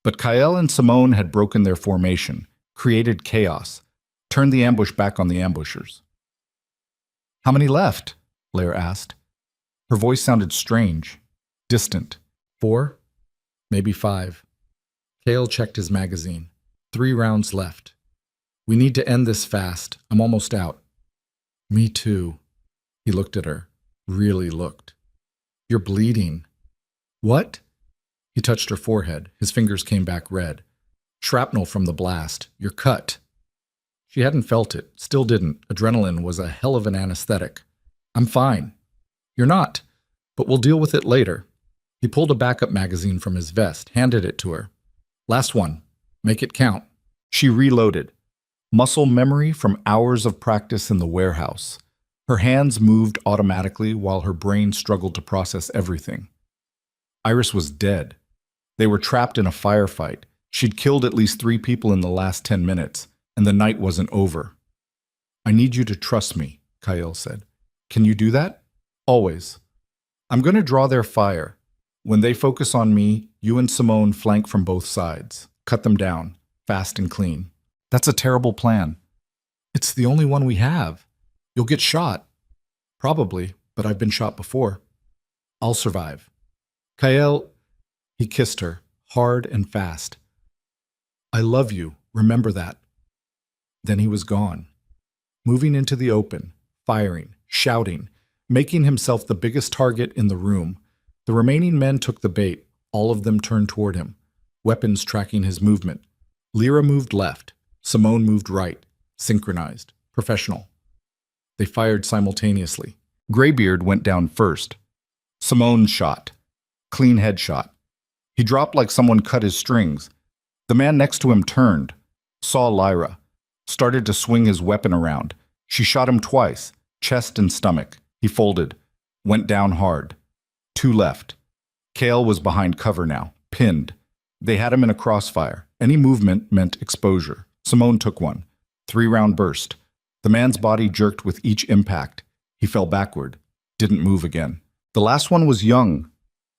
But Kyle and Simone had broken their formation, created chaos, turned the ambush back on the ambushers. "How many left?" Blair asked. Her voice sounded strange, distant. 4? Maybe 5. Kale checked his magazine. 3 rounds left. "We need to end this fast. I'm almost out." "Me too." He looked at her, really looked. "You're bleeding." "What?" He touched her forehead. His fingers came back red. "Shrapnel from the blast. You're cut." She hadn't felt it, still didn't. Adrenaline was a hell of an anesthetic. "I'm fine." "You're not, but we'll deal with it later." He pulled a backup magazine from his vest, handed it to her. "Last one. Make it count." She reloaded. Muscle memory from hours of practice in the warehouse. Her hands moved automatically while her brain struggled to process everything. Iris was dead. They were trapped in a firefight. She'd killed at least 3 people in the last 10 minutes, and the night wasn't over. "I need you to trust me," Kyle said. "Can you do that?" "Always." "I'm going to draw their fire. When they focus on me, you and Simone flank from both sides. Cut them down, fast and clean." "That's a terrible plan." "It's the only one we have. You'll get shot." "Probably, but I've been shot before." "I'll survive." "Kyle," he kissed her, hard and fast. "I love you, remember that." Then he was gone, moving into the open, firing, shouting, making himself the biggest target in the room. The remaining men took the bait. All of them turned toward him, weapons tracking his movement. Lyra moved left. Simone moved right, synchronized, professional. They fired simultaneously. Graybeard went down first. Simone shot. Clean headshot. He dropped like someone cut his strings. The man next to him turned, saw Lyra, started to swing his weapon around. She shot him twice, chest and stomach. He folded, went down hard. 2 left. Kale was behind cover now, pinned. They had him in a crossfire. Any movement meant exposure. Simone took one. 3-round burst. The man's body jerked with each impact. He fell backward, didn't move again. The last one was young,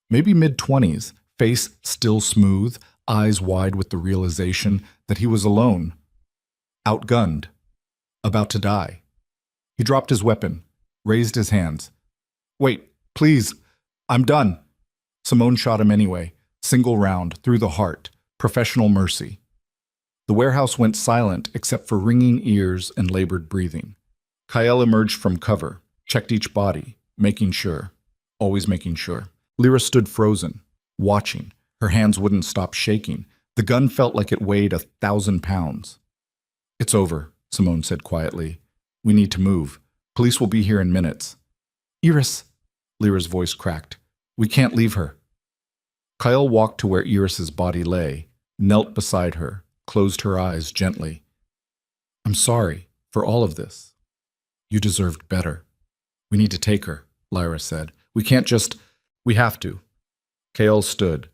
maybe mid-20s, face still smooth, eyes wide with the realization that he was alone, outgunned, about to die. He dropped his weapon, raised his hands. "Wait, please, I'm done." Simone shot him anyway, single round, through the heart, Professional mercy. The warehouse went silent except for ringing ears and labored breathing. Kyle emerged from cover, checked each body, making sure. Always making sure. Lyra stood frozen, watching. Her hands wouldn't stop shaking. The gun felt like it weighed 1,000 pounds. "It's over," Simone said quietly. "We need to move. Police will be here in minutes." "Iris," Lyra's voice cracked. "We can't leave her." Kyle walked to where Iris's body lay, knelt beside her, closed her eyes gently. "I'm sorry for all of this. You deserved better. We need to take her," Lyra said. "We can't just... We have to." Kyle stood.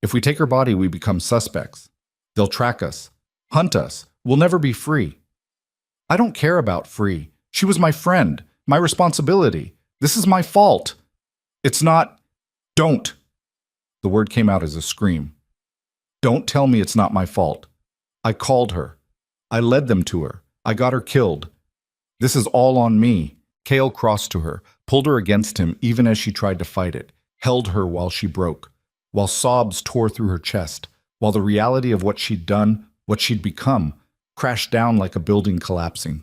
"If we take her body, we become suspects. They'll track us, hunt us. We'll never be free." "I don't care about free. She was my friend, my responsibility. This is my fault." "It's not... Don't." The word came out as a scream. "Don't tell me it's not my fault. I called her. I led them to her. I got her killed. This is all on me." Kale crossed to her, pulled her against him even as she tried to fight it, held her while she broke, while sobs tore through her chest, while the reality of what she'd done, what she'd become, crashed down like a building collapsing.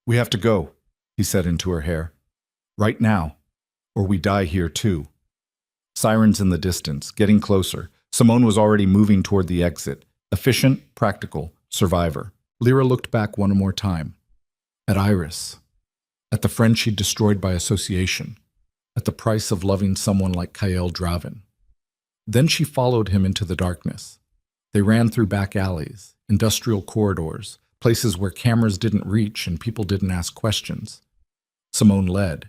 "We have to go," he said into her hair. "Right now, or we die here too." Sirens in the distance, getting closer. Simone was already moving toward the exit. Efficient, practical, survivor. Lyra looked back one more time. At Iris. At the friend she'd destroyed by association. At the price of loving someone like Kyle Draven. Then she followed him into the darkness. They ran through back alleys, industrial corridors, places where cameras didn't reach and people didn't ask questions. Simone led.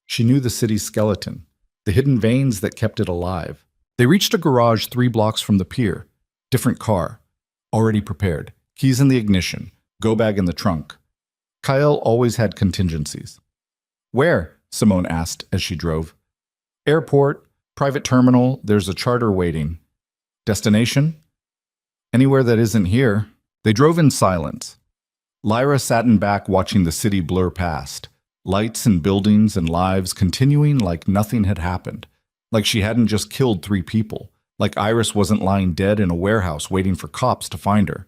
She knew the city's skeleton, the hidden veins that kept it alive. They reached a garage 3 blocks from the pier. Different car. Already prepared. Keys in the ignition. Go bag in the trunk. Kyle always had contingencies. "Where?" Simone asked as she drove. "Airport, private terminal, there's a charter waiting." "Destination?" "Anywhere that isn't here." They drove in silence. Lyra sat in back watching the city blur past. Lights and buildings and lives continuing like nothing had happened. Like she hadn't just killed 3 people. Like Iris wasn't lying dead in a warehouse waiting for cops to find her.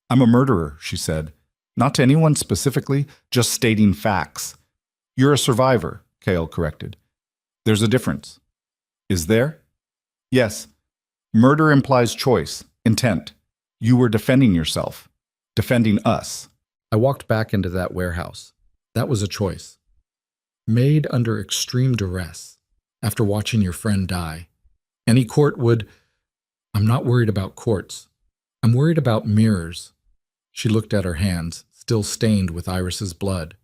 "I'm a murderer," she said. "Not to anyone specifically, just stating facts." "You're a survivor," Kale corrected. "There's a difference." "Is there?" "Yes. Murder implies choice, intent. You were defending yourself. Defending us." I walked back into that warehouse. That was a choice. Made under extreme duress, after watching your friend die. Any court would... I'm not worried about courts. I'm worried about mirrors. She looked at her hands, still stained with Iris's blood.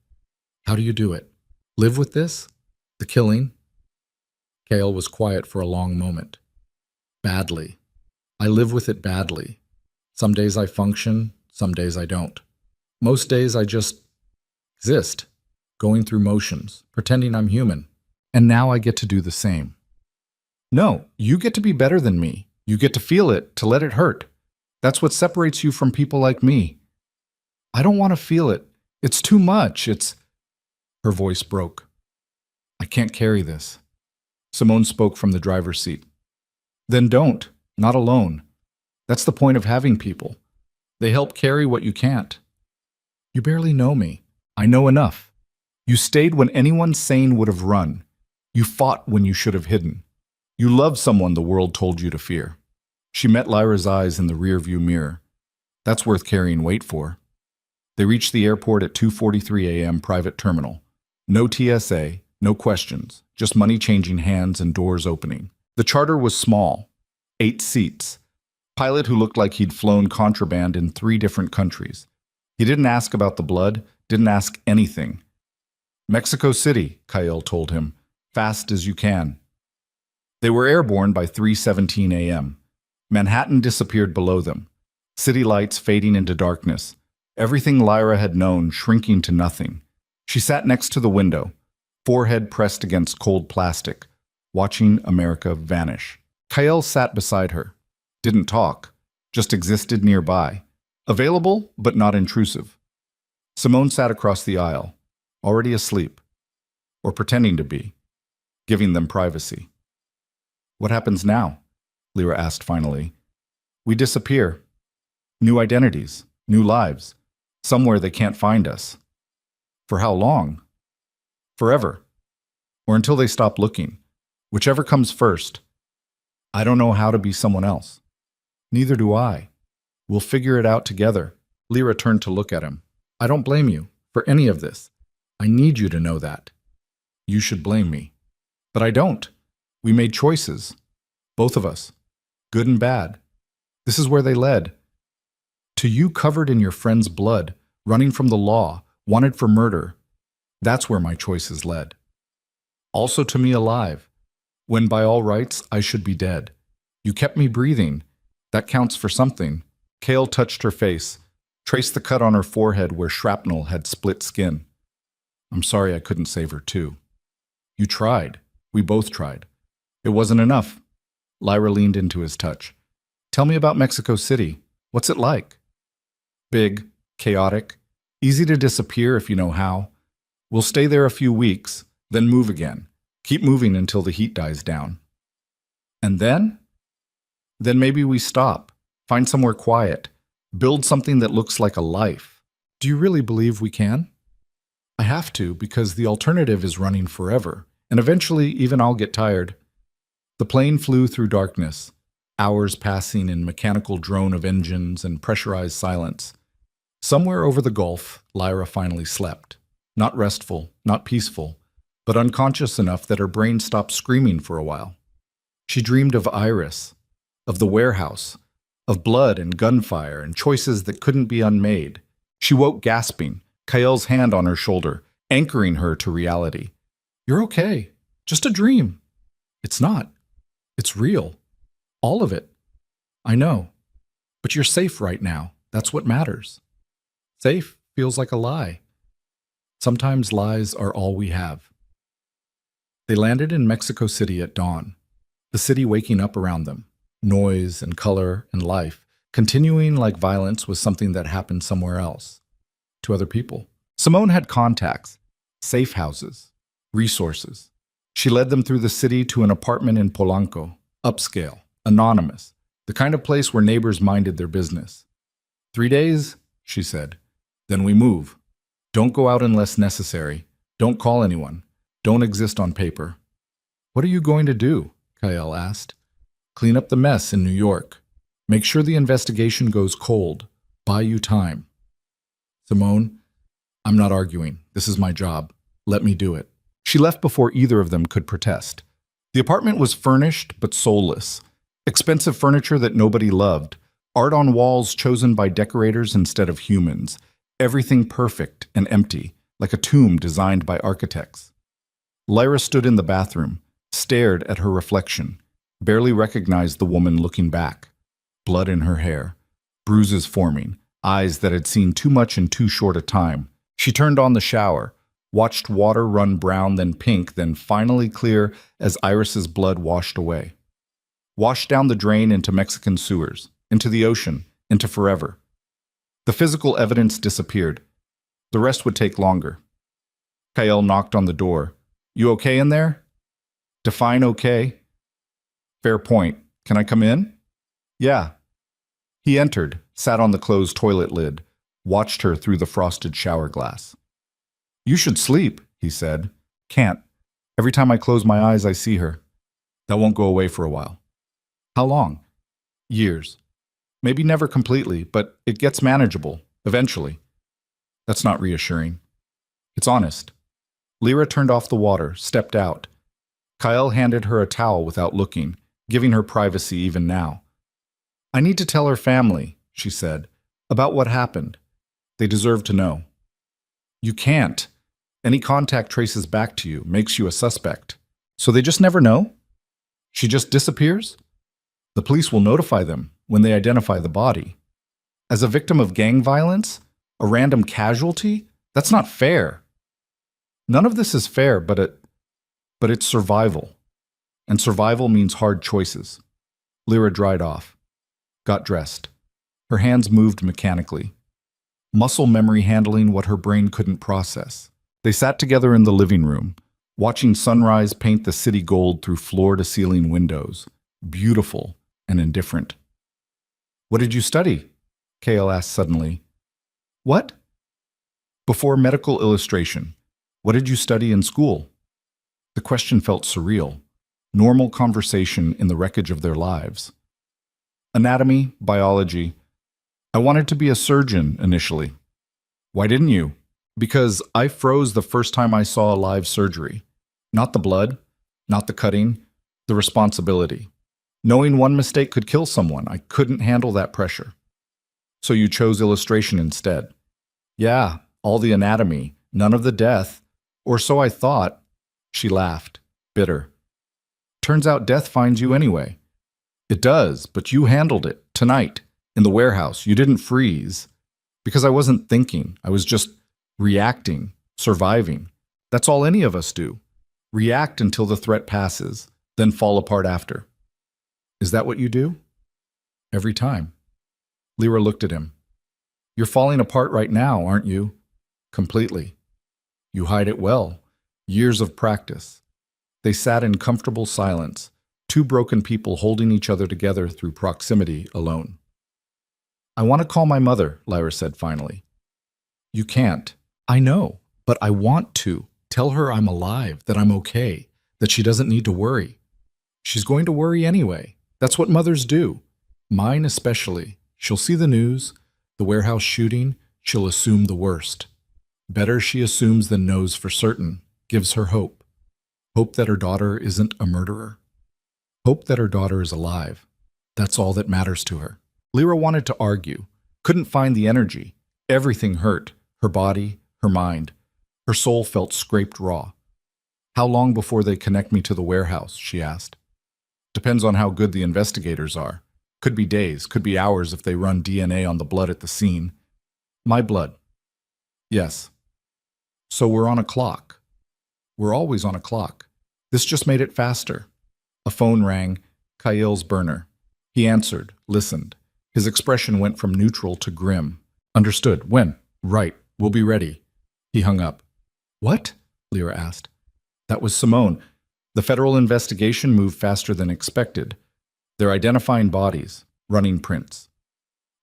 "How do you do it? Live with this? The killing?" Kale was quiet for a long moment. "Badly. I live with it badly. Some days I function, some days I don't. Most days I just exist, going through motions, pretending I'm human. And now I get to do the same." "No, you get to be better than me. You get to feel it, to let it hurt. That's what separates you from people like me." "I don't want to feel it. It's too much. It's..." Her voice broke. "I can't carry this." Simone spoke from the driver's seat. "Then don't. Not alone. That's the point of having people. They help carry what you can't." "You barely know me. I know enough. You stayed when anyone sane would have run. You fought when you should have hidden. You loved someone the world told you to fear." She met Lyra's eyes in the rearview mirror. That's worth carrying weight for. They reached the airport at 2:43 a.m. private terminal. No TSA, no questions, just money changing hands and doors opening. The charter was small, 8 seats. Pilot who looked like he'd flown contraband in 3 different countries. He didn't ask about the blood, didn't ask anything. "Mexico City," Kyle told him. "Fast as you can." They were airborne by 3:17 a.m. Manhattan disappeared below them. City lights fading into darkness. Everything Lyra had known shrinking to nothing. She sat next to the window, forehead pressed against cold plastic, watching America vanish. Kyle sat beside her. Didn't talk, just existed nearby. Available, but not intrusive. Simone sat across the aisle, already asleep, or pretending to be, giving them privacy. "What happens now?" Lyra asked finally. We disappear. New identities, new lives. Somewhere they can't find us. For how long? Forever. Or until they stop looking. Whichever comes first. I don't know how to be someone else. Neither do I. We'll figure it out together. Lyra turned to look at him. I don't blame you for any of this. I need you to know that. You should blame me. But I don't. We made choices. Both of us. Good and bad. This is where they led. To you covered in your friend's blood, running from the law, wanted for murder. That's where my choices led. Also to me alive, when by all rights I should be dead. You kept me breathing. That counts for something. Kale touched her face, traced the cut on her forehead where shrapnel had split skin. I'm sorry I couldn't save her too. You tried. We both tried. It wasn't enough. Lyra leaned into his touch. Tell me about Mexico City. What's it like? Big, chaotic, easy to disappear if you know how. We'll stay there a few weeks, then move again. Keep moving until the heat dies down. And then? Then maybe we stop, find somewhere quiet, build something that looks like a life. Do you really believe we can? I have to, because the alternative is running forever, and eventually even I'll get tired. The plane flew through darkness, hours passing in mechanical drone of engines and pressurized silence. Somewhere over the Gulf, Lyra finally slept. Not restful, not peaceful, but unconscious enough that her brain stopped screaming for a while. She dreamed of Iris, of the warehouse, of blood and gunfire and choices that couldn't be unmade. She woke gasping, Kael's hand on her shoulder, anchoring her to reality. You're okay. Just a dream. It's not. It's real. All of it. I know. But you're safe right now. That's what matters. Safe feels like a lie. Sometimes lies are all we have. They landed in Mexico City at dawn, the city waking up around them, noise and color and life, continuing like violence was something that happened somewhere else, to other people. Simone had contacts, safe houses, resources. She led them through the city to an apartment in Polanco, upscale, anonymous, the kind of place where neighbors minded their business. 3 days, she said, then we move. Don't go out unless necessary. Don't call anyone. Don't exist on paper. What are you going to do? Kael asked. Clean up the mess in New York. Make sure the investigation goes cold. Buy you time. Simone, I'm not arguing. This is my job. Let me do it. She left before either of them could protest. The apartment was furnished but soulless. Expensive furniture that nobody loved. Art on walls chosen by decorators instead of humans. Everything perfect and empty, like a tomb designed by architects. Lyra stood in the bathroom, stared at her reflection, barely recognized the woman looking back. Blood in her hair, bruises forming, eyes that had seen too much in too short a time. She turned on the shower, watched water run brown, then pink, then finally clear as Iris's blood washed away. Washed down the drain into Mexican sewers, into the ocean, into forever. The physical evidence disappeared. The rest would take longer. Kael knocked on the door. You okay in there? Define okay. Fair point. Can I come in? Yeah. He entered, sat on the closed toilet lid, watched her through the frosted shower glass. You should sleep, he said. Can't. Every time I close my eyes, I see her. That won't go away for a while. How long? Years. Maybe never completely, but it gets manageable, eventually. That's not reassuring. It's honest. Lyra turned off the water, stepped out. Kael handed her a towel without looking, giving her privacy even now. I need to tell her family, she said, about what happened. They deserve to know. You can't. Any contact traces back to you, makes you a suspect. So they just never know? She just disappears? The police will notify them when they identify the body. As a victim of gang violence? A random casualty? That's not fair. None of this is fair, but it's survival. And survival means hard choices. Lyra dried off, got dressed. Her hands moved mechanically. Muscle memory handling what her brain couldn't process. They sat together in the living room, watching sunrise paint the city gold through floor-to-ceiling windows, beautiful and indifferent. What did you study? Kale asked suddenly. What? Before medical illustration. What did you study in school? The question felt surreal. Normal conversation in the wreckage of their lives. Anatomy, biology. I wanted to be a surgeon initially. Why didn't you? Because I froze the first time I saw a live surgery. Not the blood, not the cutting, the responsibility. Knowing one mistake could kill someone, I couldn't handle that pressure. So you chose illustration instead. Yeah, all the anatomy, none of the death. Or so I thought. She laughed, bitter. Turns out death finds you anyway. It does, but you handled it, tonight, in the warehouse. You didn't freeze. Because I wasn't thinking, I was just reacting, surviving. That's all any of us do. React until the threat passes, then fall apart after. Is that what you do? Every time. Lyra looked at him. You're falling apart right now, aren't you? Completely. You hide it well. Years of practice. They sat in comfortable silence, two broken people holding each other together through proximity alone. I want to call my mother, Lyra said finally. You can't. I know, but I want to. Tell her I'm alive, that I'm okay, that she doesn't need to worry. She's going to worry anyway. That's what mothers do. Mine especially. She'll see the news, the warehouse shooting, she'll assume the worst. Better she assumes than knows for certain. Gives her hope. Hope that her daughter isn't a murderer. Hope that her daughter is alive. That's all that matters to her. Lyra wanted to argue. Couldn't find the energy. Everything hurt. Her body, her mind. Her soul felt scraped raw. How long before they connect me to the warehouse, she asked. Depends on how good the investigators are. Could be days, could be hours if they run DNA on the blood at the scene. My blood. Yes. So we're on a clock. We're always on a clock. This just made it faster. A phone rang, Khalil's burner. He answered, listened. His expression went from neutral to grim. Understood. When? Right. We'll be ready. He hung up. What? Lyra asked. That was Simone. The federal investigation moved faster than expected. They're identifying bodies, running prints.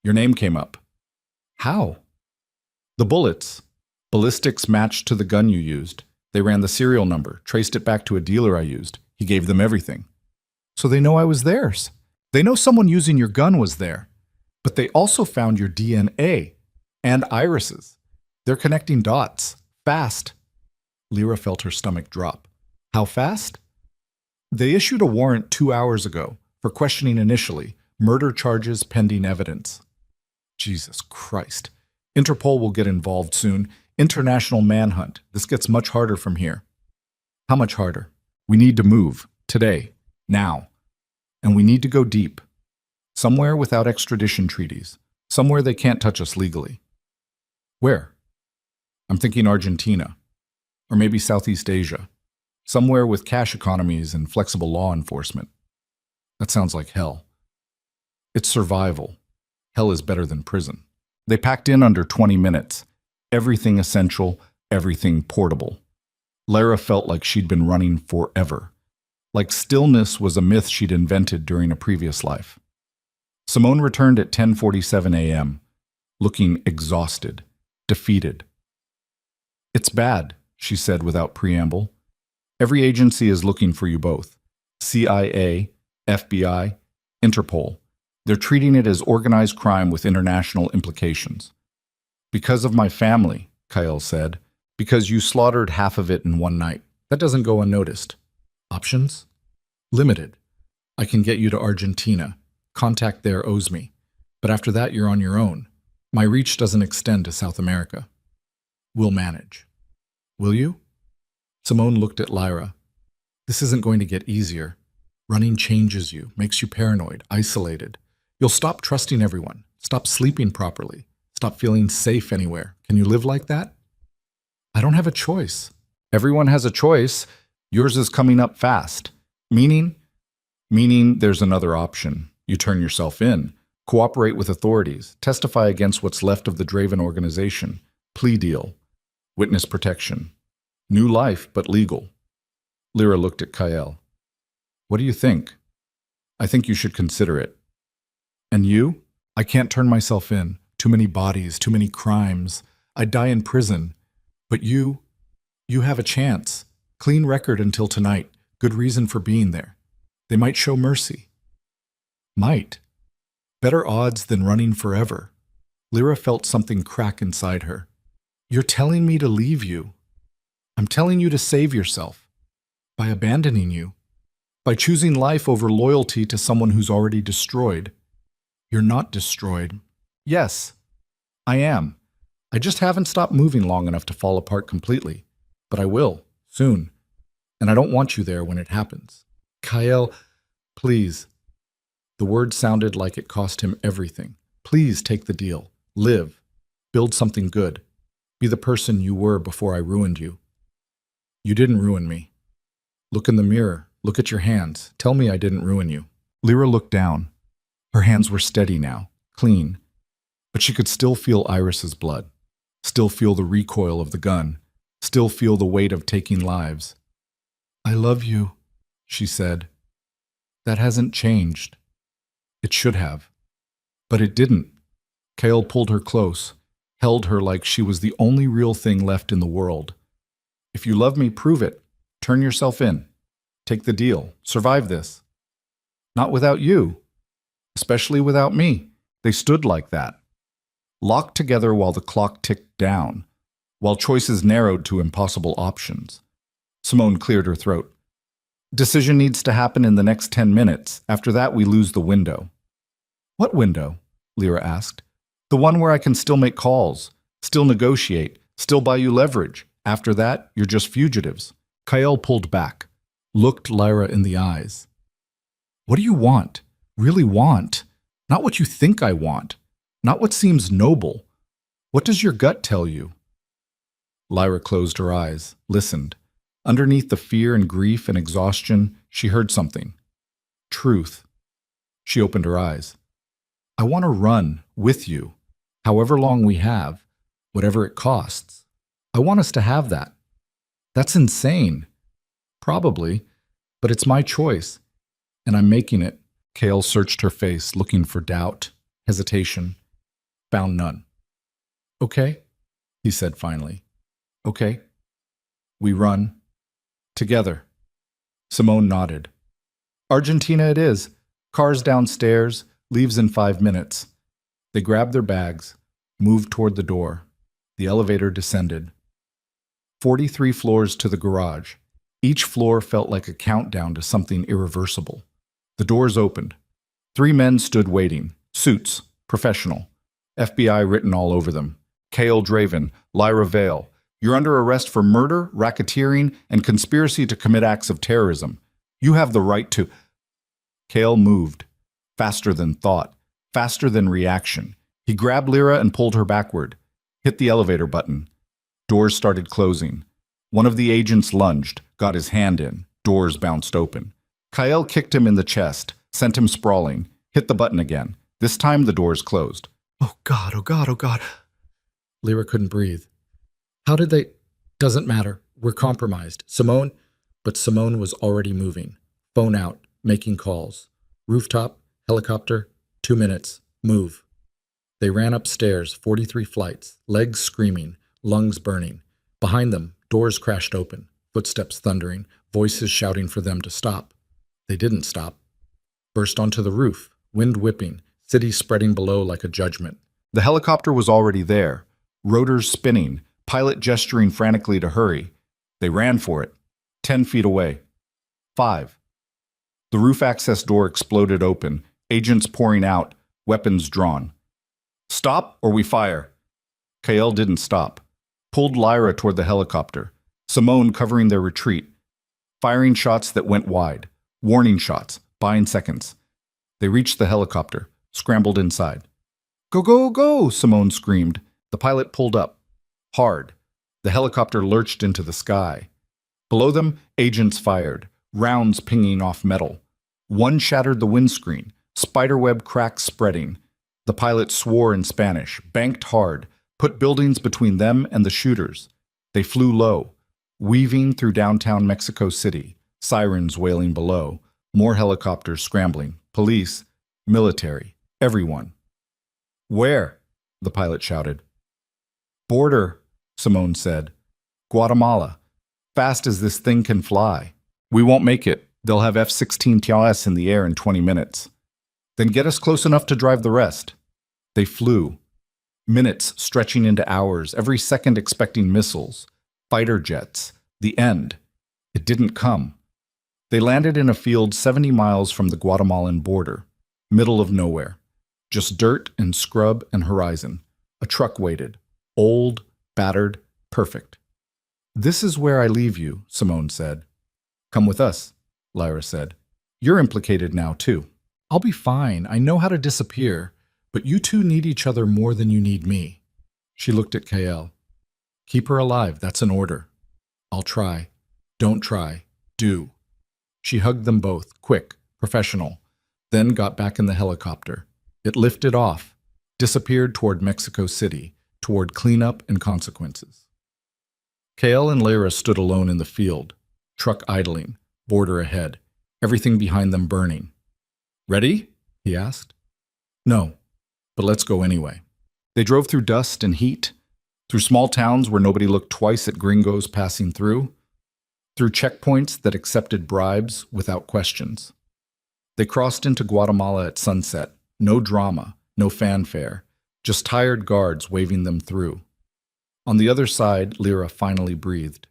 Your name came up. How? The bullets. Ballistics matched to the gun you used. They ran the serial number, traced it back to a dealer I used. He gave them everything. So they know I was theirs. They know someone using your gun was there. But they also found your DNA and irises. They're connecting dots. Fast. Lyra felt her stomach drop. How fast? They issued a warrant 2 hours ago for questioning initially, murder charges pending evidence. Jesus Christ. Interpol will get involved soon. International manhunt. This gets much harder from here. How much harder? We need to move. Today. Now. And we need to go deep. Somewhere without extradition treaties. Somewhere they can't touch us legally. Where? I'm thinking Argentina. Or maybe Southeast Asia. Somewhere with cash economies and flexible law enforcement. That sounds like hell. It's survival. Hell is better than prison. They packed in under 20 minutes. Everything essential, everything portable. Lyra felt like she'd been running forever. Like stillness was a myth she'd invented during a previous life. Simone returned at 10:47 a.m., looking exhausted, defeated. It's bad, she said without preamble. Every agency is looking for you both. CIA, FBI, Interpol. They're treating it as organized crime with international implications. Because of my family, Kyle said. Because you slaughtered half of it in one night. That doesn't go unnoticed. Options? Limited. I can get you to Argentina. Contact there owes me. But after that, you're on your own. My reach doesn't extend to South America. We'll manage. Will you? Simone looked at Lyra. This isn't going to get easier. Running changes you, makes you paranoid, isolated. You'll stop trusting everyone, stop sleeping properly, stop feeling safe anywhere. Can you live like that? I don't have a choice. Everyone has a choice. Yours is coming up fast. Meaning? Meaning there's another option. You turn yourself in, cooperate with authorities, testify against what's left of the Draven organization, plea deal, witness protection. New life, but legal. Lyra looked at Kyle. What do you think? I think you should consider it. And you? I can't turn myself in. Too many bodies, too many crimes. I'd die in prison. But you have a chance. Clean record until tonight. Good reason for being there. They might show mercy. Might. Better odds than running forever. Lyra felt something crack inside her. You're telling me to leave you. I'm telling you to save yourself. By abandoning you. By choosing life over loyalty to someone who's already destroyed. You're not destroyed. Yes, I am. I just haven't stopped moving long enough to fall apart completely. But I will, soon. And I don't want you there when it happens. Kyle, please. The word sounded like it cost him everything. Please take the deal. Live. Build something good. Be the person you were before I ruined you. You didn't ruin me. Look in the mirror. Look at your hands. Tell me I didn't ruin you. Lyra looked down. Her hands were steady now, clean. But she could still feel Iris's blood. Still feel the recoil of the gun. Still feel the weight of taking lives. I love you, she said. That hasn't changed. It should have. But it didn't. Kale pulled her close, held her like she was the only real thing left in the world. If you love me, prove it. Turn yourself in. Take the deal. Survive this. Not without you. Especially without me. They stood like that. Locked together while the clock ticked down, while choices narrowed to impossible options. Simone cleared her throat. Decision needs to happen in the next 10 minutes. After that, we lose the window. What window? Lyra asked. The one where I can still make calls, still negotiate, still buy you leverage. After that, you're just fugitives. Kyle pulled back, looked Lyra in the eyes. What do you want? Really want? Not what you think I want. Not what seems noble. What does your gut tell you? Lyra closed her eyes, listened. Underneath the fear and grief and exhaustion, she heard something. Truth. She opened her eyes. I want to run with you, however long we have, whatever it costs. I want us to have that. That's insane. Probably, but it's my choice, and I'm making it. Kale searched her face, looking for doubt, hesitation. Found none. Okay, he said finally. Okay. We run. Together. Simone nodded. Argentina it is. Cars downstairs, leaves in 5 minutes. They grabbed their bags, moved toward the door. The elevator descended. 43 floors to the garage. Each floor felt like a countdown to something irreversible. The doors opened. 3 men stood waiting. Suits. Professional. FBI written all over them. Kale Draven, Lyra Vale. You're under arrest for murder, racketeering, and conspiracy to commit acts of terrorism. You have the right to... Kale moved. Faster than thought. Faster than reaction. He grabbed Lyra and pulled her backward. Hit the elevator button. Doors started closing. One of the agents lunged, got his hand in. Doors bounced open. Kyle kicked him in the chest, sent him sprawling, hit the button again. This time the doors closed. Oh God, oh God, oh God. Lyra couldn't breathe. How did they... Doesn't matter. We're compromised. Simone? But Simone was already moving. Phone out, making calls. Rooftop, helicopter, 2 minutes. Move. They ran upstairs, 43 flights, legs screaming, lungs burning. Behind them, doors crashed open, footsteps thundering, voices shouting for them to stop. They didn't stop. Burst onto the roof, wind whipping, city spreading below like a judgment. The helicopter was already there, rotors spinning, pilot gesturing frantically to hurry. They ran for it, 10 feet away. 5. The roof access door exploded open, agents pouring out, weapons drawn. Stop or we fire. Kyle didn't stop. Pulled Lyra toward the helicopter. Simone covering their retreat. Firing shots that went wide. Warning shots, buying seconds. They reached the helicopter, scrambled inside. Go, go, go, Simone screamed. The pilot pulled up. Hard. The helicopter lurched into the sky. Below them, agents fired, rounds pinging off metal. One shattered the windscreen, spiderweb cracks spreading. The pilot swore in Spanish, banked hard, put buildings between them and the shooters. They flew low, weaving through downtown Mexico City, sirens wailing below, more helicopters scrambling, police, military, everyone. Where? The pilot shouted. Border, Simone said. Guatemala. Fast as this thing can fly. We won't make it. They'll have F-16 TLS in the air in 20 minutes. Then get us close enough to drive the rest. They flew. Minutes stretching into hours, every second expecting missiles, fighter jets, the end. It didn't come. They landed in a field 70 miles from the Guatemalan border, middle of nowhere. Just dirt and scrub and horizon. A truck waited. Old, battered, perfect. This is where I leave you, Simone said. Come with us, Lyra said. You're implicated now, too. I'll be fine. I know how to disappear. But you two need each other more than you need me. She looked at Kael. Keep her alive, that's an order. I'll try. Don't try. Do. She hugged them both, quick, professional, then got back in the helicopter. It lifted off, disappeared toward Mexico City, toward cleanup and consequences. Kael and Lyra stood alone in the field, truck idling, border ahead, everything behind them burning. Ready? He asked. No. But let's go anyway. They drove through dust and heat, through small towns where nobody looked twice at gringos passing through checkpoints that accepted bribes without questions. They crossed into Guatemala at sunset, no drama, no fanfare, just tired guards waving them through. On the other side, Lyra finally breathed.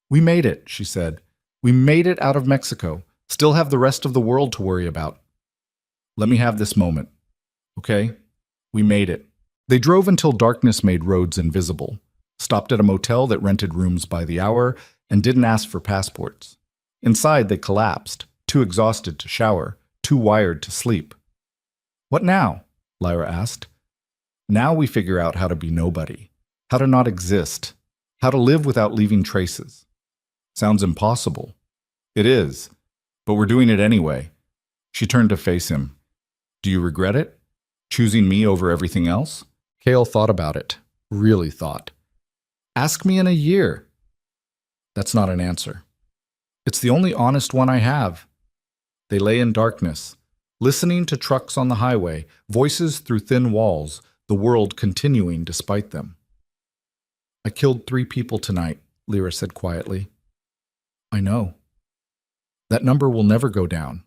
We made it, she said. We made it out of Mexico, still have the rest of the world to worry about. Let me have this moment. Okay, we made it. They drove until darkness made roads invisible, stopped at a motel that rented rooms by the hour, and didn't ask for passports. Inside, they collapsed, too exhausted to shower, too wired to sleep. What now? Lyra asked. Now we figure out how to be nobody, how to not exist, how to live without leaving traces. Sounds impossible. It is, but we're doing it anyway. She turned to face him. Do you regret it? Choosing me over everything else? Kael thought about it. Really thought. Ask me in a year. That's not an answer. It's the only honest one I have. They lay in darkness, listening to trucks on the highway, voices through thin walls, the world continuing despite them. I killed 3 people tonight, Lyra said quietly. I know. That number will never go down.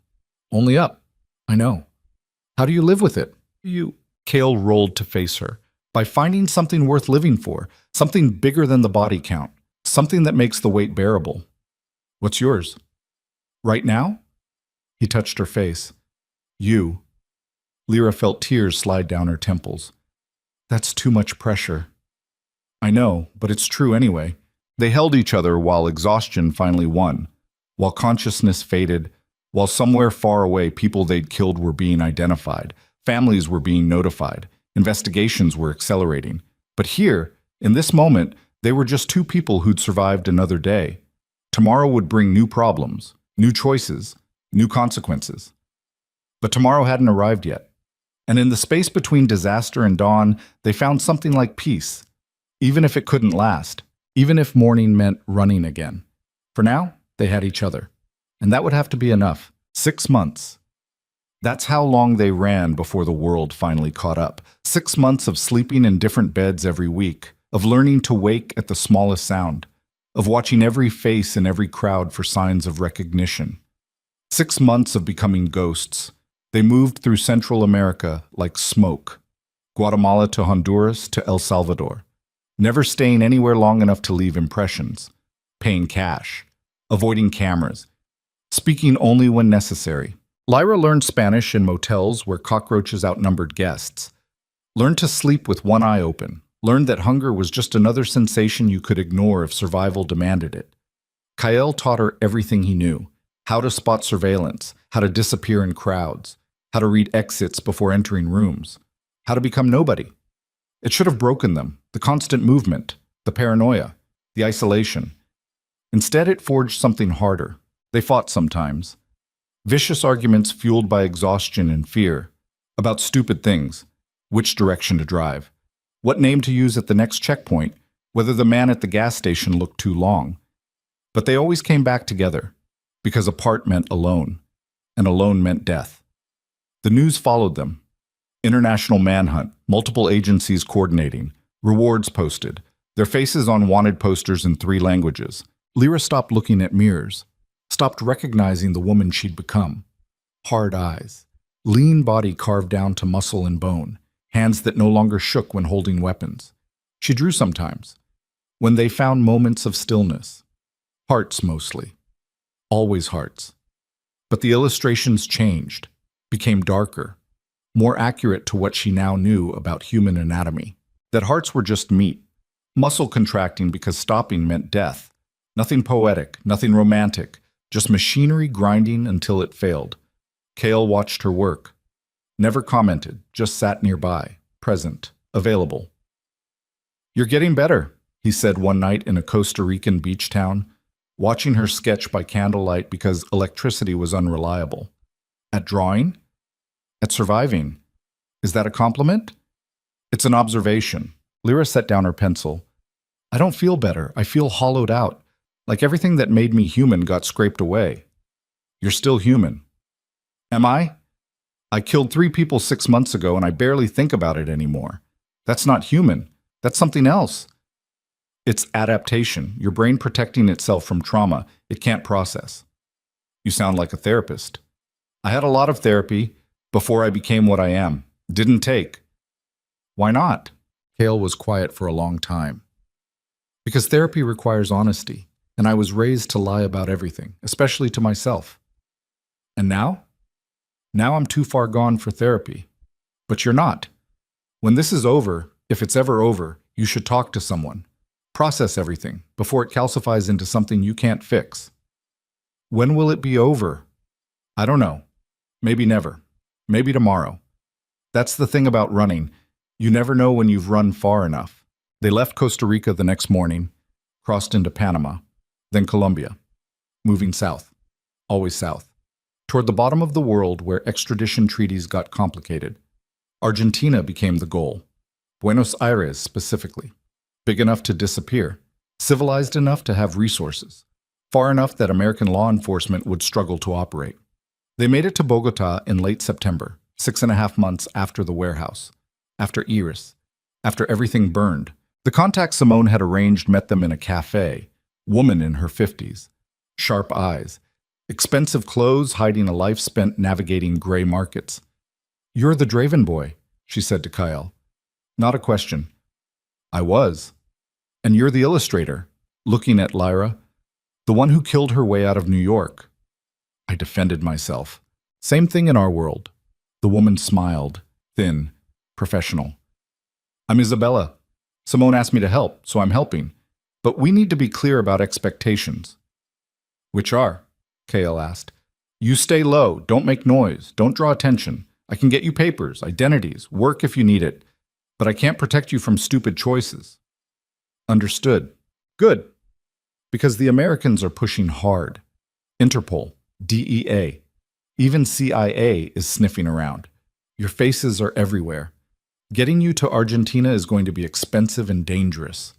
Only up. I know. How do you live with it? Kael rolled to face her. By finding something worth living for, something bigger than the body count, something that makes the weight bearable. What's yours? Right now? He touched her face. You. Lyra felt tears slide down her temples. That's too much pressure. I know, but it's true anyway. They held each other while exhaustion finally won, while consciousness faded, while somewhere far away people they'd killed were being identified. Families were being notified. Investigations were accelerating. But here, in this moment, they were just 2 people who'd survived another day. Tomorrow would bring new problems, new choices, new consequences. But tomorrow hadn't arrived yet. And in the space between disaster and dawn, they found something like peace, even if it couldn't last, even if morning meant running again. For now, they had each other. And that would have to be enough. 6 months. That's how long they ran before the world finally caught up. 6 months of sleeping in different beds every week, of learning to wake at the smallest sound, of watching every face in every crowd for signs of recognition. 6 months of becoming ghosts. They moved through Central America like smoke, Guatemala to Honduras to El Salvador, never staying anywhere long enough to leave impressions, paying cash, avoiding cameras, speaking only when necessary. Lyra learned Spanish in motels where cockroaches outnumbered guests, learned to sleep with one eye open, learned that hunger was just another sensation you could ignore if survival demanded it. Kael taught her everything he knew, how to spot surveillance, how to disappear in crowds, how to read exits before entering rooms, how to become nobody. It should have broken them, the constant movement, the paranoia, the isolation. Instead, it forged something harder. They fought sometimes. Vicious arguments fueled by exhaustion and fear, about stupid things, which direction to drive, what name to use at the next checkpoint, whether the man at the gas station looked too long. But they always came back together, because apart meant alone, and alone meant death. The news followed them. International manhunt, multiple agencies coordinating, rewards posted, their faces on wanted posters in 3 languages. Lyra stopped looking at mirrors, stopped recognizing the woman she'd become. Hard eyes, lean body carved down to muscle and bone, hands that no longer shook when holding weapons. She drew sometimes, when they found moments of stillness. Hearts mostly. Always hearts. But the illustrations changed, became darker, more accurate to what she now knew about human anatomy. That hearts were just meat, muscle contracting because stopping meant death. Nothing poetic, nothing romantic, just machinery grinding until it failed. Kale watched her work. Never commented, just sat nearby, present, available. "You're getting better," he said one night in a Costa Rican beach town, watching her sketch by candlelight because electricity was unreliable. "At drawing? At surviving? Is that a compliment?" "It's an observation." Lyra set down her pencil. "I don't feel better. I feel hollowed out, like everything that made me human got scraped away." "You're still human." "Am I? I killed 3 people 6 months ago and I barely think about it anymore. That's not human. That's something else." "It's adaptation, your brain protecting itself from trauma it can't process." "You sound like a therapist." "I had a lot of therapy before I became what I am. Didn't take." "Why not?" Kale was quiet for a long time. "Because therapy requires honesty, and I was raised to lie about everything, especially to myself." "And now?" "Now I'm too far gone for therapy." "But you're not. When this is over, if it's ever over, you should talk to someone. Process everything before it calcifies into something you can't fix." "When will it be over?" "I don't know. Maybe never. Maybe tomorrow." That's the thing about running. You never know when you've run far enough. They left Costa Rica the next morning, crossed into Panama, then Colombia, moving south, always south, toward the bottom of the world where extradition treaties got complicated. Argentina became the goal. Buenos Aires specifically. Big enough to disappear, civilized enough to have resources, far enough that American law enforcement would struggle to operate. They made it to Bogota in late September, 6.5 months after the warehouse, after Iris, after everything burned. The contact Simone had arranged met them in a cafe, woman in her 50s, sharp eyes, expensive clothes hiding a life spent navigating gray markets. "You're the Draven boy," she said to Kyle. Not a question. "I was." "And you're the illustrator," looking at Lyra, "the one who killed her way out of New York." I defended myself. "Same thing in our world." The woman smiled, thin, professional. "I'm Isabella. Simone asked me to help, so I'm helping. But we need to be clear about expectations." "Which are?" Kale asked. "You stay low, don't make noise, don't draw attention. I can get you papers, identities, work if you need it. But I can't protect you from stupid choices." "Understood." "Good. Because the Americans are pushing hard. Interpol, DEA, even CIA is sniffing around. Your faces are everywhere. Getting you to Argentina is going to be expensive and dangerous."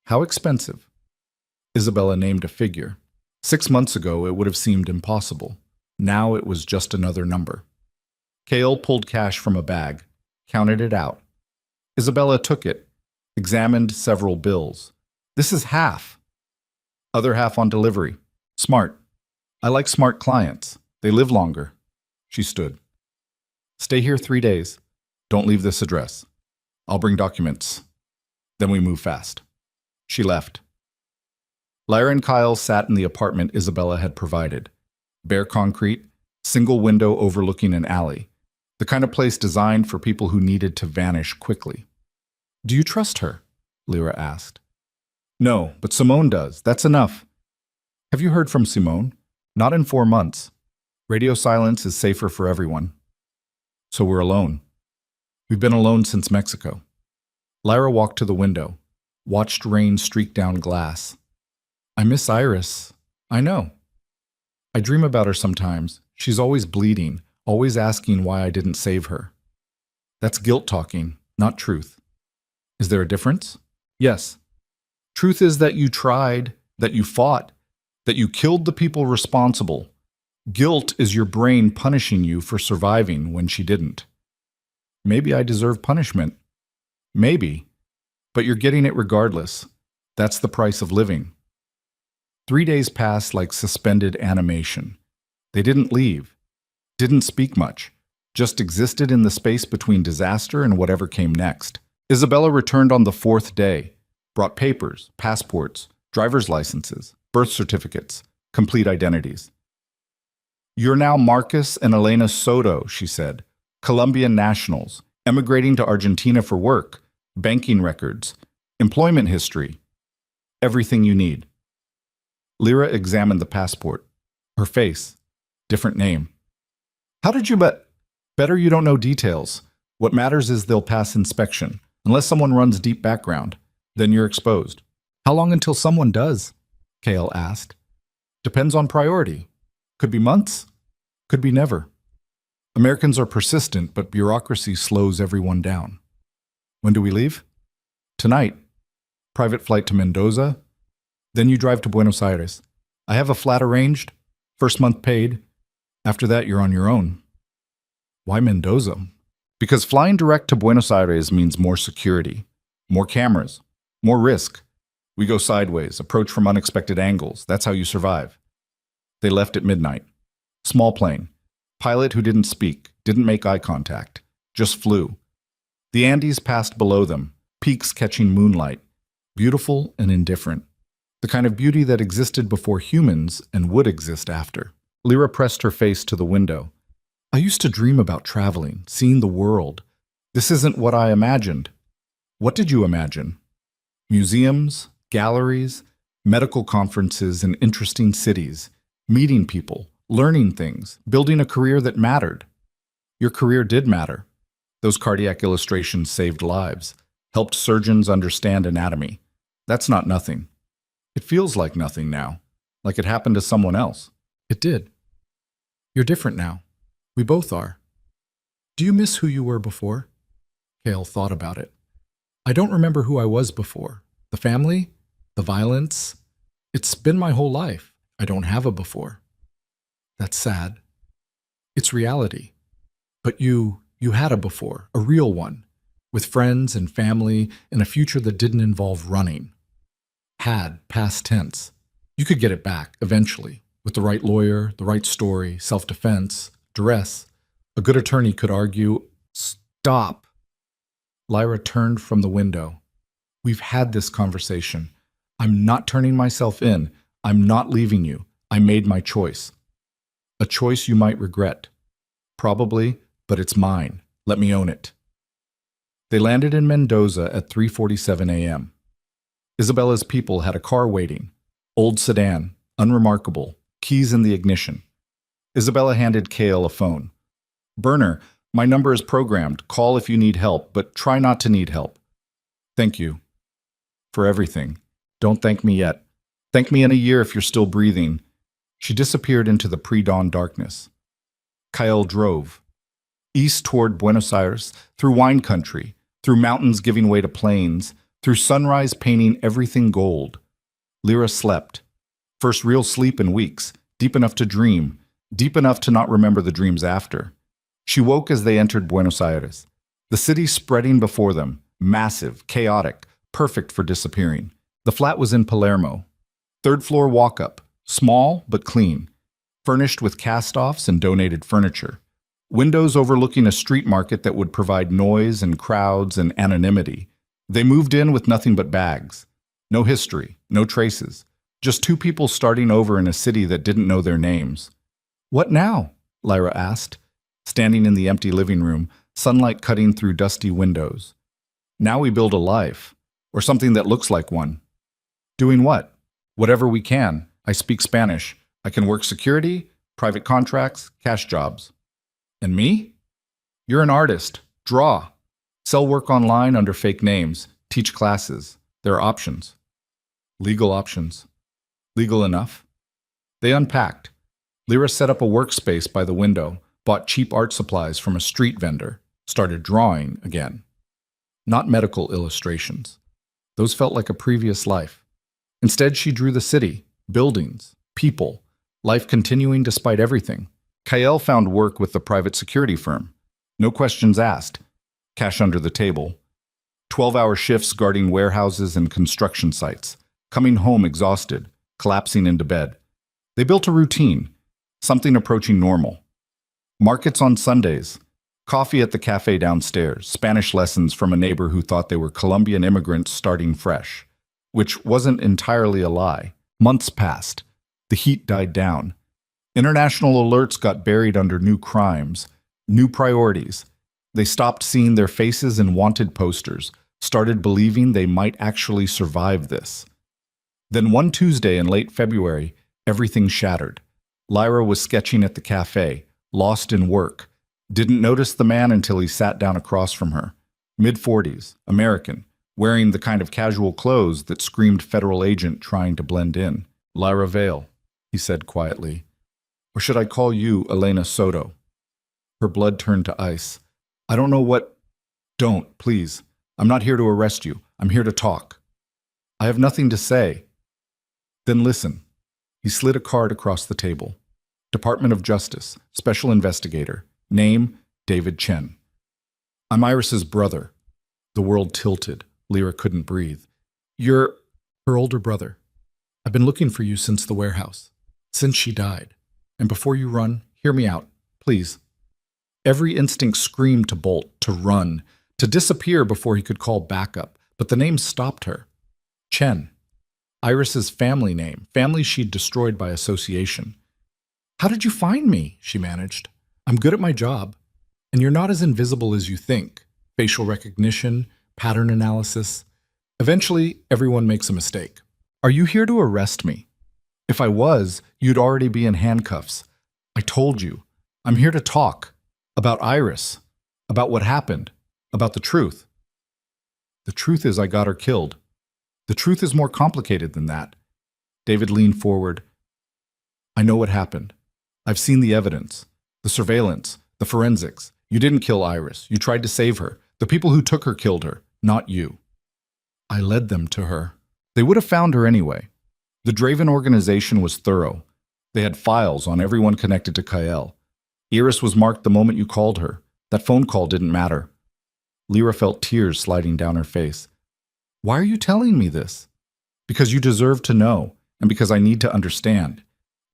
"How expensive?" Isabella named a figure. 6 months ago, it would have seemed impossible. Now it was just another number. Kale pulled cash from a bag, counted it out. Isabella took it, examined several bills. "This is half." "Other half on delivery. Smart. I like smart clients. They live longer." She stood. "Stay here 3 days. Don't leave this address. I'll bring documents. Then we move fast." She left. Lyra and Kyle sat in the apartment Isabella had provided. Bare concrete, single window overlooking an alley. The kind of place designed for people who needed to vanish quickly. "Do you trust her?" Lyra asked. "No, but Simone does. That's enough." "Have you heard from Simone?" "Not in 4 months. Radio silence is safer for everyone." "So we're alone." "We've been alone since Mexico." Lyra walked to the window, watched rain streak down glass. "I miss Iris. I know. I dream about her sometimes. She's always bleeding, always asking why I didn't save her." "That's guilt talking, not truth." "Is there a difference?" "Yes. Truth is that you tried, that you fought, that you killed the people responsible. Guilt is your brain punishing you for surviving when she didn't." Maybe I deserve punishment. Maybe. But you're getting it regardless. That's the price of living. 3 days passed like suspended animation. They didn't leave, didn't speak much, just existed in the space between disaster and whatever came next. Isabella returned on the 4th day, brought papers, passports, driver's licenses, birth certificates, complete identities. "You're now Marcus and Elena Soto," she said, "Colombian nationals, emigrating to Argentina for work, banking records, employment history, everything you need." Lyra examined the passport. Her face, different name. "How did you Better you don't know details. What matters is they'll pass inspection. Unless someone runs deep background, then you're exposed." "How long until someone does?" Kale asked. "Depends on priority. Could be months, could be never. Americans are persistent, but bureaucracy slows everyone down." "When do we leave?" "Tonight. Private flight to Mendoza. Then you drive to Buenos Aires. I have a flat arranged, first month paid. After that, you're on your own." "Why Mendoza?" "Because flying direct to Buenos Aires means more security, more cameras, more risk. We go sideways, approach from unexpected angles. That's how you survive." They left at midnight. Small plane. Pilot who didn't speak, didn't make eye contact, just flew. The Andes passed below them, peaks catching moonlight, beautiful and indifferent. The kind of beauty that existed before humans and would exist after. Lyra pressed her face to the window. "I used to dream about traveling, seeing the world. This isn't what I imagined." "What did you imagine?" "Museums, galleries, medical conferences in interesting cities, meeting people, learning things, building a career that mattered." "Your career did matter. Those cardiac illustrations saved lives, helped surgeons understand anatomy. That's not nothing. It feels like nothing now, like it happened to someone else." "It did. You're different now. We both are. Do you miss who you were before?" Kale thought about it. "I don't remember who I was before. The family, the violence. It's been my whole life. I don't have a before." "That's sad." "It's reality. But you had a before, a real one, with friends and family and a future that didn't involve running." "Had, past tense. You could get it back, eventually, with the right lawyer, the right story, self-defense, duress. A good attorney could argue." "Stop." Lyra turned from the window. "We've had this conversation. I'm not turning myself in. I'm not leaving you. I made my choice. A choice you might regret. Probably, but it's mine. Let me own it." They landed in Mendoza at 3:47 a.m. Isabella's people had a car waiting. Old sedan, unremarkable, keys in the ignition. Isabella handed Kale a phone. "Burner, my number is programmed. Call if you need help, but try not to need help." "Thank you. For everything. Don't thank me yet. Thank me in a year if you're still breathing." She disappeared into the pre-dawn darkness. Kyle drove. East toward Buenos Aires, through wine country, through mountains giving way to plains, through sunrise painting everything gold. Lyra slept. First real sleep in weeks, deep enough to dream, deep enough to not remember the dreams after. She woke as they entered Buenos Aires. The city spreading before them, massive, chaotic, perfect for disappearing. The flat was in Palermo. 3rd floor walk-up, small but clean, furnished with cast-offs and donated furniture. Windows overlooking a street market that would provide noise and crowds and anonymity. They moved in with nothing but bags. No history, no traces. Just two people starting over in a city that didn't know their names. "What now?" Lyra asked, standing in the empty living room, sunlight cutting through dusty windows. "Now we build a life, or something that looks like one." "Doing what?" "Whatever we can. I speak Spanish. I can work security, private contracts, cash jobs." "And me?" "You're an artist. Draw. Sell work online under fake names. Teach classes. There are options." "Legal options." "Legal enough." They unpacked. Lyra set up a workspace by the window, bought cheap art supplies from a street vendor, started drawing again. Not medical illustrations. Those felt like a previous life. Instead, she drew the city, buildings, people, life continuing despite everything. Kyle found work with the private security firm. No questions asked. cash under the table, 12-hour shifts guarding warehouses and construction sites, coming home exhausted, collapsing into bed. They built a routine, something approaching normal. Markets on Sundays, coffee at the cafe downstairs, Spanish lessons from a neighbor who thought they were Colombian immigrants starting fresh, which wasn't entirely a lie. Months passed. The heat died down. International alerts got buried under new crimes, new priorities. They stopped seeing their faces in wanted posters, started believing they might actually survive this. Then one Tuesday in late February, everything shattered. Lyra was sketching at the cafe, lost in work. Didn't notice the man until he sat down across from her. Mid-40s, American, wearing the kind of casual clothes that screamed federal agent trying to blend in. Lyra Vale, he said quietly. Or should I call you Elena Soto? Her blood turned to ice. I don't know what... Don't, please. I'm not here to arrest you. I'm here to talk. I have nothing to say. Then listen. He slid a card across the table. Department of Justice, Special Investigator. Name, David Chen. I'm Iris's brother. The world tilted. Lyra couldn't breathe. You're her older brother. I've been looking for you since the warehouse. Since she died. And before you run, hear me out, please. Every instinct screamed to bolt, to run, to disappear before he could call backup, but the name stopped her. Chen. Iris's family name, family she'd destroyed by association. How did you find me? She managed. I'm good at my job, and you're not as invisible as you think. Facial recognition, pattern analysis. Eventually, everyone makes a mistake. Are you here to arrest me? If I was, you'd already be in handcuffs. I told you. I'm here to talk. About Iris. About what happened. About the truth. The truth is I got her killed. The truth is more complicated than that. David leaned forward. I know what happened. I've seen the evidence. The surveillance. The forensics. You didn't kill Iris. You tried to save her. The people who took her killed her, not you. I led them to her. They would have found her anyway. The Draven organization was thorough. They had files on everyone connected to Kael. Iris was marked the moment you called her. That phone call didn't matter. Lyra felt tears sliding down her face. Why are you telling me this? Because you deserve to know, and because I need to understand.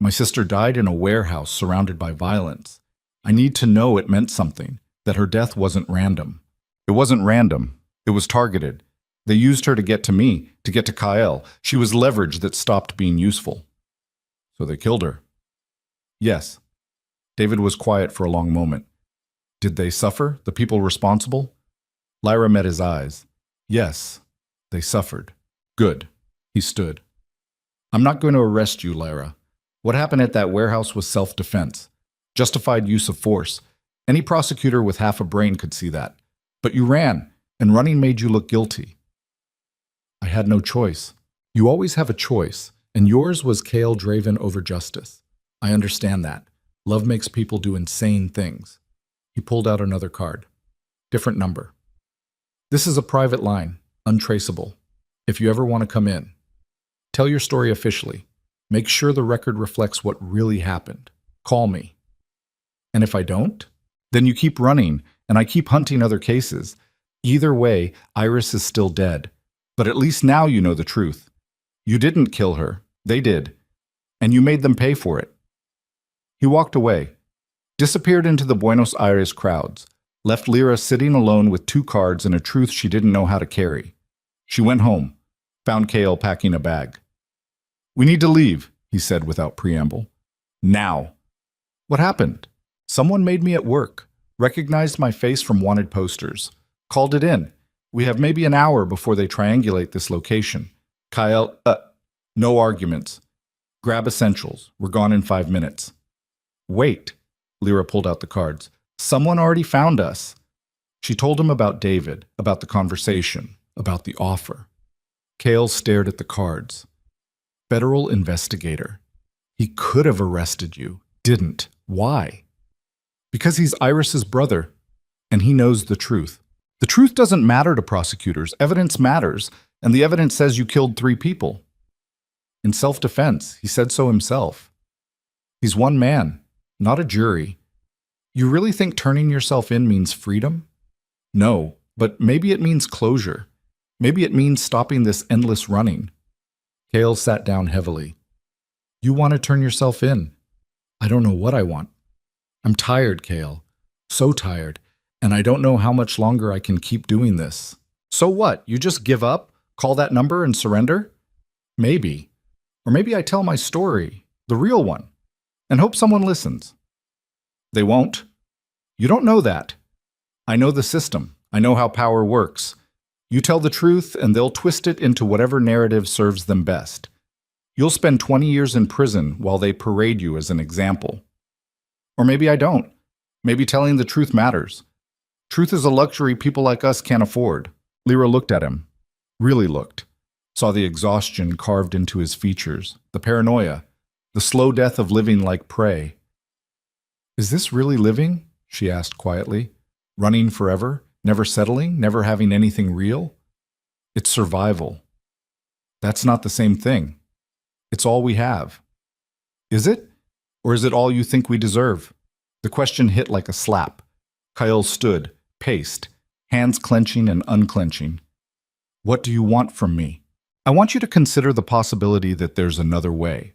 My sister died in a warehouse surrounded by violence. I need to know it meant something, that her death wasn't random. It wasn't random. It was targeted. They used her to get to me, to get to Kael. She was leverage that stopped being useful. So they killed her. Yes. David was quiet for a long moment. Did they suffer, the people responsible? Lyra met his eyes. Yes, they suffered. Good. He stood. I'm not going to arrest you, Lyra. What happened at that warehouse was self-defense. Justified use of force. Any prosecutor with half a brain could see that. But you ran, and running made you look guilty. I had no choice. You always have a choice, and yours was Kael Draven over justice. I understand that. Love makes people do insane things. He pulled out another card. Different number. This is a private line, untraceable. If you ever want to come in, tell your story officially. Make sure the record reflects what really happened. Call me. And if I don't, then you keep running, and I keep hunting other cases. Either way, Iris is still dead. But at least now you know the truth. You didn't kill her. They did. And you made them pay for it. He walked away, disappeared into the Buenos Aires crowds, left Lyra sitting alone with two cards and a truth she didn't know how to carry. She went home, found Kael packing a bag. We need to leave, he said without preamble. Now. What happened? Someone made me at work, recognized my face from wanted posters, called it in. We have maybe an hour before they triangulate this location. Kael, no arguments. Grab essentials. We're gone in 5 minutes. Wait, Lyra pulled out the cards. Someone already found us. She told him about David, about the conversation, about the offer. Kael stared at the cards. Federal investigator. He could have arrested you. Didn't. Why? Because he's Iris's brother, and he knows the truth. The truth doesn't matter to prosecutors. Evidence matters, and the evidence says you killed 3 people. In self-defense, he said so himself. He's one man, not a jury. You really think turning yourself in means freedom? No, but maybe it means closure. Maybe it means stopping this endless running. Kale sat down heavily. You want to turn yourself in. I don't know what I want. I'm tired, Kale. So tired. And I don't know how much longer I can keep doing this. So what? You just give up? Call that number and surrender? Maybe. Or maybe I tell my story, the real one, and hope someone listens. They won't. You don't know that. I know the system. I know how power works. You tell the truth, and they'll twist it into whatever narrative serves them best. You'll spend 20 years in prison while they parade you as an example. Or maybe I don't. Maybe telling the truth matters. Truth is a luxury people like us can't afford. Lyra looked at him. Really looked. Saw the exhaustion carved into his features, the paranoia, the slow death of living like prey. Is this really living? She asked quietly. Running forever? Never settling? Never having anything real? It's survival. That's not the same thing. It's all we have. Is it? Or is it all you think we deserve? The question hit like a slap. Kyle stood, paced, hands clenching and unclenching. What do you want from me? I want you to consider the possibility that there's another way.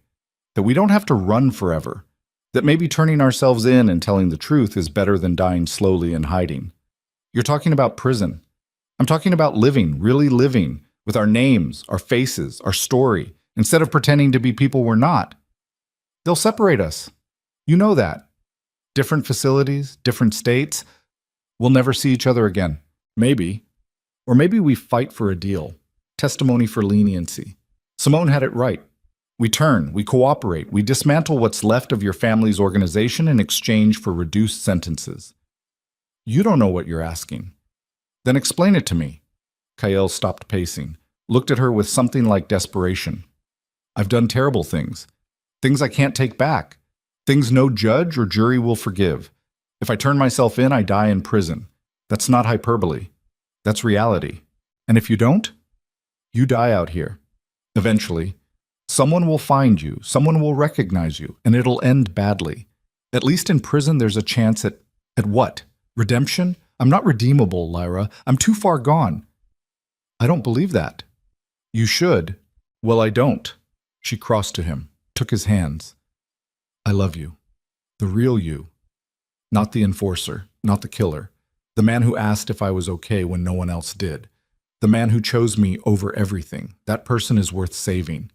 That we don't have to run forever. That maybe turning ourselves in and telling the truth is better than dying slowly and hiding. You're talking about prison. I'm talking about living, really living, with our names, our faces, our story, instead of pretending to be people we're not. They'll separate us. You know that. Different facilities, different states. We'll never see each other again. Maybe. Or maybe we fight for a deal. Testimony for leniency. Simone had it right. We turn, we cooperate, we dismantle what's left of your family's organization in exchange for reduced sentences. You don't know what you're asking. Then explain it to me. Kyle stopped pacing, looked at her with something like desperation. I've done terrible things. Things I can't take back. Things no judge or jury will forgive. If I turn myself in, I die in prison. That's not hyperbole. That's reality. And if you don't, you die out here. Eventually, someone will find you, someone will recognize you, and it'll end badly. At least in prison, there's a chance at what? Redemption? I'm not redeemable, Lyra. I'm too far gone. I don't believe that. You should. Well, I don't. She crossed to him, took his hands. I love you. The real you. Not the enforcer, not the killer. The man who asked if I was okay when no one else did. The man who chose me over everything. That person is worth saving.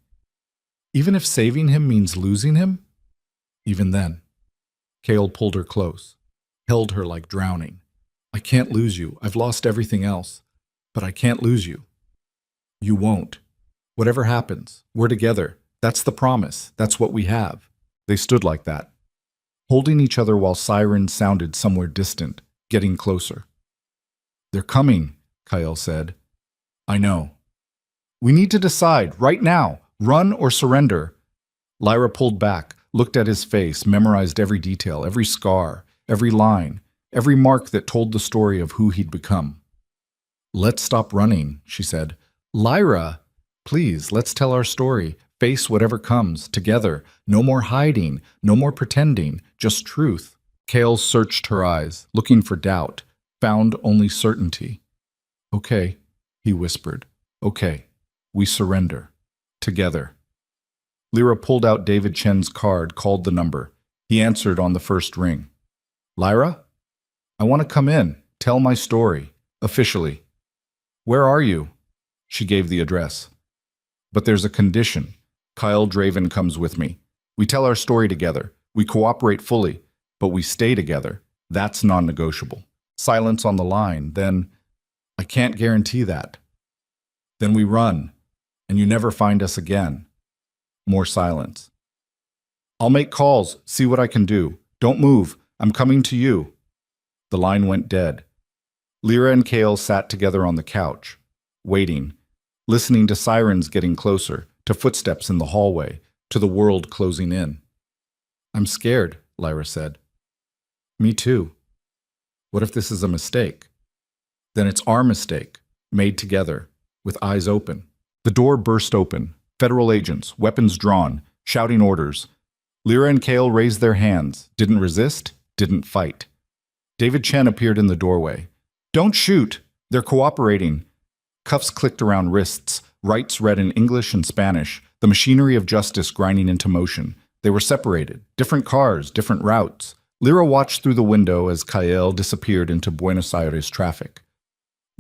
Even if saving him means losing him? Even then. Cale pulled her close, held her like drowning. I can't lose you. I've lost everything else. But I can't lose you. You won't. Whatever happens, we're together. That's the promise. That's what we have. They stood like that, holding each other while sirens sounded somewhere distant, getting closer. They're coming, Kyle said. I know. We need to decide, right now, run or surrender. Lyra pulled back, looked at his face, memorized every detail, every scar, every line, every mark that told the story of who he'd become. Let's stop running, she said. Lyra, please, let's tell our story. Face whatever comes, together. No more hiding, no more pretending, just truth. Cale searched her eyes, looking for doubt, found only certainty. Okay, he whispered. Okay, we surrender. Together. Lyra pulled out David Chen's card, called the number. He answered on the first ring. Lyra? I want to come in, tell my story, officially. Where are you? She gave the address. But there's a condition. Kyle Draven comes with me. We tell our story together. We cooperate fully, but we stay together. That's non-negotiable. Silence on the line, then I can't guarantee that. Then we run, and you never find us again. More silence. I'll make calls, see what I can do. Don't move. I'm coming to you. The line went dead. Lyra and Cale sat together on the couch, waiting, listening to sirens getting closer, to footsteps in the hallway, to the world closing in. I'm scared, Lyra said. Me too. What if this is a mistake? Then it's our mistake, made together, with eyes open. The door burst open, federal agents, weapons drawn, shouting orders. Lyra and Cale raised their hands, didn't resist, didn't fight. David Chen appeared in the doorway. Don't shoot! They're cooperating. Cuffs clicked around wrists, rights read in English and Spanish, the machinery of justice grinding into motion. They were separated, different cars, different routes. Lyra watched through the window as Kael disappeared into Buenos Aires traffic.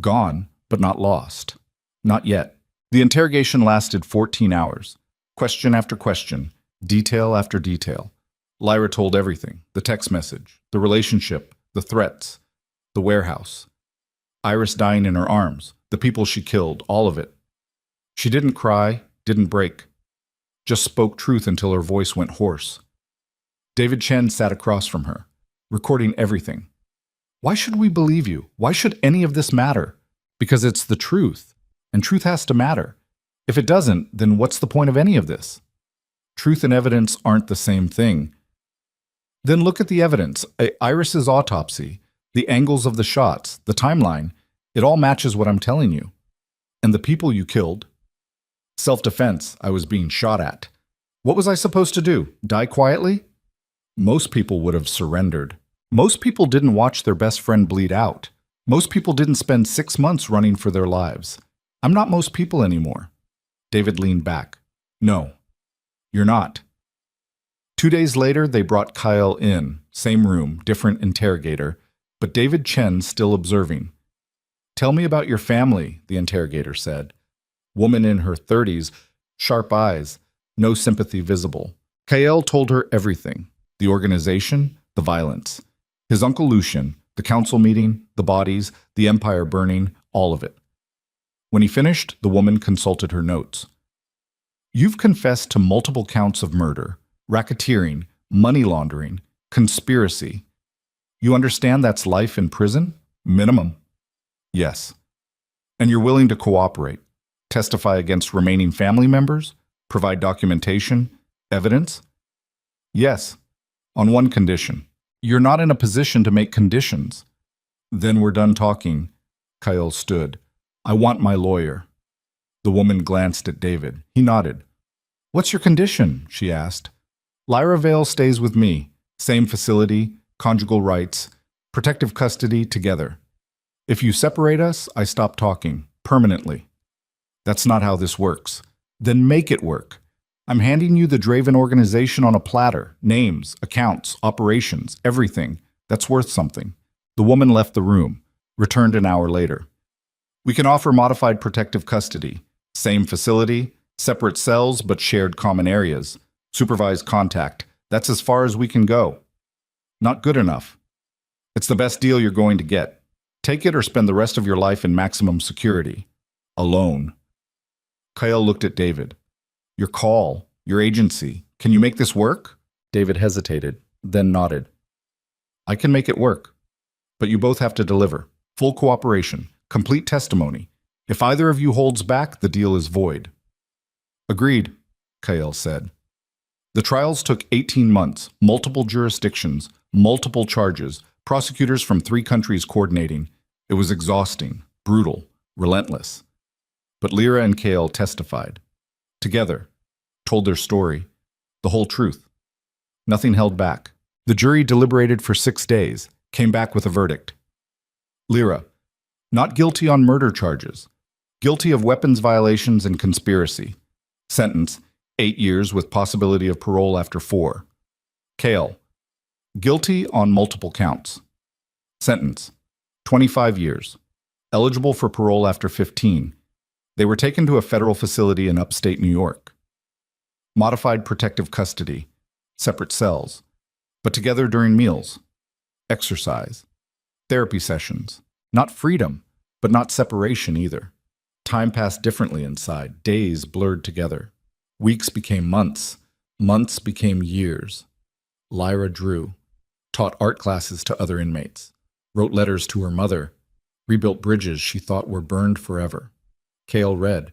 Gone, but not lost. Not yet. The interrogation lasted 14 hours. Question after question, detail after detail. Lyra told everything, the text message, the relationship, the threats, the warehouse. Iris dying in her arms, the people she killed, all of it. She didn't cry, didn't break. Just spoke truth until her voice went hoarse. David Chen sat across from her, recording everything. Why should we believe you? Why should any of this matter? Because it's the truth, and truth has to matter. If it doesn't, then what's the point of any of this? Truth and evidence aren't the same thing. Then look at the evidence, Iris's autopsy, the angles of the shots, the timeline. It all matches what I'm telling you. And the people you killed. Self-defense, I was being shot at. What was I supposed to do? Die quietly? Most people would have surrendered. Most people didn't watch their best friend bleed out. Most people didn't spend 6 months running for their lives. I'm not most people anymore. David leaned back. No, you're not. 2 days later, they brought Kyle in. Same room, different interrogator, but David Chen still observing. Tell me about your family, the interrogator said. Woman in her 30s, sharp eyes, no sympathy visible. Kyle told her everything. The organization, the violence. His uncle Lucian, the council meeting, the bodies, the empire burning, all of it. When he finished, the woman consulted her notes. You've confessed to multiple counts of murder, racketeering, money laundering, conspiracy. You understand that's life in prison? Minimum. Yes. And you're willing to cooperate, testify against remaining family members, provide documentation, evidence? Yes, on one condition. You're not in a position to make conditions. Then we're done talking. Kyle stood. I want my lawyer. The woman glanced at David. He nodded. What's your condition? She asked. Lyra Vale stays with me. Same facility, conjugal rights, protective custody together. If you separate us, I stop talking, permanently. That's not how this works. Then make it work. I'm handing you the Draven organization on a platter. Names, accounts, operations, everything. That's worth something. The woman left the room, returned an hour later. We can offer modified protective custody. Same facility, separate cells but shared common areas. Supervised contact. That's as far as we can go. Not good enough. It's the best deal you're going to get. Take it or spend the rest of your life in maximum security. Alone. Kyle looked at David. Your call, your agency. Can you make this work? David hesitated, then nodded. I can make it work. But you both have to deliver. Full cooperation. Complete testimony. If either of you holds back, the deal is void. Agreed, Kyle said. The trials took 18 months, multiple jurisdictions, multiple charges, prosecutors from 3 countries coordinating. It was exhausting, brutal, relentless. But Lyra and Kale testified. Together, told their story, the whole truth. Nothing held back. The jury deliberated for 6 days, came back with a verdict. Lyra, not guilty on murder charges. Guilty of weapons violations and conspiracy. Sentence, 8 years with possibility of parole after 4. Kale, guilty on multiple counts. Sentence, 25 years. Eligible for parole after 15. They were taken to a federal facility in upstate New York. Modified protective custody. Separate cells. But together during meals. Exercise. Therapy sessions. Not freedom, but not separation either. Time passed differently inside. Days blurred together. Weeks became months. Months became years. Lyra drew. Taught art classes to other inmates. Wrote letters to her mother. Rebuilt bridges she thought were burned forever. Kale read.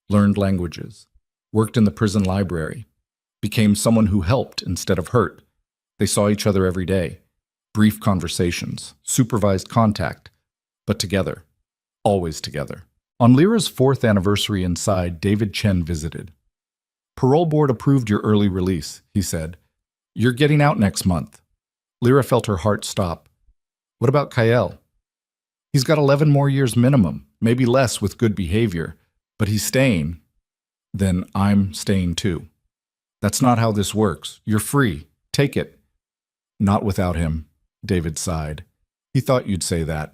Learned languages. Worked in the prison library. Became someone who helped instead of hurt. They saw each other every day. Brief conversations. Supervised contact. But together. Always together. On Lyra's 4th anniversary inside, David Chen visited. Parole board approved your early release, he said. You're getting out next month. Lyra felt her heart stop. What about Kyle? He's got 11 more years minimum, maybe less with good behavior, but he's staying. Then I'm staying too. That's not how this works. You're free. Take it. Not without him, David sighed. He thought you'd say that.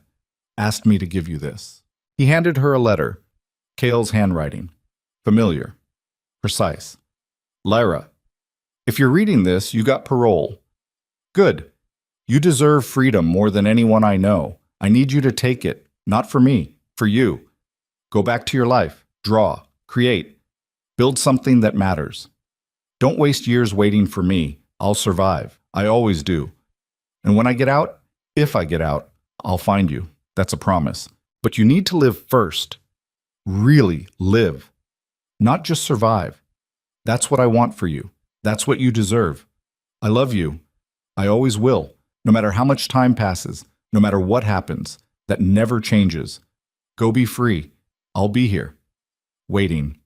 Asked me to give you this. He handed her a letter. Cale's handwriting. Familiar. Precise. Lyra, if you're reading this, you got parole. Good. You deserve freedom more than anyone I know. I need you to take it. Not for me. For you. Go back to your life. Draw. Create. Build something that matters. Don't waste years waiting for me. I'll survive. I always do. And when I get out, if I get out, I'll find you. That's a promise. But you need to live first. Really live. Not just survive. That's what I want for you. That's what you deserve. I love you. I always will. No matter how much time passes, no matter what happens, that never changes. Go be free. I'll be here. Waiting.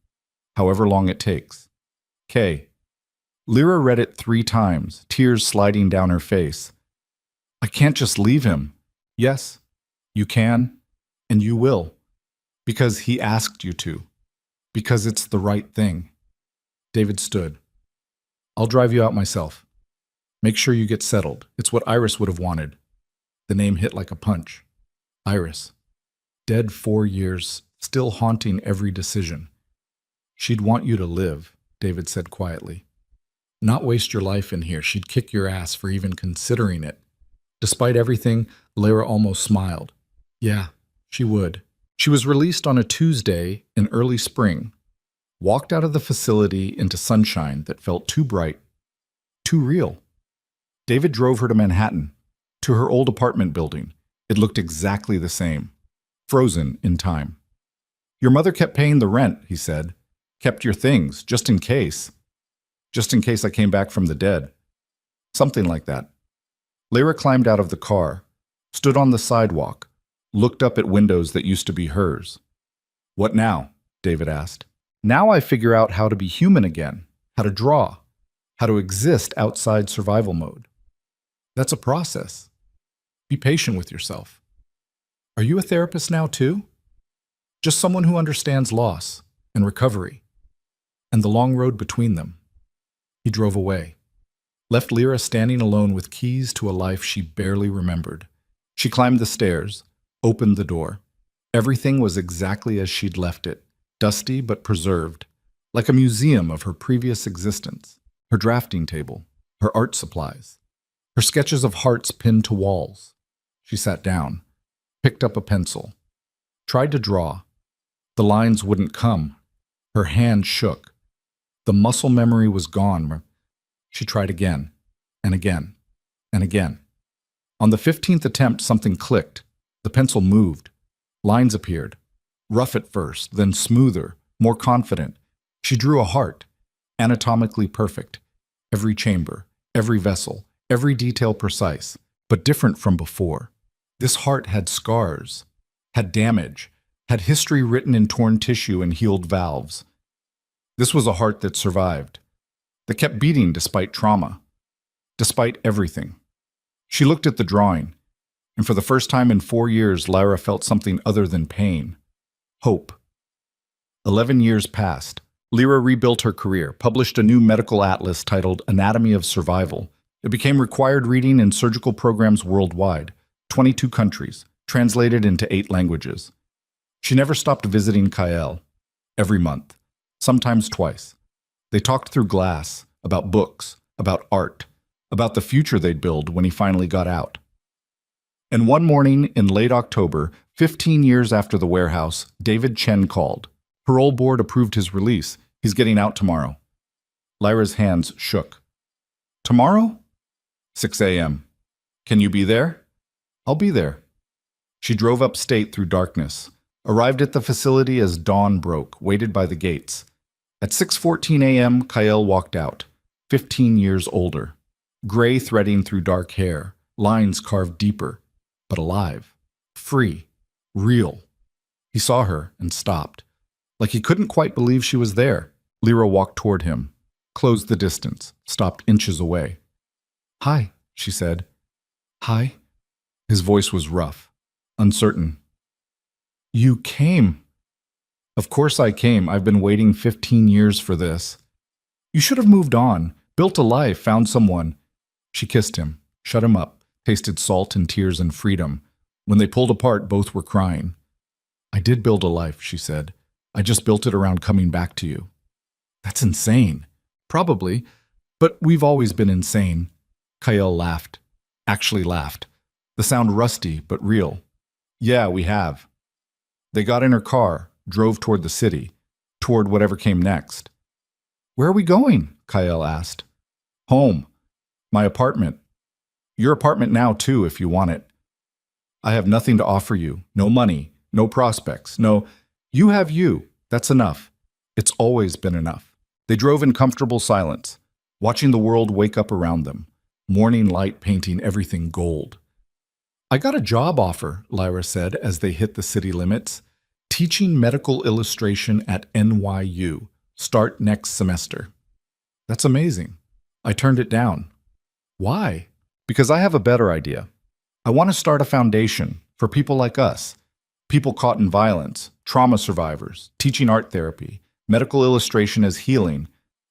However long it takes. K. Lyra read it 3 times, tears sliding down her face. I can't just leave him. Yes, you can, and you will. Because he asked you to. Because it's the right thing. David stood. I'll drive you out myself. Make sure you get settled. It's what Iris would have wanted. The name hit like a punch. Iris. Dead 4 years, still haunting every decision. She'd want you to live, David said quietly. Not waste your life in here. She'd kick your ass for even considering it. Despite everything, Lyra almost smiled. Yeah, she would. She was released on a Tuesday in early spring, walked out of the facility into sunshine that felt too bright, too real. David drove her to Manhattan, to her old apartment building. It looked exactly the same, frozen in time. Your mother kept paying the rent, he said. Kept your things, just in case. Just in case I came back from the dead. Something like that. Lyra climbed out of the car, stood on the sidewalk, looked up at windows that used to be hers. What now? David asked. Now I figure out how to be human again, how to draw, how to exist outside survival mode. That's a process. Be patient with yourself. Are you a therapist now too? Just someone who understands loss and recovery and the long road between them. He drove away, left Lyra standing alone with keys to a life she barely remembered. She climbed the stairs, opened the door. Everything was exactly as she'd left it, dusty but preserved, like a museum of her previous existence. Her drafting table, her art supplies, her sketches of hearts pinned to walls. She sat down, picked up a pencil, tried to draw. The lines wouldn't come. Her hand shook. The muscle memory was gone. She tried again, and again, and again. On the 15th attempt, something clicked. The pencil moved. Lines appeared. Rough at first, then smoother, more confident. She drew a heart, anatomically perfect. Every chamber, every vessel, every detail precise, but different from before. This heart had scars, had damage, had history written in torn tissue and healed valves. This was a heart that survived, that kept beating despite trauma, despite everything. She looked at the drawing, and for the first time in 4 years, Lyra felt something other than pain. Hope. 11 years passed. Lyra rebuilt her career, published a new medical atlas titled Anatomy of Survival. It became required reading in surgical programs worldwide, 22 countries, translated into 8 languages. She never stopped visiting Kael, every month, sometimes twice. They talked through glass, about books, about art, about the future they'd build when he finally got out. And one morning in late October, 15 years after the warehouse, David Chen called. Parole board approved his release. He's getting out tomorrow. Lyra's hands shook. Tomorrow? 6 a.m. Can you be there? I'll be there. She drove upstate through darkness, arrived at the facility as dawn broke, waited by the gates. At 6:14 a.m., Kael walked out, 15 years older, gray threading through dark hair, lines carved deeper, but alive, free, real. He saw her and stopped, like he couldn't quite believe she was there. Lyra walked toward him, closed the distance, stopped inches away. Hi, she said. Hi. His voice was rough, uncertain. You came. Of course I came. I've been waiting 15 years for this. You should have moved on, built a life, found someone. She kissed him, shut him up, tasted salt and tears and freedom. When they pulled apart, both were crying. I did build a life, she said. I just built it around coming back to you. That's insane. Probably, but we've always been insane. Kael laughed. Actually laughed. The sound rusty, but real. Yeah, we have. They got in her car, drove toward the city, toward whatever came next. Where are we going? Kael asked. Home. My apartment. Your apartment now, too, if you want it. I have nothing to offer you. No money. No prospects. No, you have you. That's enough. It's always been enough. They drove in comfortable silence, watching the world wake up around them, morning light painting everything gold. I got a job offer, Lyra said as they hit the city limits. Teaching medical illustration at NYU. Start next semester. That's amazing. I turned it down. Why? Because I have a better idea. I want to start a foundation for people like us. People caught in violence, trauma survivors, teaching art therapy, medical illustration as healing.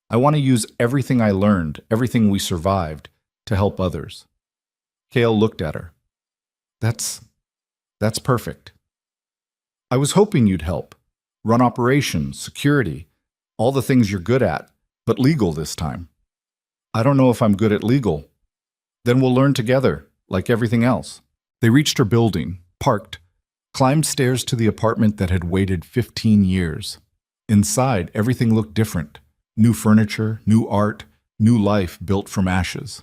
I want to use everything I learned, everything we survived, to help others. Kael looked at her. That's perfect. I was hoping you'd help. Run operations, security, all the things you're good at, but legal this time. I don't know if I'm good at legal. Then we'll learn together, like everything else. They reached her building, parked, climbed stairs to the apartment that had waited 15 years. Inside, everything looked different. New furniture, new art, new life built from ashes.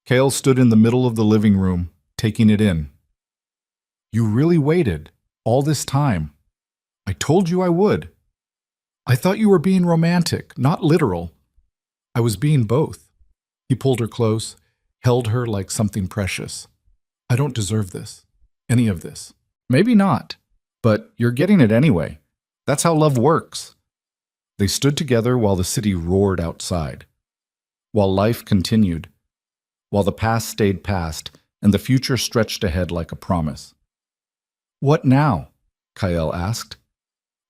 Kael stood in the middle of the living room, taking it in. You really waited, all this time. I told you I would. I thought you were being romantic, not literal. I was being both. He pulled her close, held her like something precious. I don't deserve this, any of this. Maybe not, but you're getting it anyway. That's how love works. They stood together while the city roared outside, while life continued, while the past stayed past and the future stretched ahead like a promise. What now? Kael asked.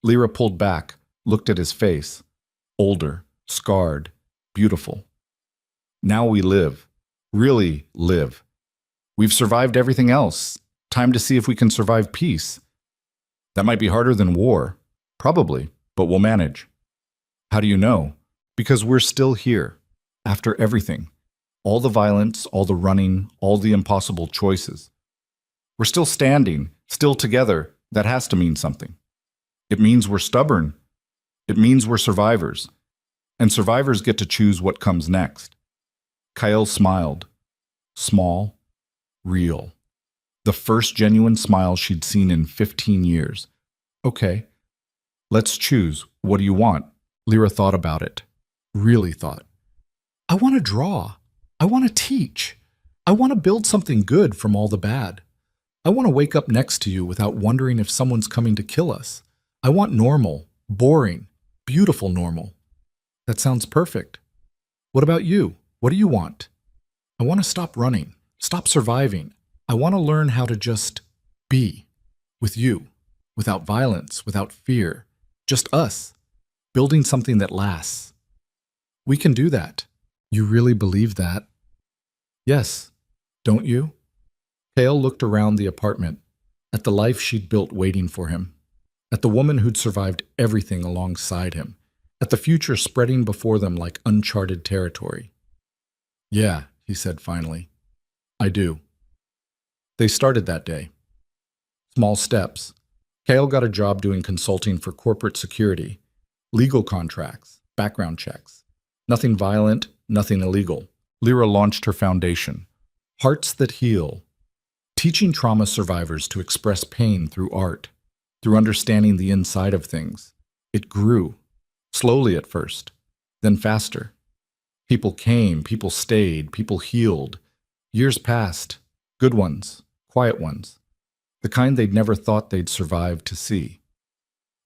Lyra pulled back, looked at his face, older, scarred, beautiful. Now we live, really live. We've survived everything else. Time to see if we can survive peace. That might be harder than war. Probably, but we'll manage. How do you know? Because we're still here, after everything. All the violence, all the running, all the impossible choices. We're still standing, still together. That has to mean something. It means we're stubborn. It means we're survivors. And survivors get to choose what comes next. Kael smiled. Small, real. The first genuine smile she'd seen in 15 years. Okay, let's choose. What do you want? Lyra thought about it. Really thought. I want to draw. I want to teach. I want to build something good from all the bad. I want to wake up next to you without wondering if someone's coming to kill us. I want normal, boring, beautiful normal. That sounds perfect. What about you? What do you want? I want to stop running, stop surviving. I want to learn how to just be with you, without violence, without fear, just us, building something that lasts. We can do that. You really believe that? Yes, don't you? Kael looked around the apartment, at the life she'd built waiting for him, at the woman who'd survived everything alongside him, at the future spreading before them like uncharted territory. Yeah, he said finally. I do. They started that day. Small steps. Kael got a job doing consulting for corporate security, legal contracts, background checks. Nothing violent, nothing illegal. Lyra launched her foundation, Hearts That Heal, teaching trauma survivors to express pain through art, through understanding the inside of things. It grew, slowly at first, then faster. People came, people stayed, people healed. Years passed, good ones, quiet ones, the kind they'd never thought they'd survive to see.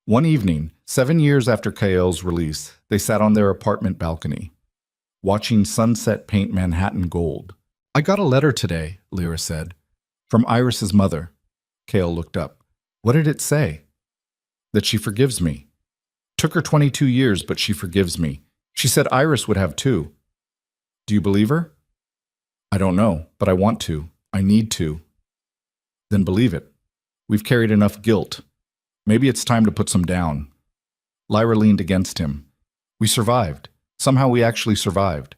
One evening, 7 years after Kael's release, they sat on their apartment balcony, watching sunset paint Manhattan gold. I got a letter today, Lyra said, from Iris's mother. Kale looked up. What did it say? That she forgives me. Took her 22 years, but she forgives me. She said Iris would have too. Do you believe her? I don't know, but I want to. I need to. Then believe it. We've carried enough guilt. Maybe it's time to put some down. Lyra leaned against him. We survived. Somehow we actually survived.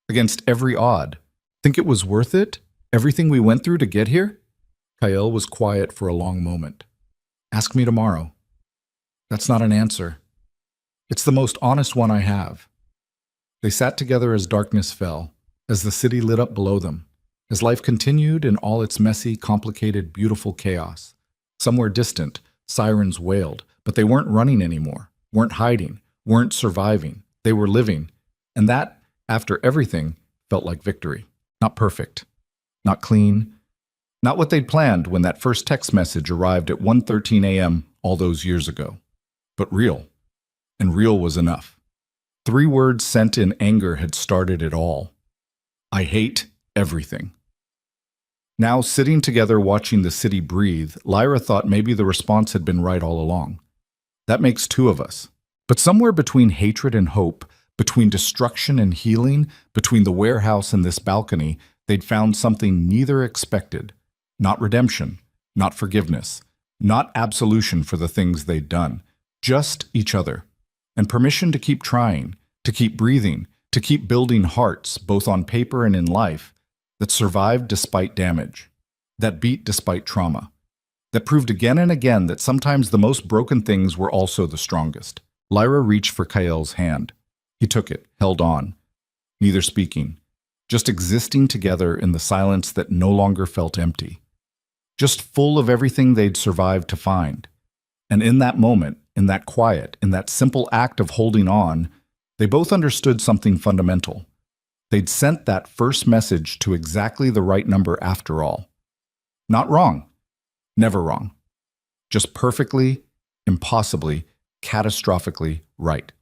Against every odd. Think it was worth it? Everything we went through to get here? Kyle was quiet for a long moment. Ask me tomorrow. That's not an answer. It's the most honest one I have. They sat together as darkness fell, as the city lit up below them, as life continued in all its messy, complicated, beautiful chaos. Somewhere distant, sirens wailed, but they weren't running anymore, weren't hiding, weren't surviving. They were living, and that, after everything, felt like victory. Not perfect, not clean, not what they'd planned when that first text message arrived at 1:13 a.m. all those years ago, but real, and real was enough. 3 words sent in anger had started it all. I hate everything. Now, sitting together watching the city breathe, Lyra thought maybe the response had been right all along. That makes 2 of us. But somewhere between hatred and hope, between destruction and healing, between the warehouse and this balcony, they'd found something neither expected. Not redemption, not forgiveness, not absolution for the things they'd done. Just each other. And permission to keep trying, to keep breathing, to keep building hearts, both on paper and in life, that survived despite damage, that beat despite trauma, that proved again and again that sometimes the most broken things were also the strongest. Lyra reached for Kael's hand. He took it, held on, neither speaking, just existing together in the silence that no longer felt empty, just full of everything they'd survived to find. And in that moment, in that quiet, in that simple act of holding on, they both understood something fundamental. They'd sent that first message to exactly the right number after all. Not wrong. Never wrong. Just perfectly, impossibly, catastrophically right.